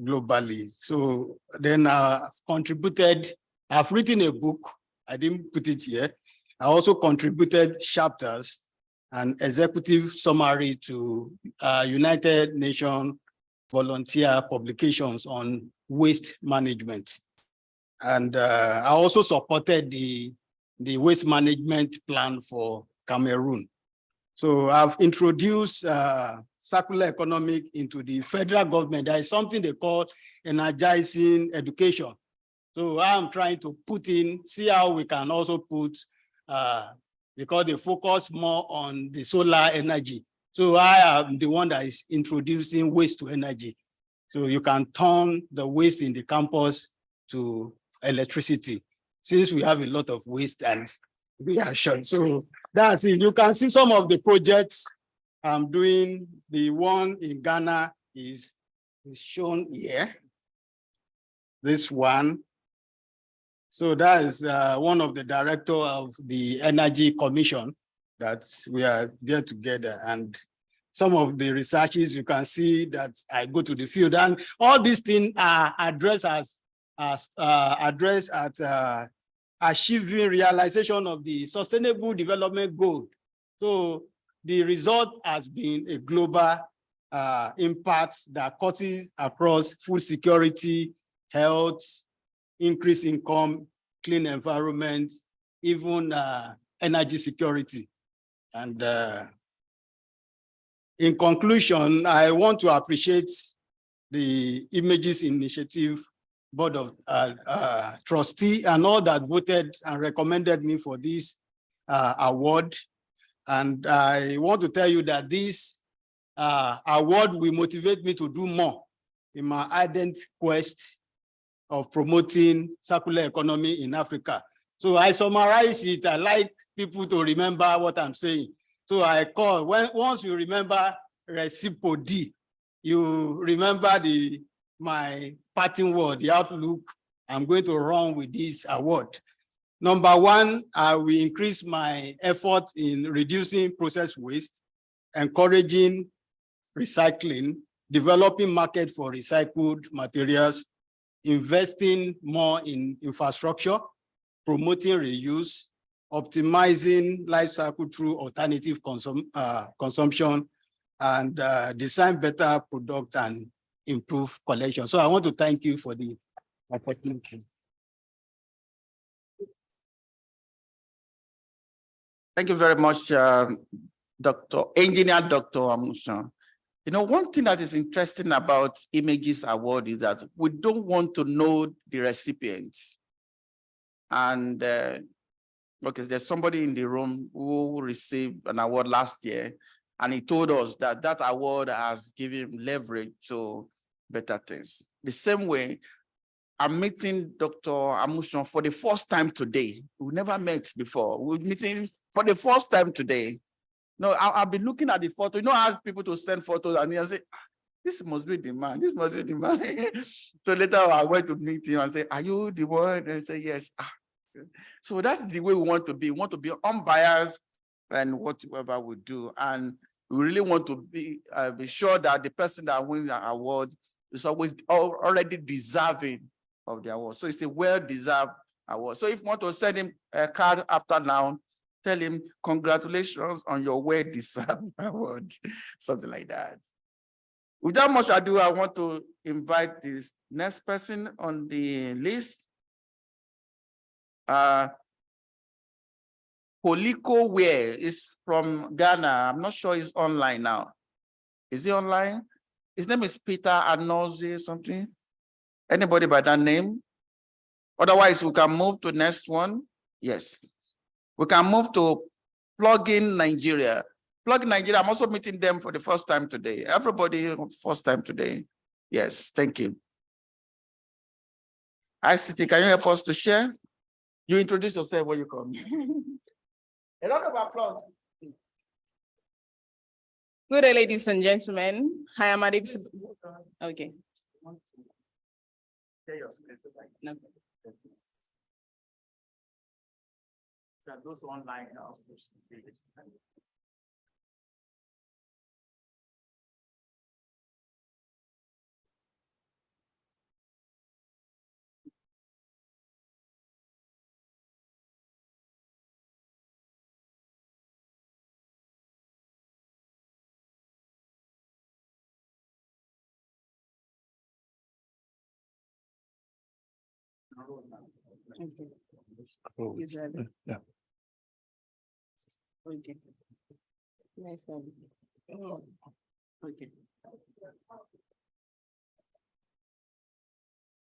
globally. So then I've contributed, I've written a book. I didn't put it here. I also contributed chapters and executive summary to United Nations volunteer publications on waste management. And I also supported the waste management plan for Cameroon. So I've introduced circular economic into the federal government. There is something they call energizing education. So I'm trying to put in, see how we can also put, because they focus more on the solar energy. So I am the one that is introducing waste to energy. So you can turn the waste in the campus to electricity, since we have a lot of waste and we are short. So that's it. You can see some of the projects I'm doing. The one in Ghana is shown here. This one. So that is one of the director of the Energy Commission that we are there together. And some of the researches, you can see that I go to the field, and all these things are addressed at achieving realization of the Sustainable Development Goal. So the result has been a global impact that cuts across food security, health, increased income, clean environment, even energy security. And in conclusion, I want to appreciate the Images Initiative Board of Trustee and all that voted and recommended me for this award. And I want to tell you that this award will motivate me to do more in my ardent quest of promoting circular economy in Africa. So I summarize it. I like people to remember what I'm saying. So I call, once you remember Recipo D, you remember my parting word, the outlook I'm going to run with this award. Number one, I will increase my effort in reducing process waste, encouraging recycling, developing market for recycled materials, investing more in infrastructure, promoting reuse, optimizing life cycle through alternative consumption, and design better product and improve collection. So I want to thank you for the opportunity. Thank you very much, Engineer Dr. Amusan. You know, one thing that is interesting about Images Award is that we don't want to know the recipients. And okay, there's somebody in the room who received an award last year, and he told us that that award has given him leverage to better things. The same way, I'm meeting Dr. Amusan for the first time today. We never met before. We're meeting for the first time today. No, I'll be looking at the photo. You know, I ask people to send photos, and I say, this must be the man. This must be the man. So later I went to meet him and say, are you the one? And I say, yes. So that's the way we want to be. We want to be unbiased and whatever we do. And we really want to be sure that the person that wins the award is always already deserving of the award. So it's a well-deserved award. So if you want to send him a card after now, tell him, congratulations on your well-deserved award, something like that. Without much ado, I want to invite this next person on the list. Poliko Ware is from Ghana. I'm not sure he's online now. Is he online? His name is Peter Anozie something. Anybody by that name? Otherwise, we can move to next one. Yes. We can move to Plugin Nigeria. Plugin Nigeria, I'm also meeting them for the first time today. Everybody, first time today. Yes, thank you. ICT, can you help us to share? You introduce yourself when you come. A lot of applause. Good day, ladies and gentlemen. Hi, I'm Adib. Okay. No. Those online now. Yeah. Okay. Nice one. Okay.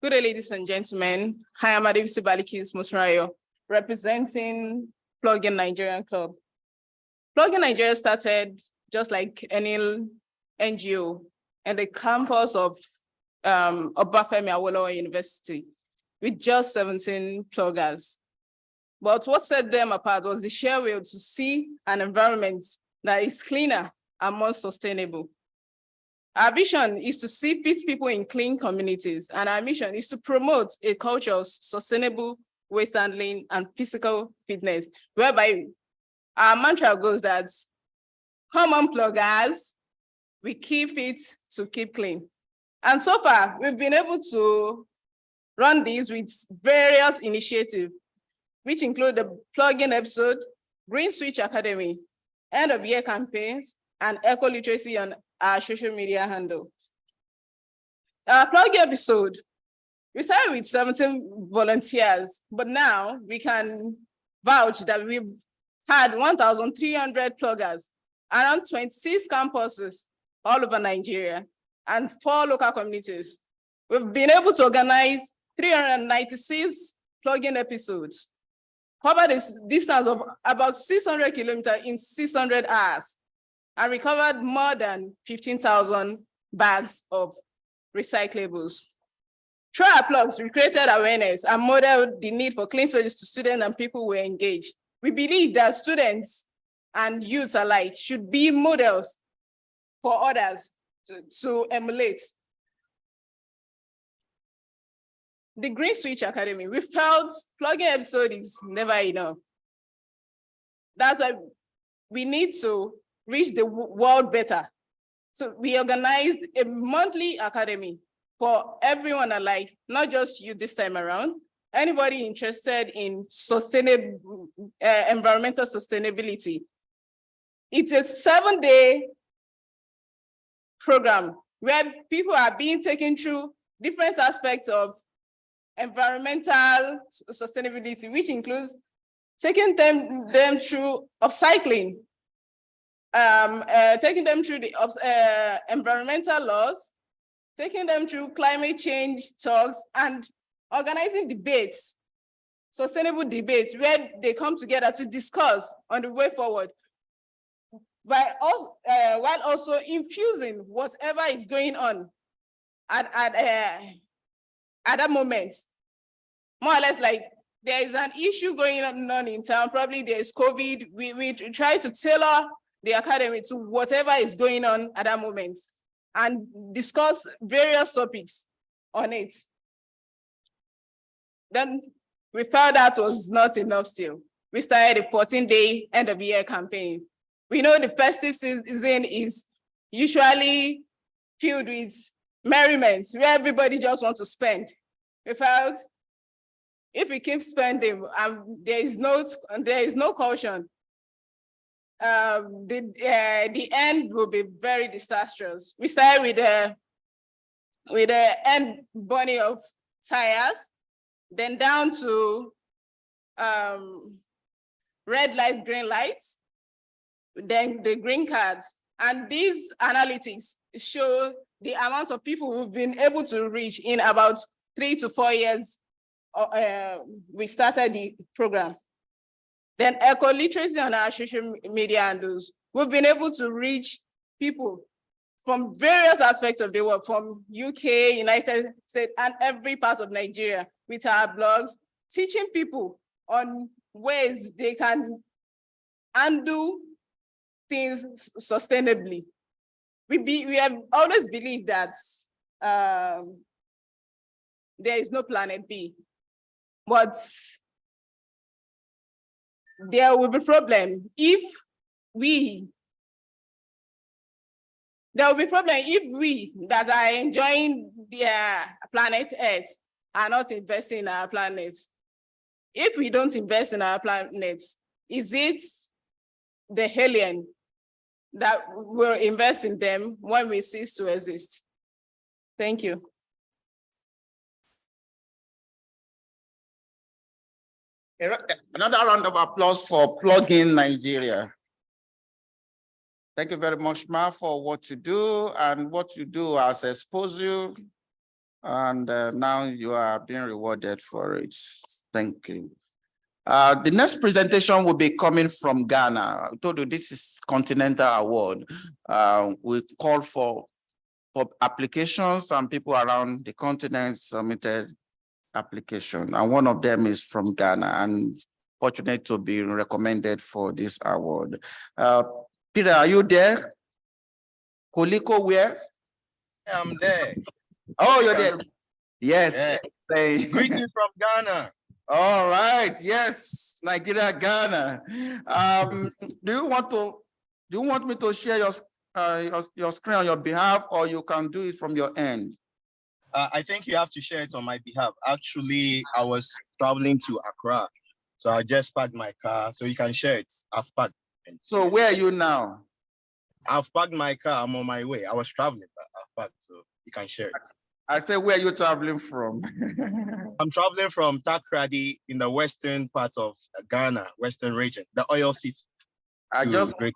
Good day, ladies and gentlemen. Hi, I'm Adib Sibalikis Musrayo, representing Plugin Nigerian Club. Plugin Nigeria started just like any NGO in the campus of Obafemi Awolowo University with just 17 pluggers. But what set them apart was the sheer will to see an environment that is cleaner and more sustainable. Our vision is to see people in clean communities, and our mission is to promote a culture of sustainable waste handling and physical fitness, whereby our mantra goes that, come on pluggers, we keep it to keep clean. And so far, we've been able to run these with various initiatives, which include the plugin episode, Green Switch Academy, end of year campaigns, and eco-literacy on our social media handles. Our plugin episode, we started with 17 volunteers, but now we can vouch that we've had 1,300 pluggers around 26 campuses all over Nigeria and 4 local communities. We've been able to organize 396 plugin episodes, cover this distance of about 600 kilometers in 600 hours, and recovered more than 15,000 bags of recyclables. Through our plugs, we created awareness and modeled the need for clean spaces to students and people who engage. We believe that students and youths alike should be models for others to emulate. The Green Switch Academy, we felt plugging episode is never enough. That's why we need to reach the world better. So we organized a monthly academy for everyone alike, not just you this time around, anybody interested in sustainable environmental sustainability. It's a 7-day program where people are being taken through different aspects of environmental sustainability, which includes taking them through upcycling, taking them through the environmental laws, taking them through climate change talks, and organizing debates, sustainable debates, where they come together to discuss on the way forward, while also infusing whatever is going on at that moment. More or less, like there is an issue going on in town, probably there is COVID, we try to tailor the academy to whatever is going on at that moment and discuss various topics on it. Then we found that was not enough still. We started a 14-day end of year campaign. We know the festive season is usually filled with merriment, where everybody just wants to spend. We felt if we keep spending, there is no caution. The end will be very disastrous. We started with the end burning of tires, then down to red lights, green lights, then the green cards. And these analytics show the amount of people who've been able to reach in about 3 to 4 years. We started the program. Then eco-literacy on our social media handles. We've been able to reach people from various aspects of the world, from UK, United States, and every part of Nigeria with our blogs, teaching people on ways they can undo things sustainably. We have always believed that there is no planet B, but there will be problem if we that are enjoying their planet Earth are not investing in our planet. If we don't invest in our planet, is it the alien that will invest in them when we cease to exist? Thank you. Another round of applause for Plug-in Nigeria. Thank you very much, Ma, for what you do, and what you do has exposed you, and now you are being rewarded for it. Thank you. The next presentation will be coming from Ghana. I told you this is Continental Award. We call for applications, and people around the continent submitted application, and one of them is from Ghana, and fortunate to be recommended for this award. Peter, are you there? Koliko, where? I'm there. Oh, you're there. Yes. Yeah. Greetings from Ghana. All right. Yes, Nigeria, Ghana. Do you want me to share your screen on your behalf, or you can do it from your end? I think you have to share it on my behalf. Actually, I was traveling to Accra, so I just parked my car, so you can share it. I've parked. So where are you now? I've parked my car. I'm on my way. I was traveling, but I've parked, so you can share it. I said, where are you traveling from? I'm traveling from Takoradi in the western part of Ghana, western region, the oil city. I just wanted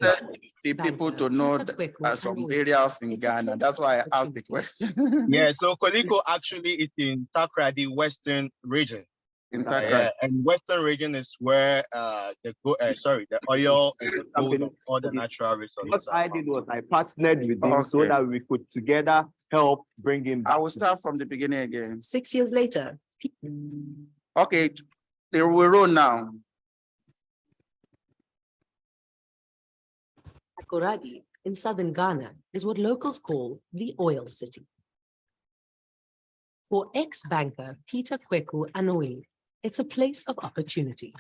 the people to know that some areas in Ghana. That's why I asked the question. Yeah, so Koliko actually is in Takoradi western region. And western region is where the oil and all the natural resources. What I did was I partnered with him so that we could together help bring him back. I will start from the beginning again. 6 years later. Okay, they will roll now. Takoradi in southern Ghana is what locals call the oil city. For ex-banker Peter Kweku Anoe, it's a place of opportunity.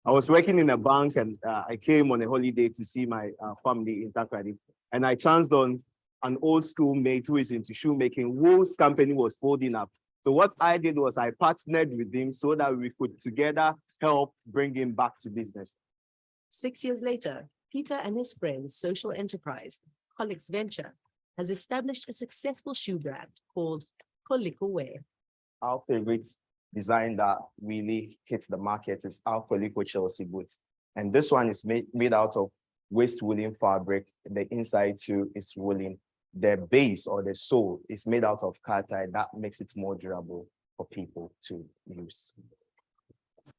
I was working in a bank, and I came on a holiday to see my family in Takoradi, and I chanced on an old school mate who is into shoemaking, whose company was folding up. So what I did was I partnered with him so that we could together help bring him back to business. 6 years later, Peter and his friends' social enterprise, Colix Venture, has established a successful shoe brand called Koliko Wear. Our favorite design that really hits the market is our Koliko Chelsea boots. And this one is made out of waste woolen fabric. The inside too is woolen. The base or the sole is made out of car tie. That makes it more durable for people to use.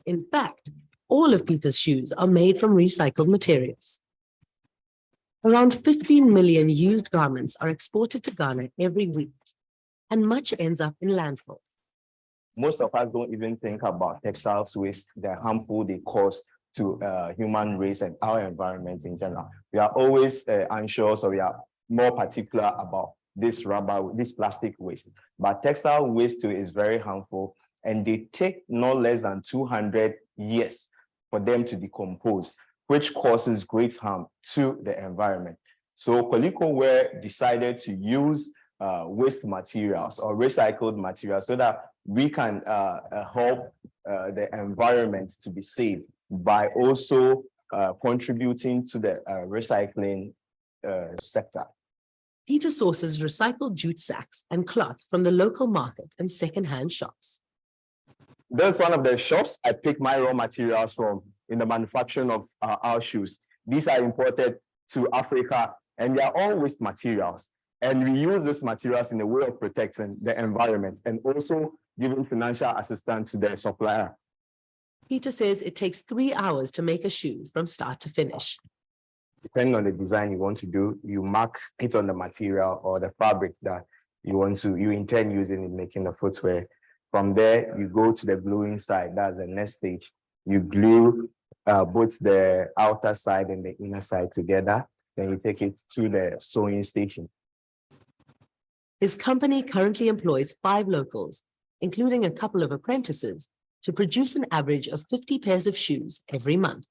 In fact, all of Peter's shoes are made from recycled materials. Around 15 million used garments are exported to Ghana every week, and much ends up in landfills. Most of us don't even think about textiles waste, the harmful they cause to human race and our environment in general. We are always unsure, so we are more particular about this rubber, this plastic waste. But textile waste too is very harmful, and they take no less than 200 years for them to decompose, which causes great harm to the environment. So Koliko Wear decided to use waste materials or recycled materials so that we can help the environment to be safe by also contributing to the recycling sector. Peter sources recycled jute sacks and cloth from the local market and secondhand shops. This is one of the shops I pick my raw materials from in the manufacturing of our shoes. These are imported to Africa, and they are all waste materials. And we use these materials in a way of protecting the environment and also giving financial assistance to the supplier. Peter says it takes 3 hours to make a shoe from start to finish. Depending on the design you want to do, you mark it on the material or the fabric that you intend using in making the footwear. From there, you go to the gluing side. That's the next stage. You glue both the outer side and the inner side together. Then you take it to the sewing station. His company currently employs 5 locals, including a couple of apprentices, to produce an average of 50 pairs of shoes every month.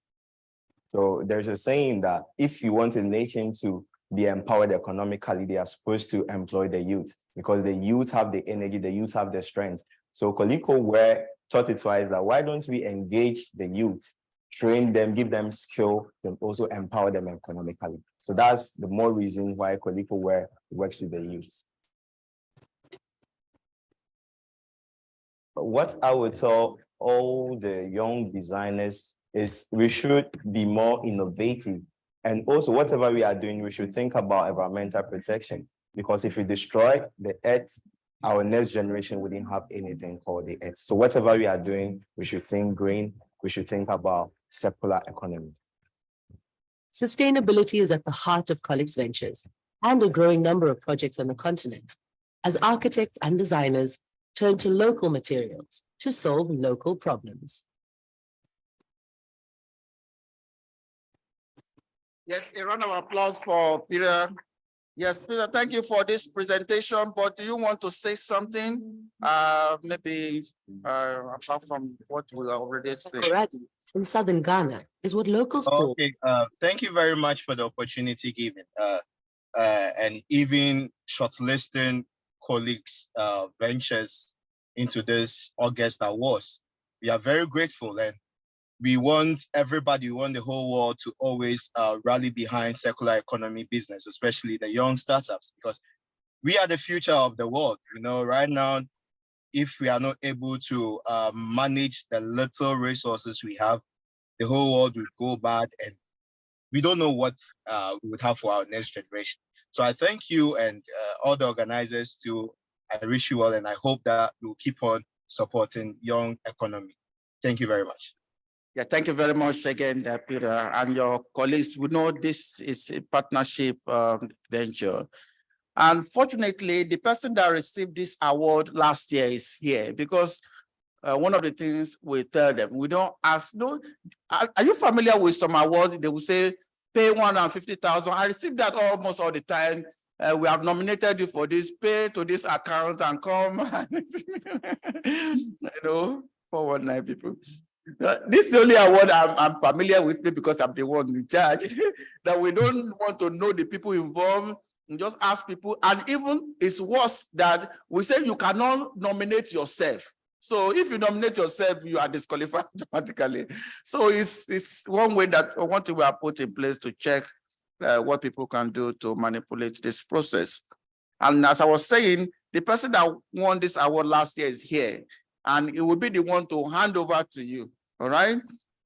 So there's a saying that if you want a nation to be empowered economically, they are supposed to employ the youth, because the youth have the energy, the youth have the strength. So Koliko Wear thought it twice that why don't we engage the youth, train them, give them skill, and also empower them economically. So that's the more reason why Koliko Wear works with the youth. But what I would tell all the young designers is we should be more innovative. And also whatever we are doing, we should think about environmental protection, because if we destroy the earth, our next generation wouldn't have anything called the earth. So whatever we are doing, we should think green, we should think about circular economy. Sustainability is at the heart of Colix Ventures and a growing number of projects on the continent, as architects and designers turn to local materials to solve local problems. Yes, a round of applause for Peter. Yes, Peter, thank you for this presentation, but do you want to say something? Maybe apart from what we already said. In southern Ghana is what locals call. Okay, thank you very much for the opportunity given. And even shortlisting Colix Ventures into this August Awards. We are very grateful, and we want everybody, we want the whole world to always rally behind circular economy business, especially the young startups, because we are the future of the world. You know, right now, if we are not able to manage the little resources we have, the whole world will go bad, and we don't know what we would have for our next generation. So I thank you and all the organizers too. I wish you well, and I hope that we'll keep on supporting young economy. Thank you very much. Yeah, thank you very much again, Peter, and your colleagues. We know this is a partnership venture. Unfortunately, the person that received this award last year is here, because one of the things we tell them, we don't ask, no, are you familiar with some award? They will say, pay 150,000. I receive that almost all the time. We have nominated you for this, pay to this account and come. You know, 419 people. This is the only award I'm familiar with, because I'm the one in charge, that we don't want to know the people involved. You just ask people, and even it's worse that we say you cannot nominate yourself. So if you nominate yourself, you are disqualified automatically. So it's one way that one thing we have put in place to check what people can do to manipulate this process. And as I was saying, the person that won this award last year is here, and it will be the one to hand over to you. All right.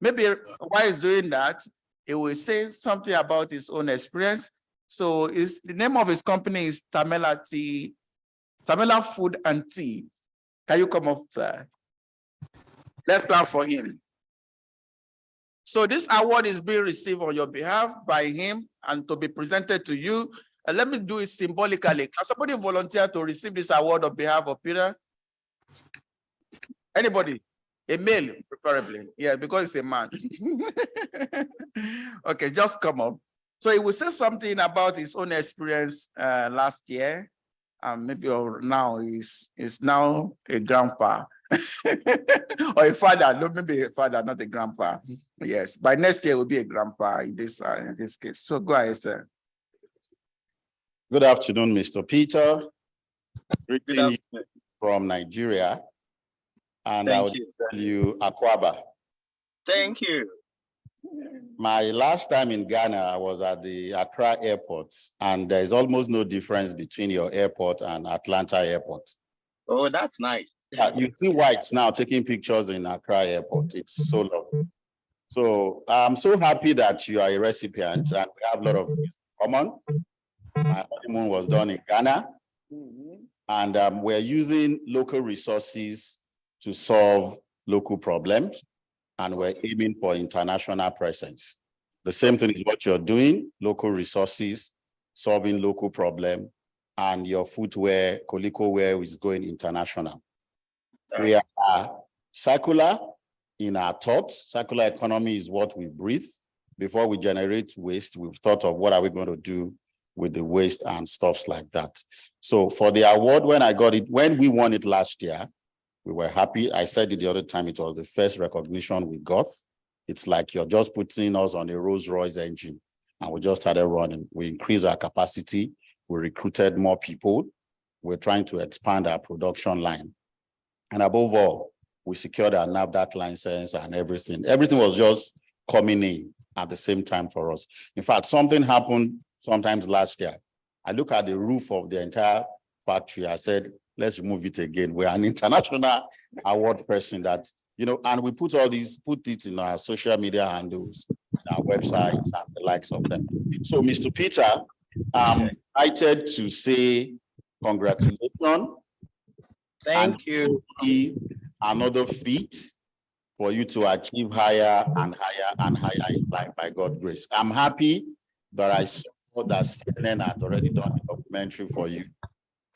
Maybe while he's doing that, he will say something about his own experience. So the name of his company is Tamela Tea, Tamela Food and Tea. Can you come up there? Let's clap for him. So this award is being received on your behalf by him and to be presented to you. And let me do it symbolically. Can somebody volunteer to receive this award on behalf of Peter? Anybody? A male, preferably. Yeah, because it's a man. Okay, just come up. So he will say something about his own experience last year. Maybe now he's now a grandpa or a father. No, maybe a father, not a grandpa. Yes, by next year will be a grandpa in this case. So go ahead, sir. Good afternoon, Mr. Peter. Greeting you from Nigeria. And I will tell you Akwaba. Thank you. My last time in Ghana, I was at the Accra airport, and there's almost no difference between your airport and Atlanta airport. Oh, that's nice. You see whites now taking pictures in Accra airport. It's so lovely. So I'm so happy that you are a recipient, and we have a lot of things in common. My honeymoon was done in Ghana, and we're using local resources to solve local problems, and we're aiming for international presence. The same thing is what you're doing, local resources, solving local problem, and your footwear, Coleco wear is going international. We are circular in our thoughts. Circular economy is what we breathe. Before we generate waste, we've thought of what are we going to do with the waste and stuff like that. So for the award, when I got it, when we won it last year, we were happy. I said it the other time, it was the first recognition we got. It's like you're just putting us on a Rolls-Royce engine, and we just started running. We increased our capacity. We recruited more people. We're trying to expand our production line. And above all, we secured our NAFDAC license and everything. Everything was just coming in at the same time for us. In fact, something happened sometimes last year. I look at the roof of the entire factory. I said, let's remove it again. We're an international award person that, you know, and we put it in our social media handles, our websites and the likes of them. So Mr. Peter, I'm excited to say congratulations. Thank you. Another feat for you to achieve higher and higher and higher in life by God's grace. I'm happy that I saw that CNN had already done a documentary for you.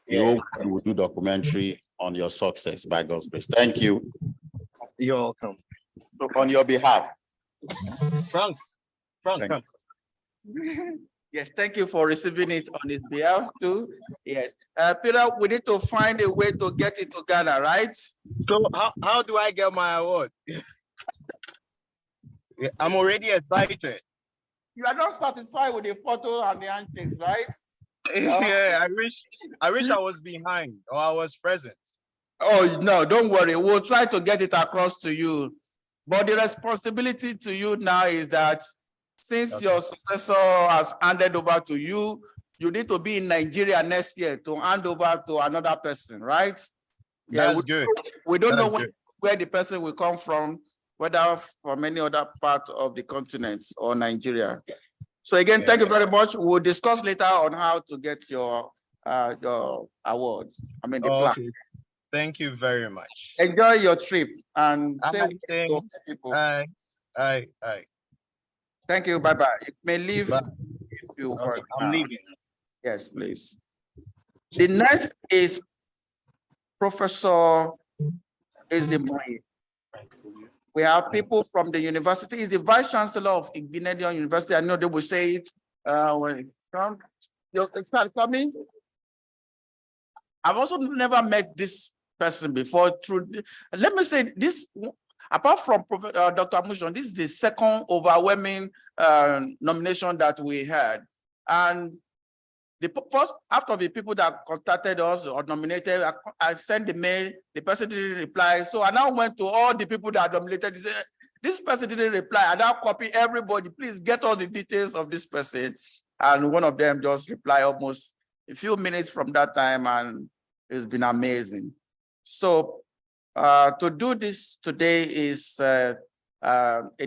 You will do documentary on your success by God's grace. Thank you. You're welcome. So on your behalf. Frank, come. Yes, thank you for receiving it on his behalf too. Yes. Peter, we need to find a way to get it to Ghana, right? So how do I get my award? I'm already excited. You are not satisfied with the photo and the handshakes, right? Yeah, I wish I was behind or I was present. Oh, no, don't worry. We'll try to get it across to you. But the responsibility to you now is that since your successor has handed over to you, you need to be in Nigeria next year to hand over to another person, right? That's good. We don't know where the person will come from, whether from any other part of the continent or Nigeria. So again, thank you very much. We'll discuss later on how to get your award. I mean, the plan. Thank you very much. Enjoy your trip and say to people. Aye. Thank you. Bye-bye. You may leave if you want. I'm leaving. Yes, please. The next is Professor Ezimoye. We have people from the university. He's the Vice Chancellor of Igbinedion University. I know they will say it when it comes. You start coming. I've also never met this person before. Let me say this, apart from Dr. Amushon, this is the second overwhelming nomination that we had. And First, after the people that contacted us or nominated, I sent the mail, the person didn't reply. So I now went to all the people that nominated. This person didn't reply. I now copy everybody. Please get all the details of this person. And one of them just replied almost a few minutes from that time, and it's been amazing. So to do this today is a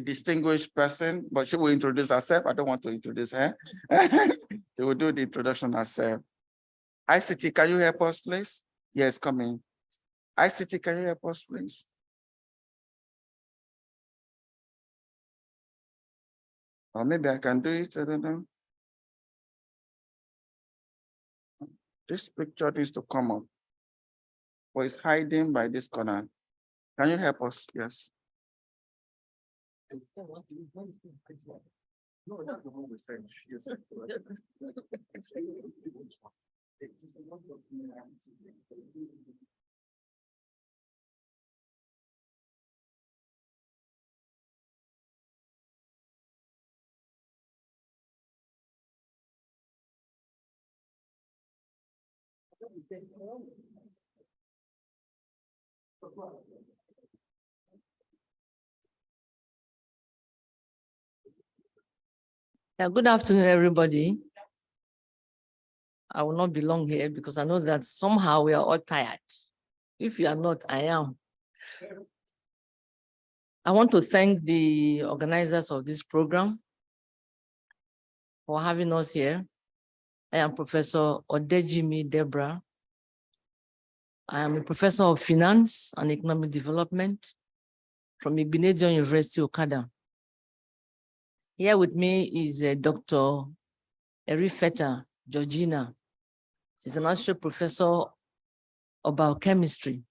distinguished person, but she will introduce herself. I don't want to introduce her. She will do the introduction herself. ICT, can you help us, please? Yes, come in. ICT, can you help us, please? Or maybe I can do it, I don't know. This picture needs to come up. Or it's hiding by this corner. Can you help us? Yes. No, that's the one we sent. Yes. Yeah, good afternoon, everybody. I will not be long here because I know that somehow we are all tired. If you are not, I am. I want to thank the organizers of this program for having us here. I am Professor Odejimi Deborah. I am a professor of finance and economic development from Igbenedion University, Okada. Here with me is Dr. Erifeta Georgina. She's an associate professor of biochemistry.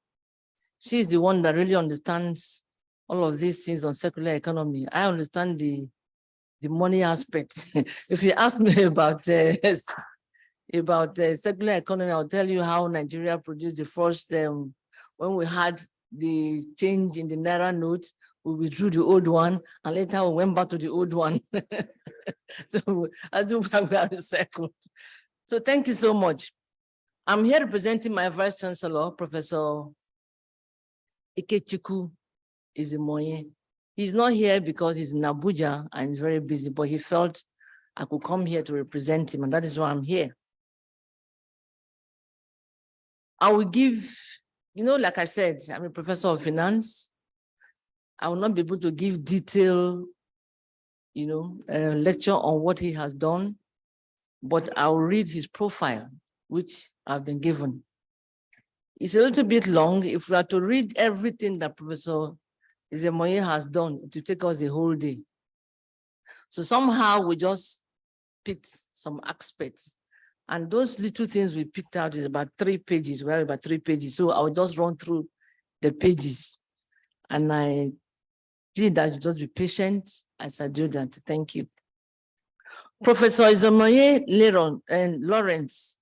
She is the one that really understands all of these things on circular economy. I understand the money aspect. If you ask me about circular economy, I'll tell you how Nigeria produced the first, when we had the change in the Naira note, we withdrew the old one, and later we went back to the old one. So I do have a recycled. So thank you so much. I'm here representing my Vice Chancellor, Professor Ikechukwu Izimoye. He's not here because he's in Abuja and he's very busy, but he felt I could come here to represent him, and that is why I'm here. I will give, like I said, I'm a professor of finance. I will not be able to give detailed, lecture on what he has done, but I'll read his profile, which I've been given. It's a little bit long. If we are to read everything that Professor Izimoye has done, it will take us a whole day. So somehow we just picked some aspects. And those little things we picked out is about 3 pages. We have about 3 pages. So I'll just run through the pages. And I plead that you just be patient as I do that. Thank you. Professor Izimoye Lawrence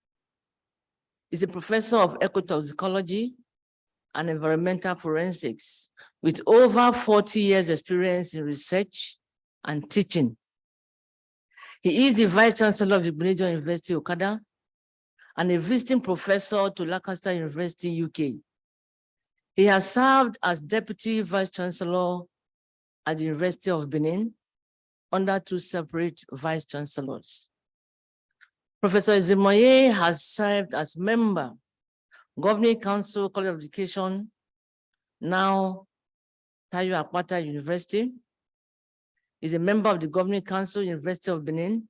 is a professor of ecotoxicology and environmental forensics with over 40 years experience in research and teaching. He is the Vice Chancellor of the Igbenedion University, Okada, and a visiting professor to Lancaster University, UK. He has served as Deputy Vice Chancellor at the University of Benin under 2 separate Vice Chancellors. Professor Izimoye has served as member, Governing Council, College of Education, now Tayo Akpata University. He's a member of the Governing Council, University of Benin.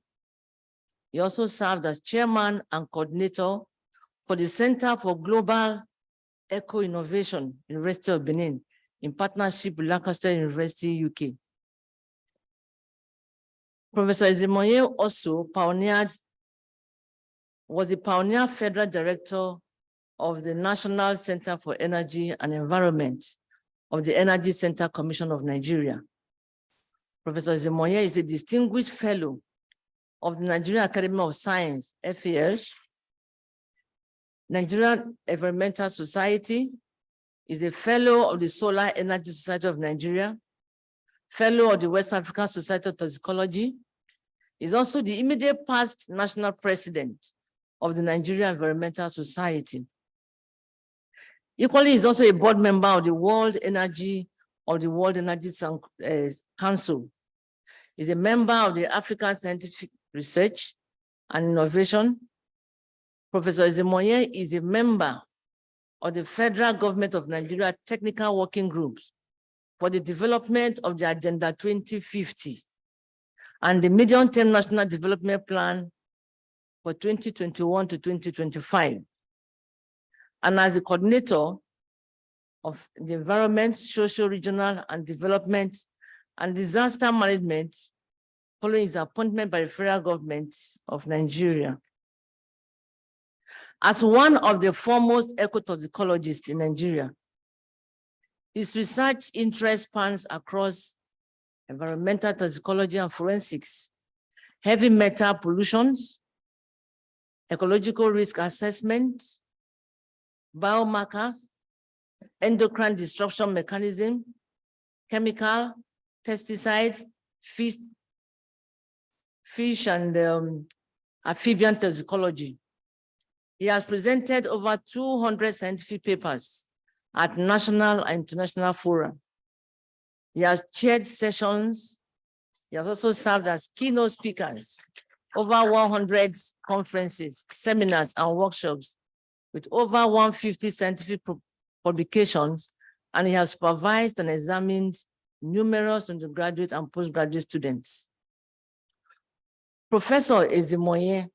He also served as chairman and coordinator for the Center for Global Eco-Innovation, University of Benin, in partnership with Lancaster University, UK. Professor Izimoye also was the pioneer federal director of the National Center for Energy and Environment of the Energy Center Commission of Nigeria. Professor Izimoye is a distinguished fellow of the Nigerian Academy of Science, FAS, Nigerian Environmental Society, is a fellow of the Solar Energy Society of Nigeria, fellow of the West African Society of Toxicology. Is also the immediate past national president of the Nigerian Environmental Society. Equally, he's also a board member of the World Energy Council. He's a member of the African Scientific Research and Innovation. Professor Ezemoye is a member of the Federal Government of Nigeria Technical Working Groups for the development of the Agenda 2050 and the Medium-Term National Development Plan for 2021 to 2025. And as the coordinator of the Environment, Social, Regional, and Development and Disaster Management following his appointment by the federal government of Nigeria. As one of the foremost ecotoxicologists in Nigeria, his research interest spans across environmental toxicology and forensics, heavy metal pollutions, ecological risk assessment, biomarkers, endocrine disruption mechanism, chemical, pesticide, fish and amphibian toxicology. He has presented over 200 scientific papers at national and international fora. He has chaired sessions. He has also served as keynote speakers, over 100 conferences, seminars, and workshops with over 150 scientific publications, and he has supervised and examined numerous undergraduate and postgraduate students. Professor Ezemoye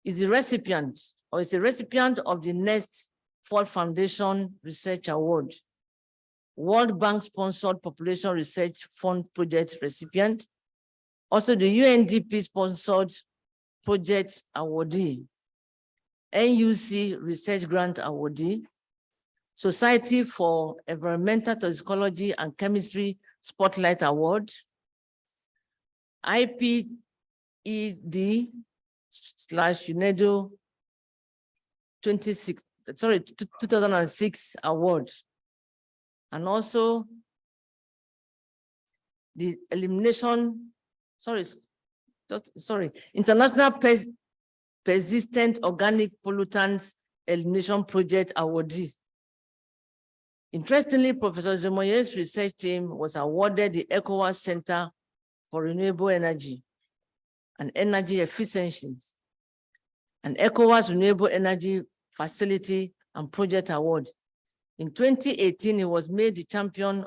is a recipient of the Next Ford Foundation Research Award, World Bank sponsored Population Research Fund Project recipient, also the UNDP sponsored project awardee, NUC Research Grant awardee, Society for Environmental Toxicology and Chemistry Spotlight Award, IPED/UNEDO 2006 award, and also the International Persistent Organic Pollutants Elimination Project awardee. Interestingly, Professor Ezemoye's research team was awarded the ECOWAS Center for Renewable Energy and Energy Efficiency and ECOWAS Renewable Energy Facility and Project Award. In 2018, he was made the champion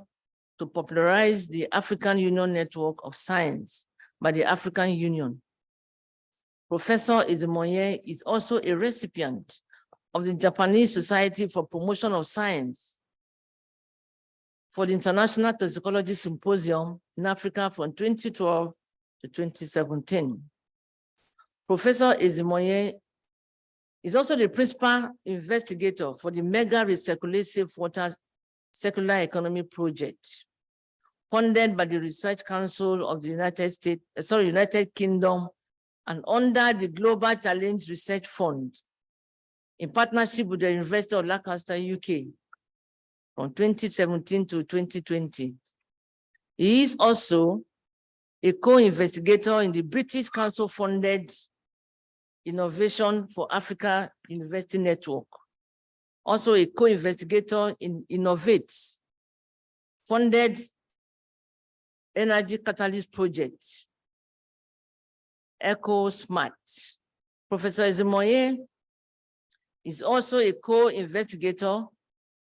to popularize the African Union Network of Science by the African Union. Professor Ezemoye is also a recipient of the Japanese Society for Promotion of Science for the International Toxicology Symposium in Africa from 2012 to 2017. Professor Ezemoye is also the principal investigator for the Mega Recirculate Safe Water Circular Economy Project, funded by the Research Council of the United Kingdom and under the Global Challenge Research Fund in partnership with the University of Lancaster, UK, from 2017 to 2020. He is also a co-investigator in the British Council-funded Innovation for Africa University Network, also a co-investigator in Innovate, funded Energy Catalyst Project, EcoSmart. Professor Ezemoye is also a co-investigator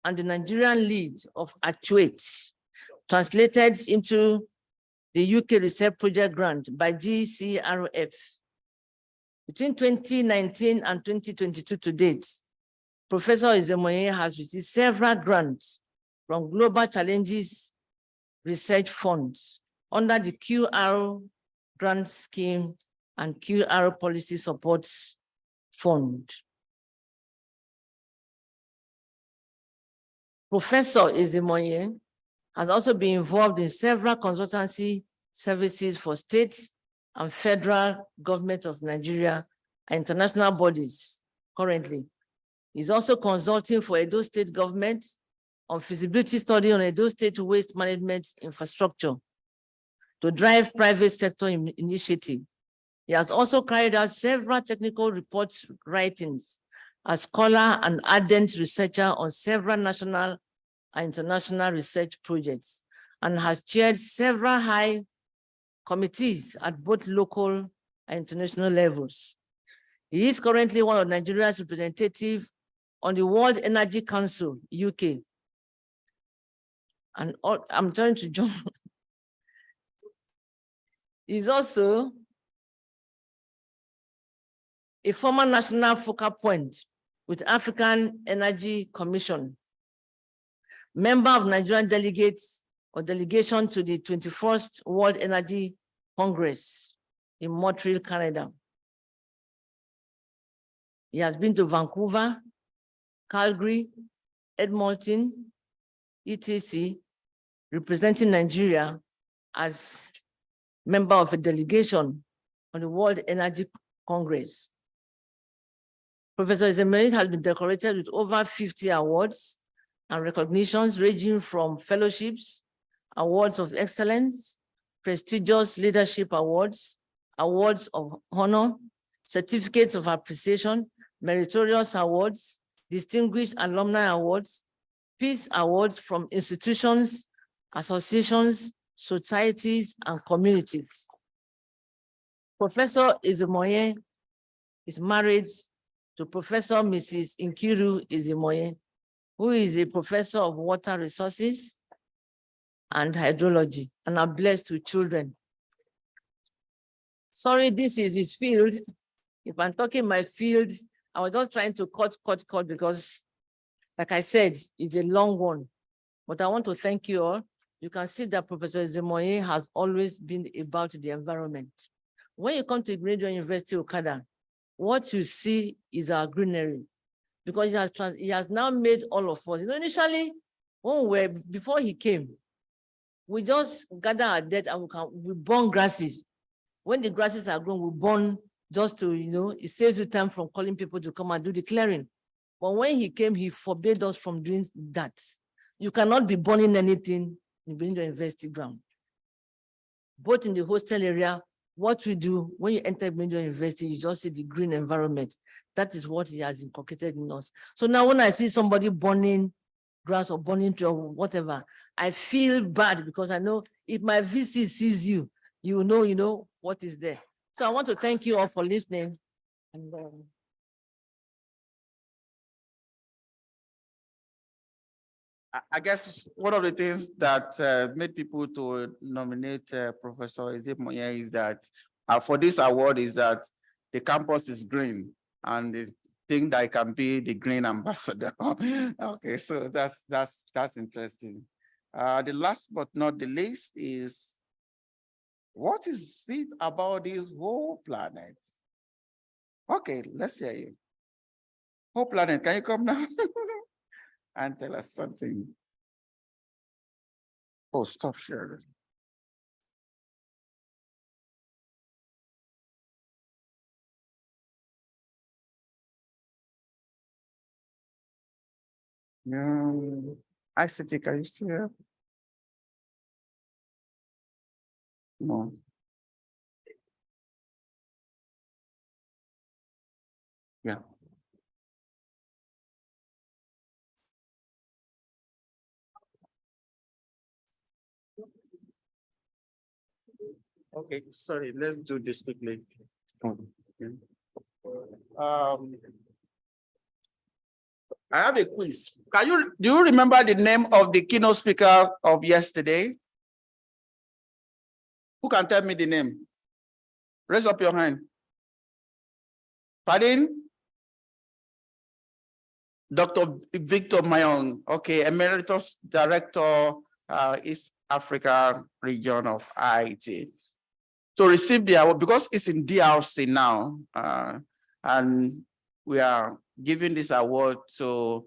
and the Nigerian lead of Actuate, translated into the UK Research Project Grant by GCRF. Between 2019 and 2022 to date, Professor Ezemoye has received several grants from Global Challenges Research Funds under the QR Grant Scheme and QR Policy Support Fund. Professor Ezemoye has also been involved in several consultancy services for state and federal government of Nigeria and international bodies currently. He's also consulting for Edo State government on feasibility study on Edo State waste management infrastructure to drive private sector initiative He has also carried out several technical reports writings as scholar and ardent researcher on several national and international research projects, and has chaired several high committees at both local and international levels. He is currently one of Nigeria's representatives on the World Energy Council, UK. And I'm trying to jump. He's also a former national focal point with African Energy Commission, member of Nigerian delegates or delegation to the 21st World Energy Congress in Montreal, Canada. He has been to Vancouver, Calgary, Edmonton, etc., representing Nigeria as member of a delegation on the World Energy Congress. Professor Ezemoye has been decorated with over 50 awards and recognitions ranging from fellowships, awards of excellence, prestigious leadership awards, awards of honor, certificates of appreciation, meritorious awards, distinguished alumni awards, peace awards from institutions, associations, societies, and communities. Professor Ezemoye is married to Professor Mrs. Nkiru Ezemoye, who is a professor of water resources and hydrology, and are blessed with children. Sorry, this is his field. If I'm talking my field, I was just trying to cut because, like I said, it's a long one. But I want to thank you all. You can see that Professor Ezemoye has always been about the environment. When you come to Igbinedion University, Okada, what you see is our greenery, because he has now made all of us. You know, initially, before he came, we just gather our dirt and we burn grasses. When the grasses are grown, we burn just to, it saves you time from calling people to come and do the clearing. But when he came, he forbade us from doing that. You cannot be burning anything in the university ground. Both in the hostel area, what we do when you enter Igbinedion University, you just see the green environment. That is what he has inculcated in us. So now when I see somebody burning grass or burning tree or whatever, I feel bad because I know if my VC sees you, you know what is there. So I want to thank you all for listening. And I guess one of the things that made people to nominate Professor Ezemoye is that for this award is that the campus is green and they think that it can be the green ambassador. Okay, so that's interesting. The last but not the least is, what is it about this whole planet? Okay, let's hear you. Whole planet, can you come now? And tell us something. Oh, stop sharing. ICT, can you still hear? No. Yeah. Okay, sorry, let's do this quickly. I have a quiz. Do you remember the name of the keynote speaker of yesterday? Who can tell me the name? Raise up your hand. Pardon? Dr. Victor Mayong, okay, Emeritus Director, East Africa region of IT. To receive the award, because it's in DRC now, and we are giving this award to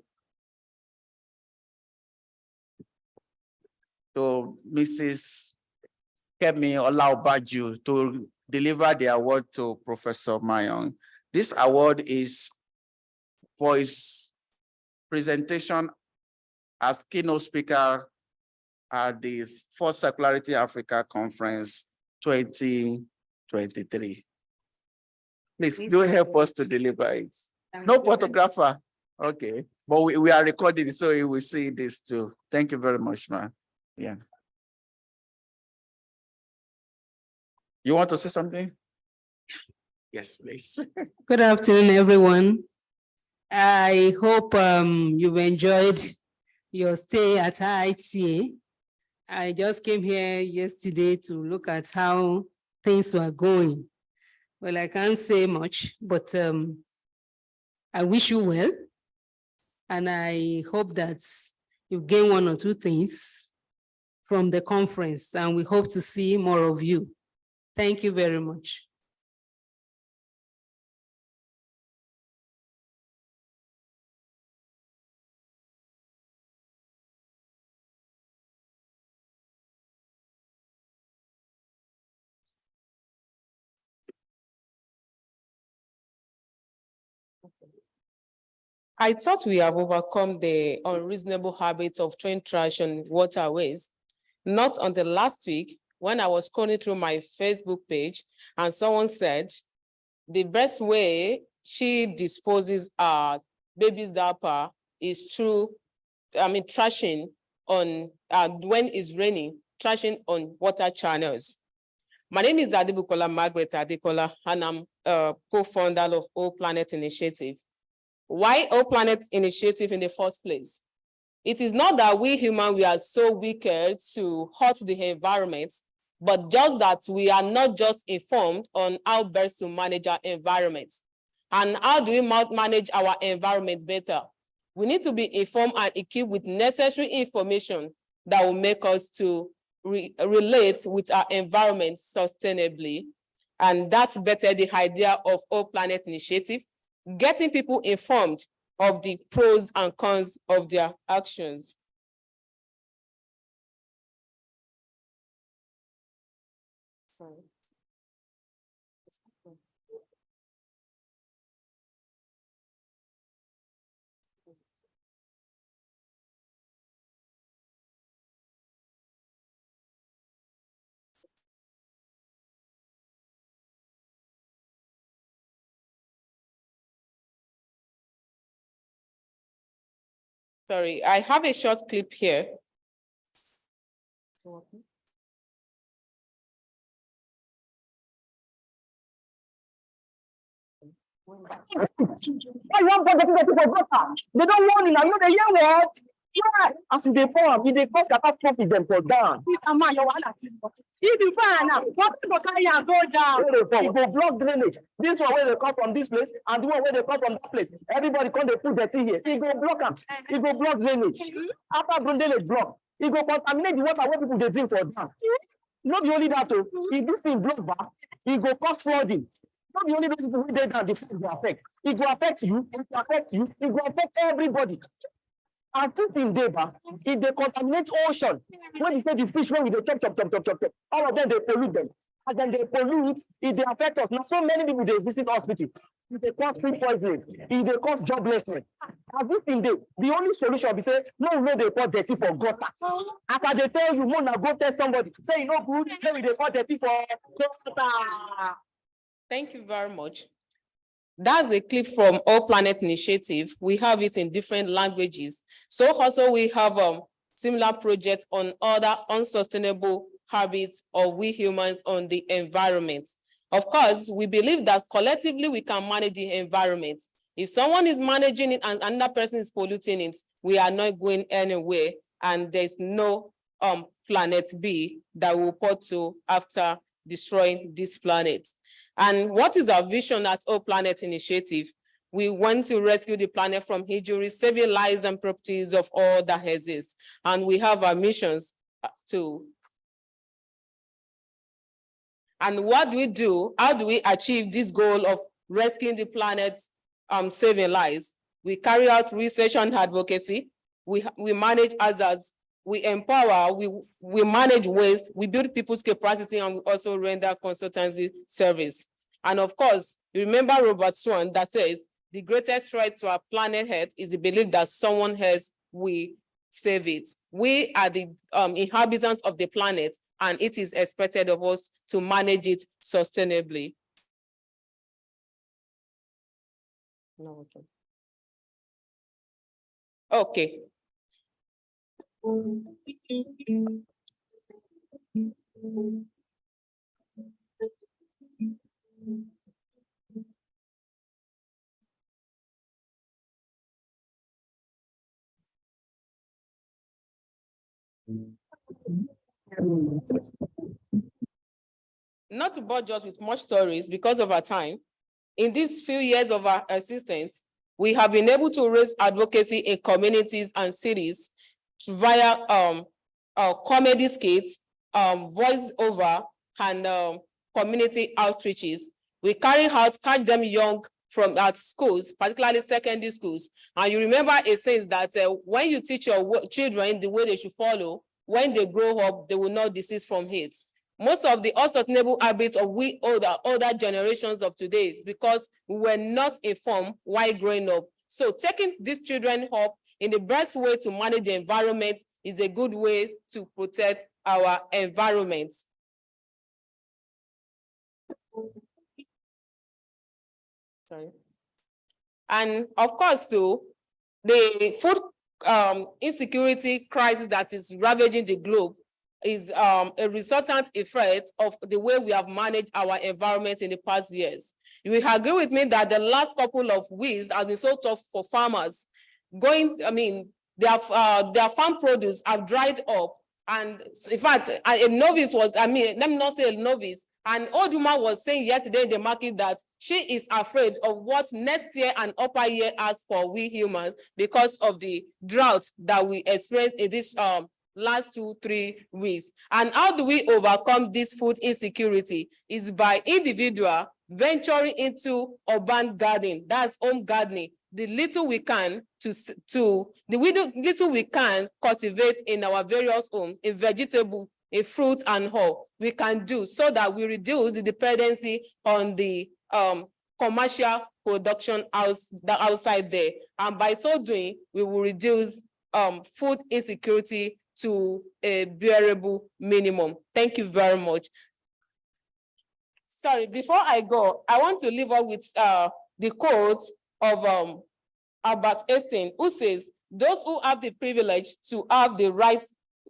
Mrs. Kemi Olaobaju to deliver the award to Professor Mayong. This award is for his presentation as keynote speaker at the Fourth Circularity Africa Conference 2023. Please do help us to deliver it. No photographer. Okay, but we are recording it, so you will see this too. Thank you very much, man. Yeah. You want to say something? Yes, please. Good afternoon, everyone. I hope you've enjoyed your stay at IITA. I just came here yesterday to look at how things were going. Well, I can't say much, but I wish you well. And I hope that you gain one or two things from the conference, and we hope to see more of you. Thank you very much. I thought we have overcome the unreasonable habits of throwing trash on waterways. Not until last week, when I was scrolling through my Facebook page and someone said, the best way she disposes our baby's diaper is through, trashing on, when it's raining, trashing on water channels. My name is Adibukola Margaret Adekola, and I'm a co-founder of All Planet Initiative. Why All Planet Initiative in the first place? It is not that we humans, we are so wicked to hurt the environment, but just that we are not just informed on how best to manage our environment. And how do we manage our environment better? We need to be informed and equipped with necessary information that will make us to relate with our environment sustainably. And that's better the idea of All Planet Initiative, getting people informed of the pros and cons of their actions. Sorry, I have a short clip here. Why you want to get people broker? They don't want it now. You know the young world. Yeah, as they form, if they cost catastrophe, them go down. If you find now, what people carry and go down? It go block drainage. This one where they come from this place, and the one where they come from that place. Everybody come they put dirty here. It go block them. It go block drainage. After drainage block, it go contaminate the water where people they drink for down. Not the only that too. If this thing block back, it go cause flooding. Not the only those people who dead down, the flood will affect. It will affect you, it will affect you, it will affect everybody. And this thing there, if they contaminate ocean, when you say the fish, when we chop, all of them they pollute them. And then they pollute, if they affect us. Now so many people they visit hospital. If they cause food poisoning, if they cause joblessness. And this thing there, the only solution be say, no, they pour dirty for gutter. After they tell you, Mona, go tell somebody, say you know good, maybe they pour dirty for gutter. Thank you very much. That's a clip from All Planet Initiative. We have it in different languages. So also we have similar projects on other unsustainable habits of we humans on the environment. Of course, we believe that collectively we can manage the environment. If someone is managing it and another person is polluting it, we are not going anywhere, and there's no planet B that we'll put to after destroying this planet. And what is our vision at All Planet Initiative? We want to rescue the planet from injury, saving lives and properties of all that exists. And we have our missions too. And what do we do? How do we achieve this goal of rescuing the planet, saving lives? We carry out research and advocacy. We manage hazards. We empower, we manage waste, we build people's capacity, and we also render consultancy service. And of course, you remember Robert Swan that says, the greatest threat to our planet Earth is the belief that someone else will save it. We are the inhabitants of the planet, and it is expected of us to manage it sustainably. No, okay. Okay. Not to bore us with much stories because of our time, in these few years of our existence, we have been able to raise advocacy in communities and cities via comedy skits, voice over, and community outreaches. We carry out Catch Them Young from at schools, particularly secondary schools. And you remember it says that when you teach your children the way they should follow, when they grow up, they will not desist from it. Most of the unsustainable habits of we older generations of today is because we were not informed while growing up. So taking these children up in the best way to manage the environment is a good way to protect our environment. Sorry. And of course, too, the food insecurity crisis that is ravaging the globe is a resultant effect of the way we have managed our environment in the past years. You will agree with me that the last couple of weeks have been so tough for farmers. Their farm produce have dried up. And in fact, a novice was, let me not say a novice, an old woman was saying yesterday in the market that she is afraid of what next year and upper year has for we humans because of the drought that we experienced in this last 2-3 weeks. And how do we overcome this food insecurity? Is by individual venturing into urban gardening, that's home gardening. The little we can little we can cultivate in our various homes, in vegetable, in fruit and herb, we can do so that we reduce the dependency on the commercial production outside there. And by so doing, we will reduce food insecurity to a bearable minimum. Thank you very much. Sorry, before I go, I want to leave up with the quote of Albert Einstein, who says, those who have the privilege to have the right,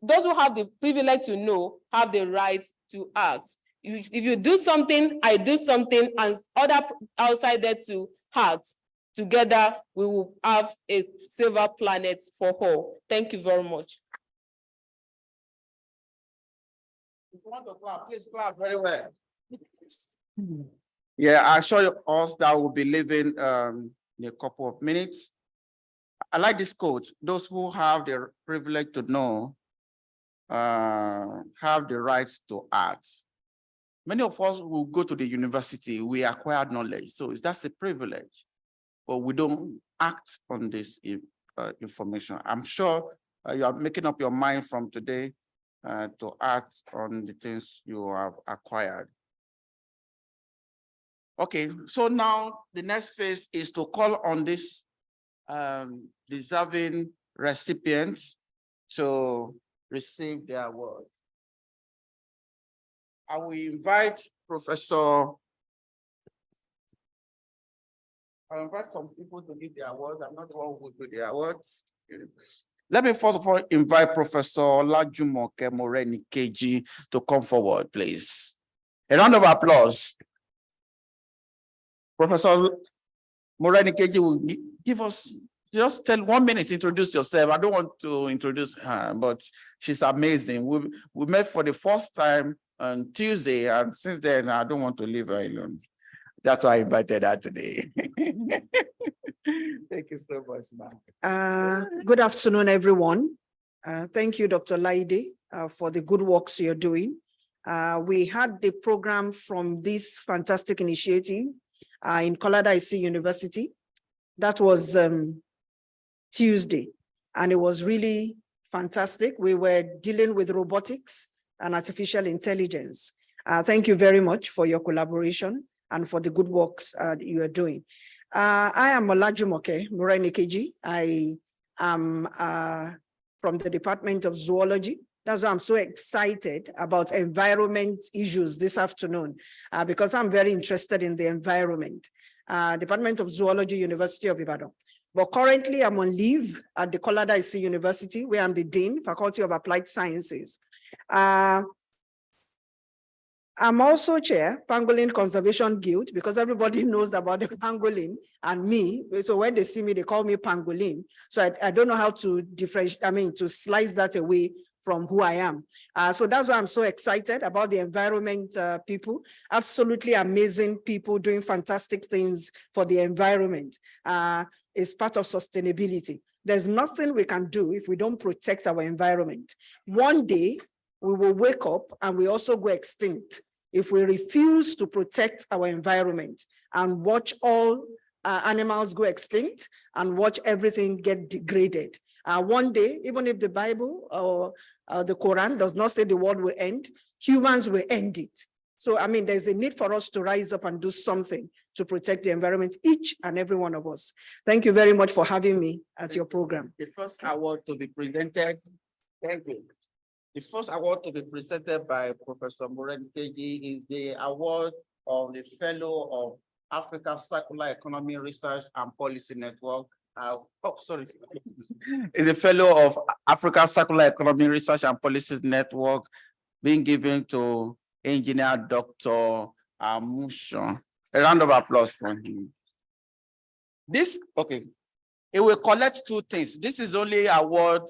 those who have the privilege to know have the right to act. If you do something, I do something, and other outside there to act, together we will have a safer planet for all. Thank you very much. If you want to clap, please clap very well. Yeah, I assure you us that will be leaving in a couple of minutes. I like this quote: those who have the privilege to know have the right to act. Many of us will go to the university, we acquire knowledge, so that's a privilege, but we don't act on this information. I'm sure you are making up your mind from today to act on the things you have acquired. Okay, so now the next phase is to call on this deserving recipients to receive their award. I will invite I'll invite some people to give the awards. I'm not the one who will do the awards. Let me first of all invite Professor Olajumoke Morenikeji to come forward, please. A round of applause. Professor Morenikeji will give us, just tell 1 minute, introduce yourself. I don't want to introduce her, but she's amazing. We met for the first time on Tuesday, and since then, I don't want to leave her alone. That's why I invited her today. Thank you so much, ma'am. Good afternoon, everyone. Thank you, Dr. Laide, for the good works you're doing. We had the program from this fantastic initiative in Koladaisi University. That was Tuesday, and it was really fantastic. We were dealing with robotics and artificial intelligence. Thank you very much for your collaboration and for the good works you are doing. I am Olajumoke Morenikeji. I am from the Department of Zoology. That's why I'm so excited about environment issues this afternoon, because I'm very interested in the environment. Department of Zoology, University of Ibadan. But currently I'm on leave at the Kolada IC University, where I'm the Dean, Faculty of Applied Sciences. I'm also chair, Pangolin Conservation Guild, because everybody knows about the pangolin and me. So when they see me, they call me Pangolin. So I don't know how to differentiate, to slice that away from who I am. So that's why I'm so excited about the environment people. Absolutely amazing people doing fantastic things for the environment. It's part of sustainability. There's nothing we can do if we don't protect our environment. One day, we will wake up and we also go extinct if we refuse to protect our environment and watch all animals go extinct and watch everything get degraded. One day, even if the Bible or the Quran does not say the world will end, humans will end it. So, there's a need for us to rise up and do something to protect the environment, each and every one of us. Thank you very much for having me at your program. The first award to be presented, thank you. The first award to be presented by Professor Moren Keji is the award of the Fellow of Africa Circular Economy Research and Policy Network. Is the Fellow of Africa Circular Economy Research and Policy Network being given to Engineer Dr. Amusha. A round of applause for him. It will collect two things. This is only an award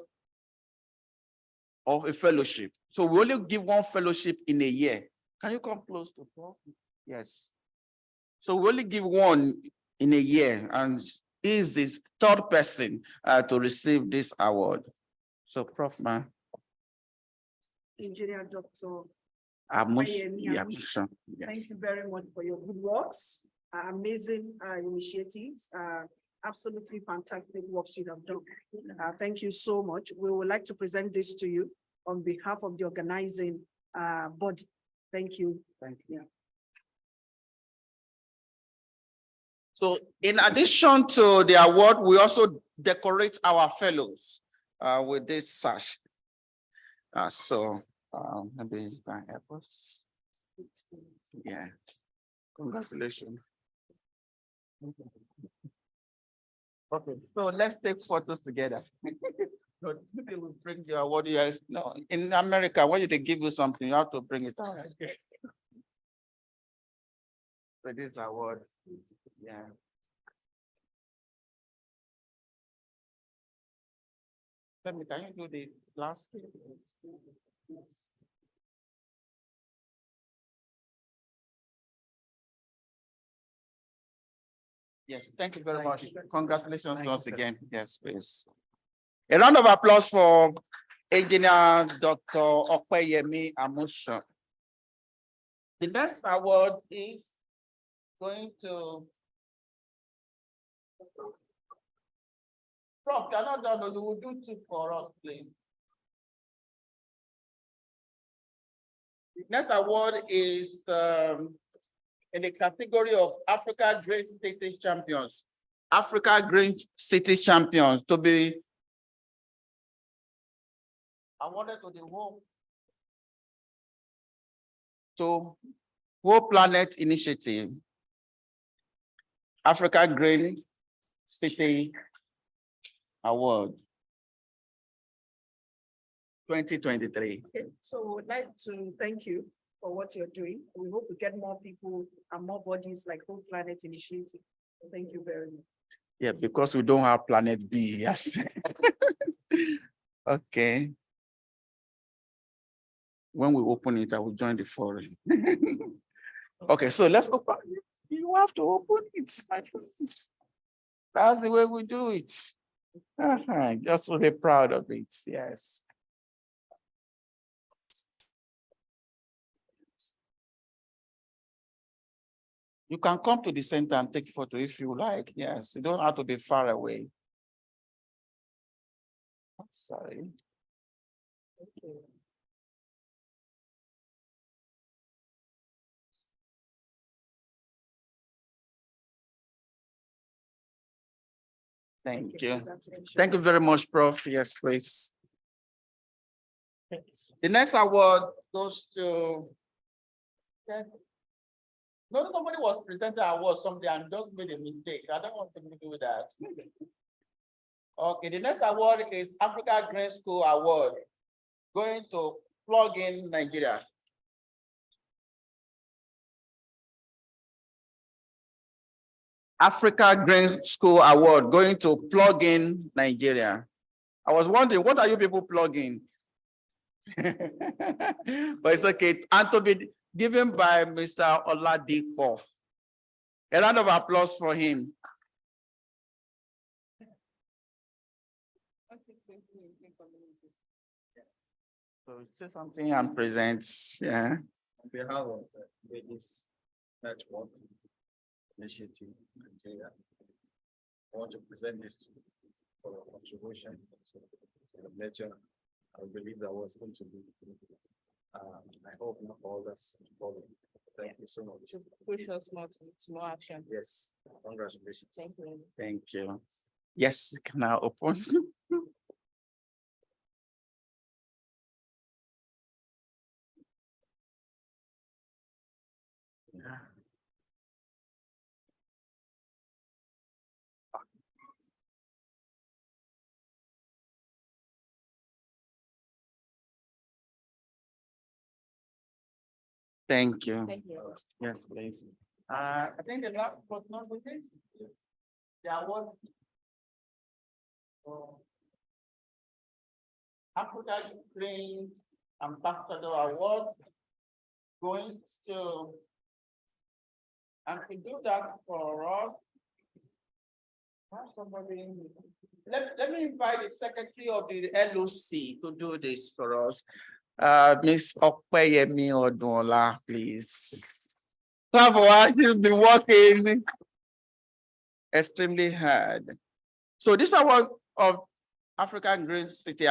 of a fellowship. So we only give one fellowship in a year. Can you come close to Prof? Yes. So we only give one in a year, and he is the third person to receive this award. So Prof, man. Engineer Dr. Yes. Thank you very much for your good works, amazing initiatives, absolutely fantastic works you have done. Thank you so much. We would like to present this to you on behalf of the organizing body. Thank you. Thank you. Yeah. So in addition to the award, we also decorate our fellows with this sash. Maybe you can help us. Yeah. Congratulations. Okay, so let's take photos together. So people will bring you award. No, in America, when they give you something, you have to bring it out. Okay. So this award, yeah. Can you do the last? Yes, thank you very much. Congratulations once again. Yes, please. A round of applause for Engineer Dr. Opeyemi Amusha. The next award is going to Prof. You're not done, you will do two for us, please. The next award is in the category of Africa Green City Champions. Africa Green City Champions to be awarded to Whole Planet Initiative. Africa Green City Award 2023. Okay, so we'd like to thank you for what you're doing. We hope we get more people and more bodies like Whole Planet Initiative. Thank you very much. Yeah, because we don't have Planet B, yes. Okay. When we open it, I will join the forum. Okay, so let's open. You have to open it. That's the way we do it. Just really proud of it, yes. You can come to the center and take photo if you like. Yes, you don't have to be far away. Sorry. Okay. Thank you. Thank you very much, Prof. Yes, please. The next award goes to No, somebody was presenting award something and just made a mistake. I don't want to do that. Okay, the next award is Africa Green School Award, going to Plug in Nigeria. Africa Green School Award, going to Plug in Nigeria. I was wondering, what are you people plugging? But it's okay. And to be given by Mr. Oladipo. A round of applause for him. So say something and present. Yeah. On behalf of the Ladies Network Initiative Nigeria, I want to present this to you for a contribution to the lecture. I believe that was going to be. I hope not all that's following. Thank you so much. To push us more to more action. Yes, congratulations. Thank you. Thank you. Yes, can I open? Thank you. Thank you. Yes, please. I think the last but not least, the award for Africa Green Ambassador Award going to, and to do that for us, somebody, let me invite the secretary of the LOC to do this for us. Miss Okpeyemi Odunola, please. Clap for her, she's been working extremely hard. So this award of African Green City,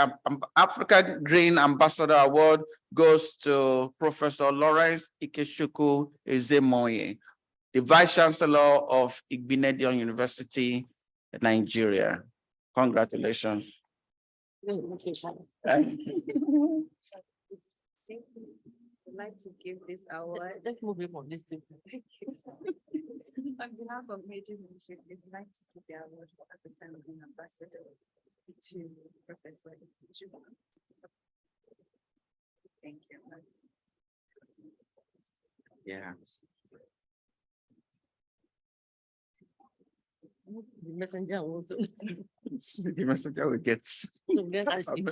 African Green Ambassador Award goes to Professor Lawrence Ikechukwu Ezemoye, the Vice Chancellor of Igbinedion University, Nigeria. Congratulations. I'd like to give this award. Let's move it from this thing. On behalf of Major Initiative, I'd like to give the award for African Green Ambassador to Professor Ikechukwu. Thank you. Yeah. The messenger also. The messenger will get. Yes, I see.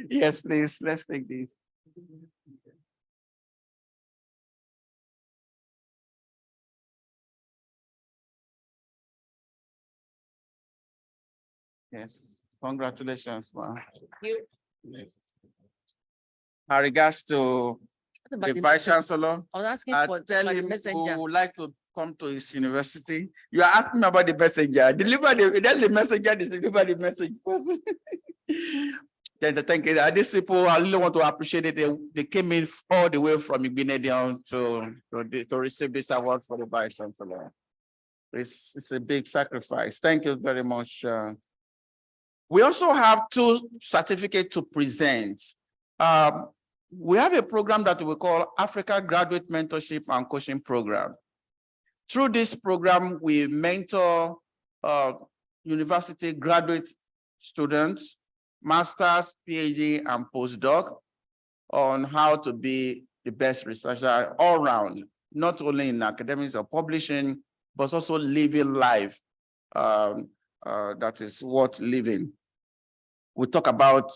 Yes, please, let's take this. Yes, congratulations, man. Thank you. Yes. Our regards to the Vice Chancellor. I was asking I for tell the him messenger. who would like to come to his university. You are asking me about the messenger. Deliver the messenger, deliver the message. Then thank you. These people, I really want to appreciate it. They came in all the way from Igbinedion to receive this award for the Vice Chancellor. It's a big sacrifice. Thank you very much. We also have 2 certificates to present. We have a program that we call Africa Graduate Mentorship and Coaching Program. Through this program, we mentor university graduate students, masters, PhD, and postdoc on how to be the best researcher all around, not only in academics or publishing, but also living life that is worth living. We talk about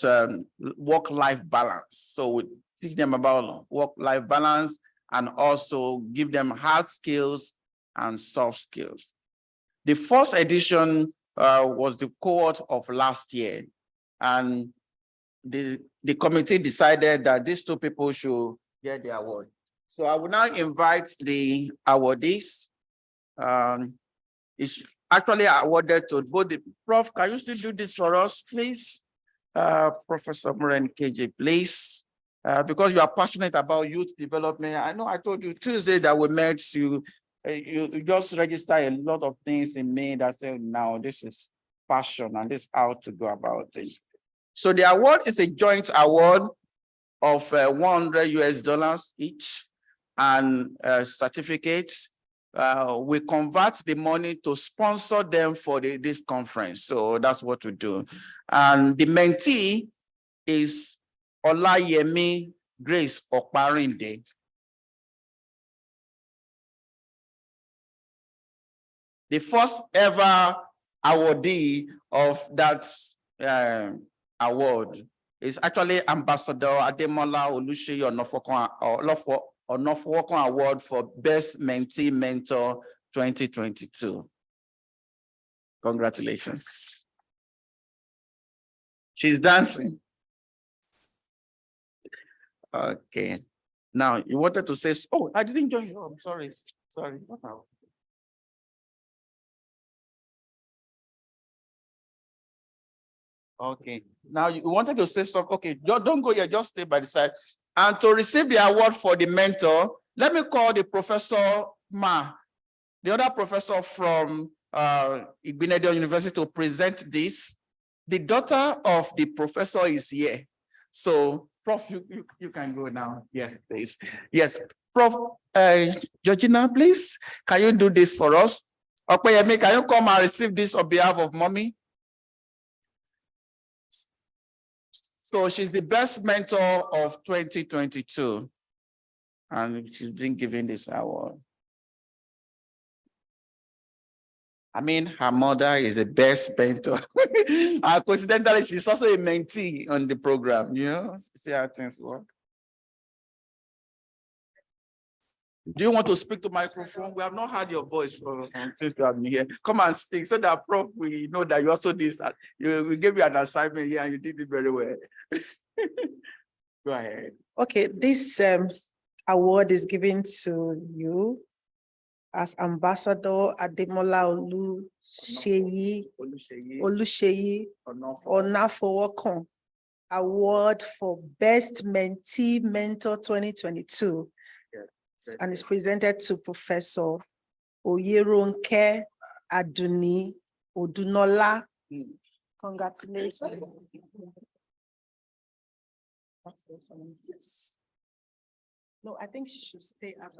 work-life balance. So we teach them about work-life balance and also give them hard skills and soft skills. The first edition was the cohort of last year. And the committee decided that these 2 people should get the award. So I will now invite the awardees. It's actually awarded to both the Prof. Can you still do this for us, please? Professor Moren KJ, please. Because you are passionate about youth development. I know I told you Tuesday that we met, you just register a lot of things in me that say, now this is passion and this is how to go about it. So the award is a joint award of $100 each. and certificates. We convert the money to sponsor them for this conference. So that's what we do. And the mentee is Olayemi Grace Okparinde. The first ever awardee of that award is actually Ambassador Ademola Oluseyi Onofowokun Award for Best Mentee Mentor 2022. Congratulations. She's dancing. Okay. Now, you wanted to say, oh, I didn't join you. I'm sorry. Sorry. What now? Okay. Now, you wanted to say something. Okay, don't go yet. Just stay by the side. And to receive the award for the mentor, let me call the Professor Ma, the other professor from Igbinedion University, to present this. The daughter of the professor is here. So, Prof, you can go now. Yes, please. Yes, Prof. Georgina, please, can you do this for us? Okay, can you come and receive this on behalf of mommy? So she's the best mentor of 2022. And she's been given this award. I mean, her mother is the best mentor. And coincidentally, she's also a mentee on the program, you know, see how things work. Do you want to speak to microphone? We have not heard your voice since you have been here. Come and speak so that Prof, we know that you also did that. We gave you an assignment here and you did it very well. Go ahead. Okay, this award is given to you as Ambassador Ademola Oluseyi Onofowokun Award for Best Mentee Mentor 2022. And it's presented to Professor Oyeronke Aduni Odunola. Congratulations. No, I think she should stay up.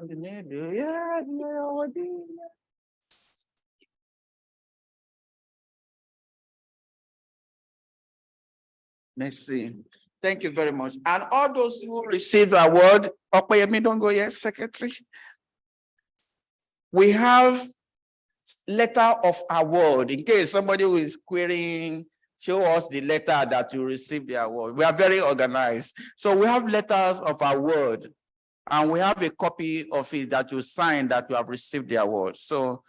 Yeah. Let's see. Thank you very much. And all those who received the award, Okpeyemi, don't go yet, Secretary. We have letter of award in case somebody who is querying, show us the letter that you received the award. We are very organized. So we have letters of award and we have a copy of it that you signed that you have received the award. So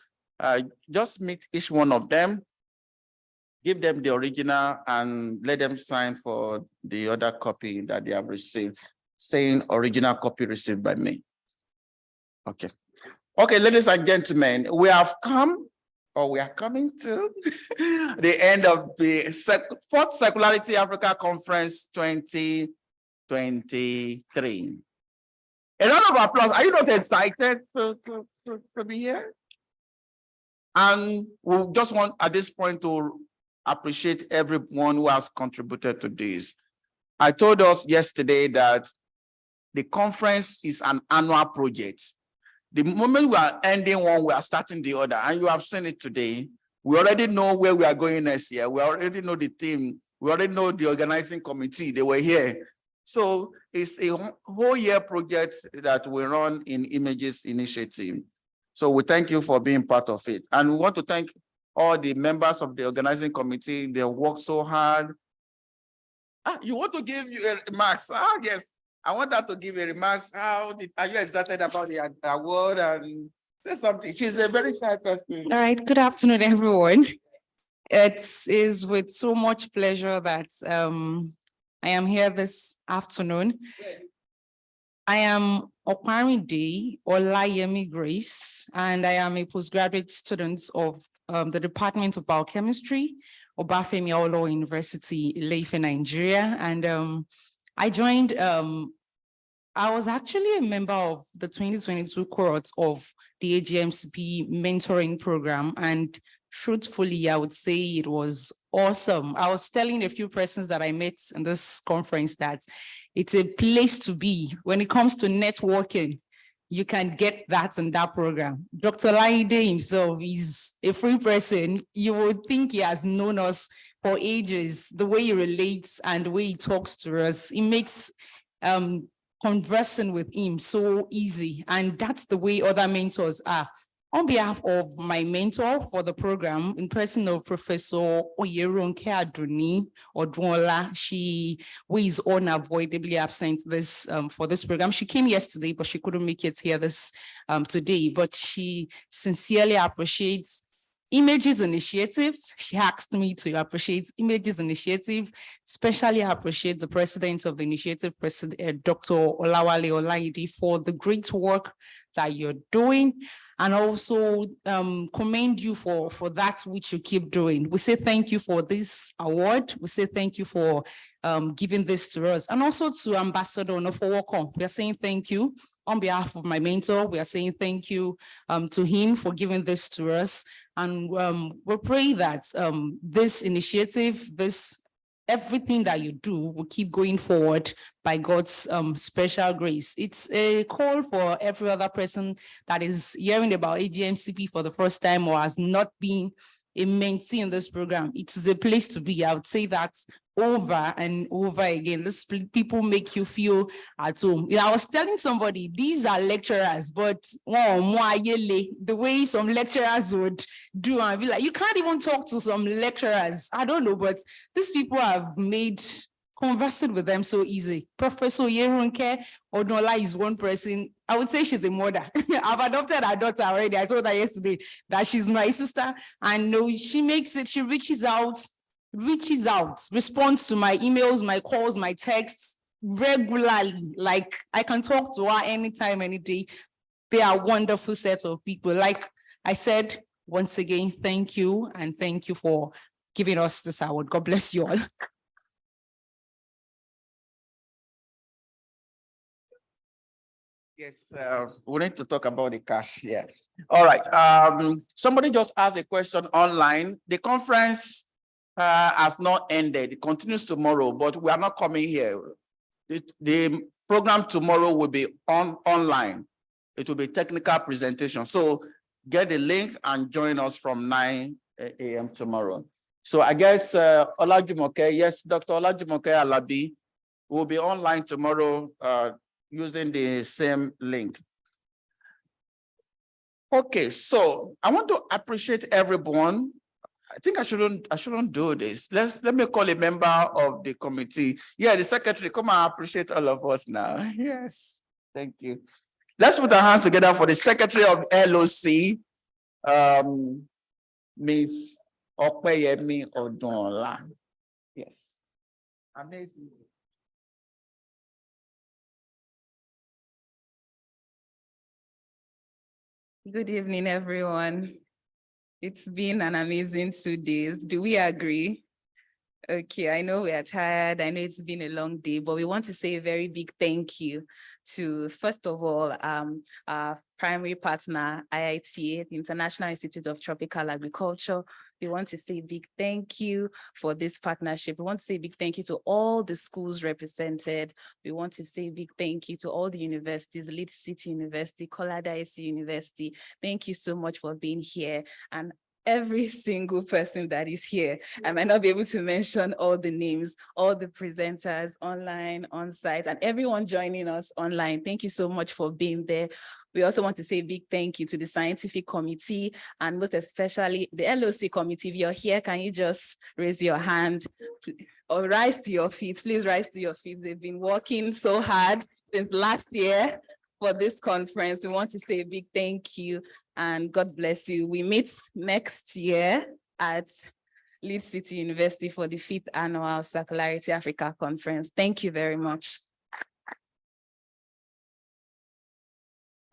just meet each one of them. Give them the original and let them sign for the other copy that they have received, saying original copy received by me. Okay. Okay, ladies and gentlemen, we have come, or we are coming to the end of the 4th Circularity Africa Conference 2023. A round of applause. Are you not excited to be here? And we just want at this point to appreciate everyone who has contributed to this. I told us yesterday that the conference is an annual project. The moment we are ending one, we are starting the other, and you have seen it today. We already know where we are going next year. We already know the team. We already know the organizing committee. They were here. So it's a whole year project that we run in Images Initiative. So we thank you for being part of it. And we want to thank all the members of the organizing committee. They worked so hard. You want to give you a remarks? Yes. I want her to give a remarks. Are you excited about the award? And say something. She's a very shy person. All right. Good afternoon, everyone. It is with so much pleasure that I am here this afternoon. I am Okparinde Olayemi Grace, and I am a postgraduate student of the Department of Biochemistry, Obafemi Awolowo University, Ile-Ife, Nigeria. And I joined, I was actually a member of the 2022 cohort of the AGMCP mentoring program. And truthfully, I would say it was awesome. I was telling a few persons that I met in this conference that it's a place to be when it comes to networking. you can get that in that program. Dr. Laide himself is a free person. You would think he has known us for ages. The way he relates and the way he talks to us, it makes conversing with him so easy. And that's the way other mentors are. On behalf of my mentor for the program, in person of Professor Oyeronke Aduni Odwola, she is unavoidably absent for this program. She came yesterday, but she couldn't make it here today. But she sincerely appreciates Images Initiatives. She asked me to appreciate Images Initiative, especially appreciate the president of the initiative, Dr. Olawale Olaide, for the great work that you're doing, and also commend you for that which you keep doing. We say thank you for this award. We say thank you for giving this to us, and also to Ambassador Onofowoko. We are saying thank you on behalf of my mentor. We are saying thank you to him for giving this to us. And we pray that this initiative, everything that you do will keep going forward by God's special grace. It's a call for every other person that is hearing about AGMCP for the first time or has not been a mentee in this program. It is a place to be. I would say that over and over again. This people make you feel at home. I was telling somebody, these are lecturers, but the way some lecturers would do, and be like, you can't even talk to some lecturers. I don't know, but these people have made conversing with them so easy. Professor Yeronke Odola is one person. I would say she's a mother. I've adopted her daughter already. I told her yesterday that she's my sister, and she makes it, she reaches out, responds to my emails, my calls, my texts regularly. Like, I can talk to her anytime, any day. They are a wonderful set of people. Like I said, once again, thank you, and thank you for giving us this award. God bless you all. Yes, we need to talk about the cash here. All right. Somebody just asked a question online. The conference has not ended. It continues tomorrow, but we are not coming here. The program tomorrow will be online. It will be technical presentation. So get the link and join us from 9 a.m. tomorrow. So I guess Olajumoke, yes, Dr. Olajumoke Alabi will be online tomorrow using the same link. Okay, so I want to appreciate everyone. I think I shouldn't do this. Let me call a member of the committee. Yeah, the secretary, come and appreciate all of us now. Yes, thank you. Let's put our hands together for the secretary of LOC, Ms. Opeyemi Odola. Yes. Amazing. Good evening, everyone. It's been an amazing 2 days. Do we agree? Okay, I know we are tired. I know it's been a long day, but we want to say a very big thank you to, first of all, our primary partner, IITA, the International Institute of Tropical Agriculture. We want to say a big thank you for this partnership. We want to say a big thank you to all the schools represented. We want to say a big thank you to all the universities, Lead City University, Colada IC University. Thank you so much for being here. And every single person that is here. I might not be able to mention all the names, all the presenters online, on site, and everyone joining us online. Thank you so much for being there. We also want to say a big thank you to the scientific committee, and most especially the LOC committee. If you're here, can you just raise your hand or rise to your feet? Please rise to your feet. They've been working so hard since last year for this conference. We want to say a big thank you and God bless you. We meet next year at Lead City University for the 5th annual Circularity Africa Conference. Thank you very much.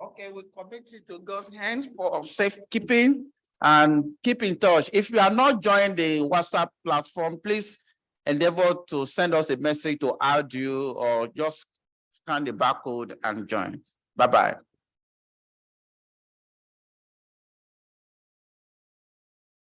Okay, we commit it to God's hand for safekeeping and keep in touch. If you are not joining the WhatsApp platform, please endeavor to send us a message to add you or just scan the barcode and join. Bye-bye.